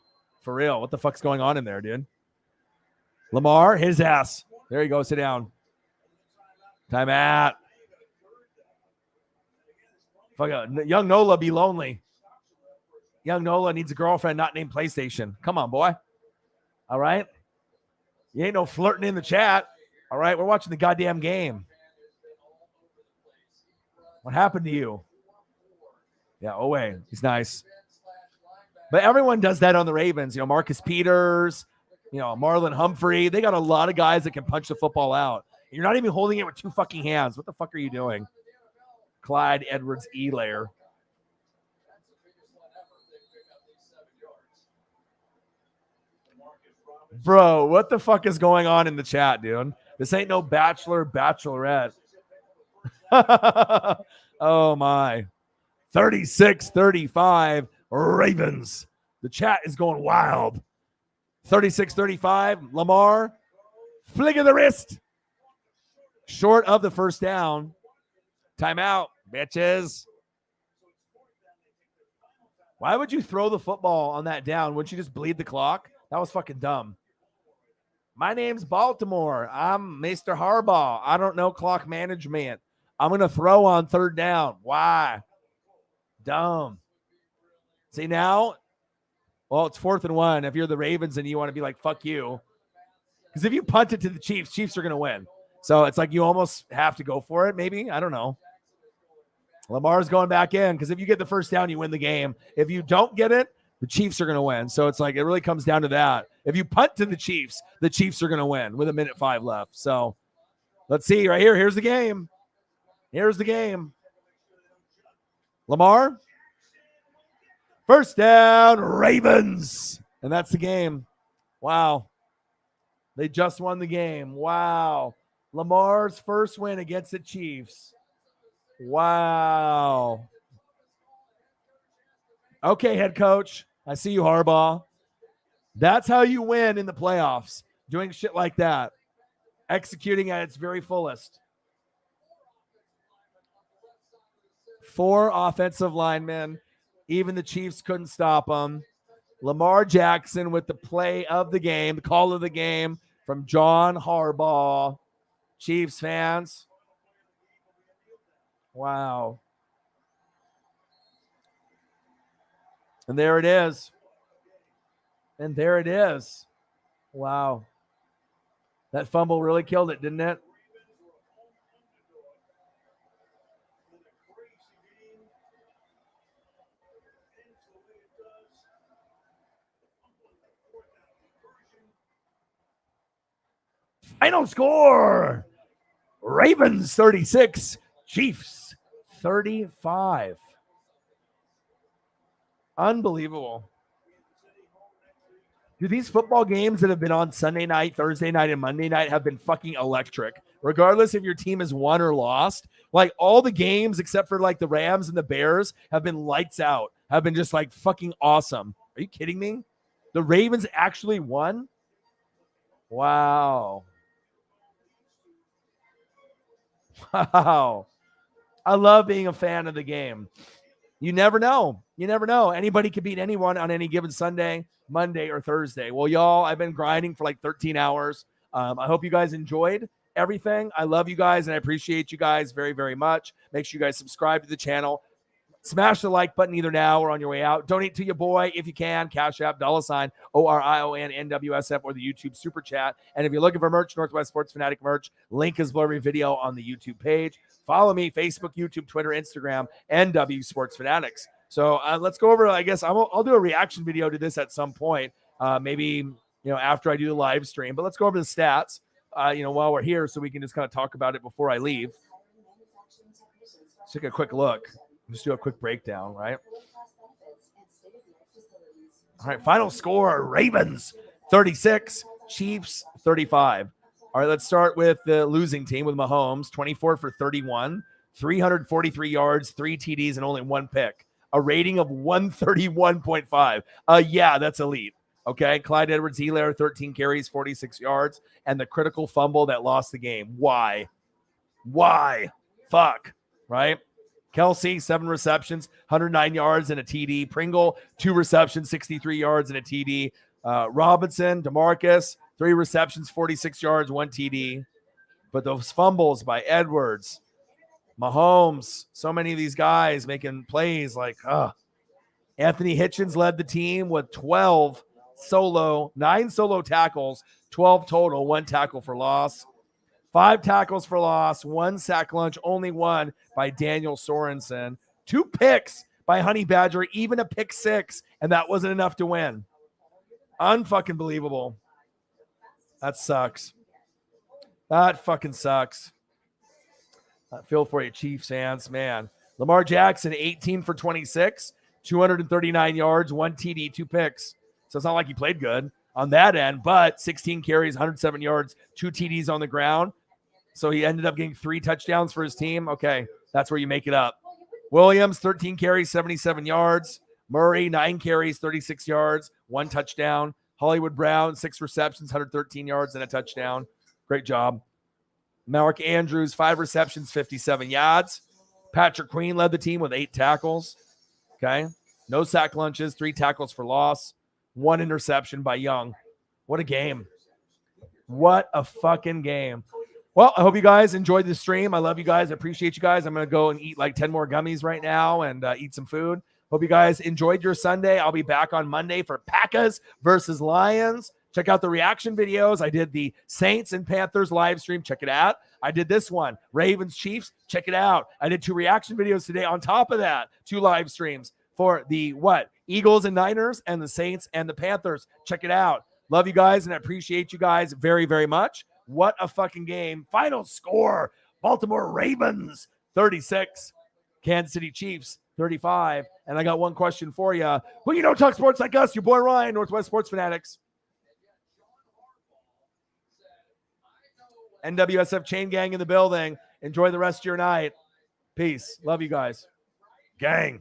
For real. What the fuck's going on in there, dude? Lamar, his ass. There you go. Sit down. Time out. Fuck, young Nola be lonely. Young Nola needs a girlfriend not named PlayStation. Come on, boy. All right? You ain't no flirting in the chat. All right? We're watching the goddamn game. What happened to you? Yeah, Owe. He's nice. But everyone does that on the Ravens. You know, Marcus Peters, you know, Marlon Humphrey. They got a lot of guys that can punch the football out. You're not even holding it with 2 fucking hands. What the fuck are you doing? Clyde Edwards-Helaire. Bro, what the fuck is going on in the chat, dude? This ain't no bachelor, bachelorette. Oh, my. 36-35, Ravens. The chat is going wild. 36-35, Lamar. Flick of the wrist. Short of the first down. Timeout, bitches. Why would you throw the football on that down? Wouldn't you just bleed the clock? That was fucking dumb. My name's Baltimore. I'm Mr. Harbaugh. I don't know clock management. I'm going to throw on 3rd down. Why? Dumb. See now? Well, it's 4th and 1. If you're the Ravens and you want to be like, fuck you. Because if you punt it to the Chiefs, Chiefs are going to win. So it's like you almost have to go for it, maybe. I don't know. Lamar's going back in because if you get the first down, you win the game. If you don't get it, the Chiefs are going to win. So it's like it really comes down to that. If you punt to the Chiefs are going to win with 1:05 left. So let's see right here. Here's the game. Here's the game. Lamar. First down, Ravens. And that's the game. Wow. They just won the game. Wow. Lamar's first win against the Chiefs. Wow. Okay, head coach. I see you, Harbaugh. That's how you win in the playoffs. Doing shit like that. Executing at its very fullest. 4 offensive linemen. Even the Chiefs couldn't stop them. Lamar Jackson with the play of the game, the call of the game from John Harbaugh. Chiefs fans. Wow. And there it is. And there it is. Wow. That fumble really killed it, didn't it? Final score. Ravens 36, Chiefs 35. Unbelievable. Dude, these football games that have been on Sunday night, Thursday night, and Monday night have been fucking electric. Regardless if your team has won or lost, like all the games except for like the Rams and the Bears have been lights out, have been just like fucking awesome. Are you kidding me? The Ravens actually won? Wow. Wow. I love being a fan of the game. You never know. You never know. Anybody could beat anyone on any given Sunday, Monday, or Thursday. Well, y'all, I've been grinding for like 13 hours. I hope you guys enjoyed everything. I love you guys, and I appreciate you guys very, very much. Make sure you guys subscribe to the channel. Smash the like button either now or on your way out. Donate to your boy if you can. Cash App, $ ORION NWSF, or the YouTube Super Chat. And if you're looking for merch, Northwest Sports Fanatic merch, link is below every video on the YouTube page. Follow me, Facebook, YouTube, Twitter, Instagram, NW Sports Fanatics. So let's go over, I guess I'll do a reaction video to this at some point, maybe after I do the live stream. But let's go over the stats, while we're here so we can just kind of talk about it before I leave. Let's take a quick look. Just do a quick breakdown, right? All right, final score, Ravens 36, Chiefs 35. All right, let's start with the losing team with Mahomes, 24 for 31, 343 yards, 3 TDs, and only 1 pick. A rating of 131.5. Yeah, that's elite. Okay, Clyde Edwards-Helaire, 13 carries, 46 yards, and the critical fumble that lost the game. Why? Fuck, right? Kelsey, 7 receptions, 109 yards and a TD. Pringle, 2 receptions, 63 yards and a TD. Robinson, DeMarcus, 3 receptions, 46 yards, 1 TD. But those fumbles by Edwards, Mahomes, so many of these guys making plays like, Anthony Hitchens led the team with 9 solo tackles, 12 total, 1 tackle for loss. 5 tackles for loss, 1 sack lunch, only 1 by Daniel Sorensen. 2 picks by Honey Badger, even a pick 6, and that wasn't enough to win. Unfucking believable. That sucks. That fucking sucks. I feel for you, Chiefs fans, man. Lamar Jackson, 18 for 26, 239 yards, 1 TD, 2 picks. So it's not like he played good on that end, but 16 carries, 107 yards, 2 TDs on the ground. So he ended up getting 3 touchdowns for his team. Okay, that's where you make it up. Williams, 13 carries, 77 yards. Murray, 9 carries, 36 yards, 1 touchdown. Hollywood Brown, 6 receptions, 113 yards, and a touchdown. Great job. Mark Andrews, 5 receptions, 57 yards. Patrick Queen led the team with 8 tackles. Okay, no sack lunches, 3 tackles for loss, 1 interception by Young. What a game. What a fucking game. Well, I hope you guys enjoyed the stream. I love you guys. I appreciate you guys. I'm going to go and eat like 10 more gummies right now and eat some food. Hope you guys enjoyed your Sunday. I'll be back on Monday for Packers versus Lions. Check out the reaction videos. I did the Saints and Panthers live stream. Check it out. I did this one, Ravens Chiefs. Check it out. I did 2 reaction videos today on top of that, 2 live streams for the Eagles and Niners and the Saints and the Panthers. Check it out. Love you guys, and I appreciate you guys very, very much. What a fucking game. Final score, Baltimore Ravens 36, Kansas City Chiefs 35. And I got one question for you. Well, you don't talk sports like us. Your boy Ryan, Northwest Sports Fanatics. NWSF Chain Gang in the building. Enjoy the rest of your night. Peace. Love you guys. Gang.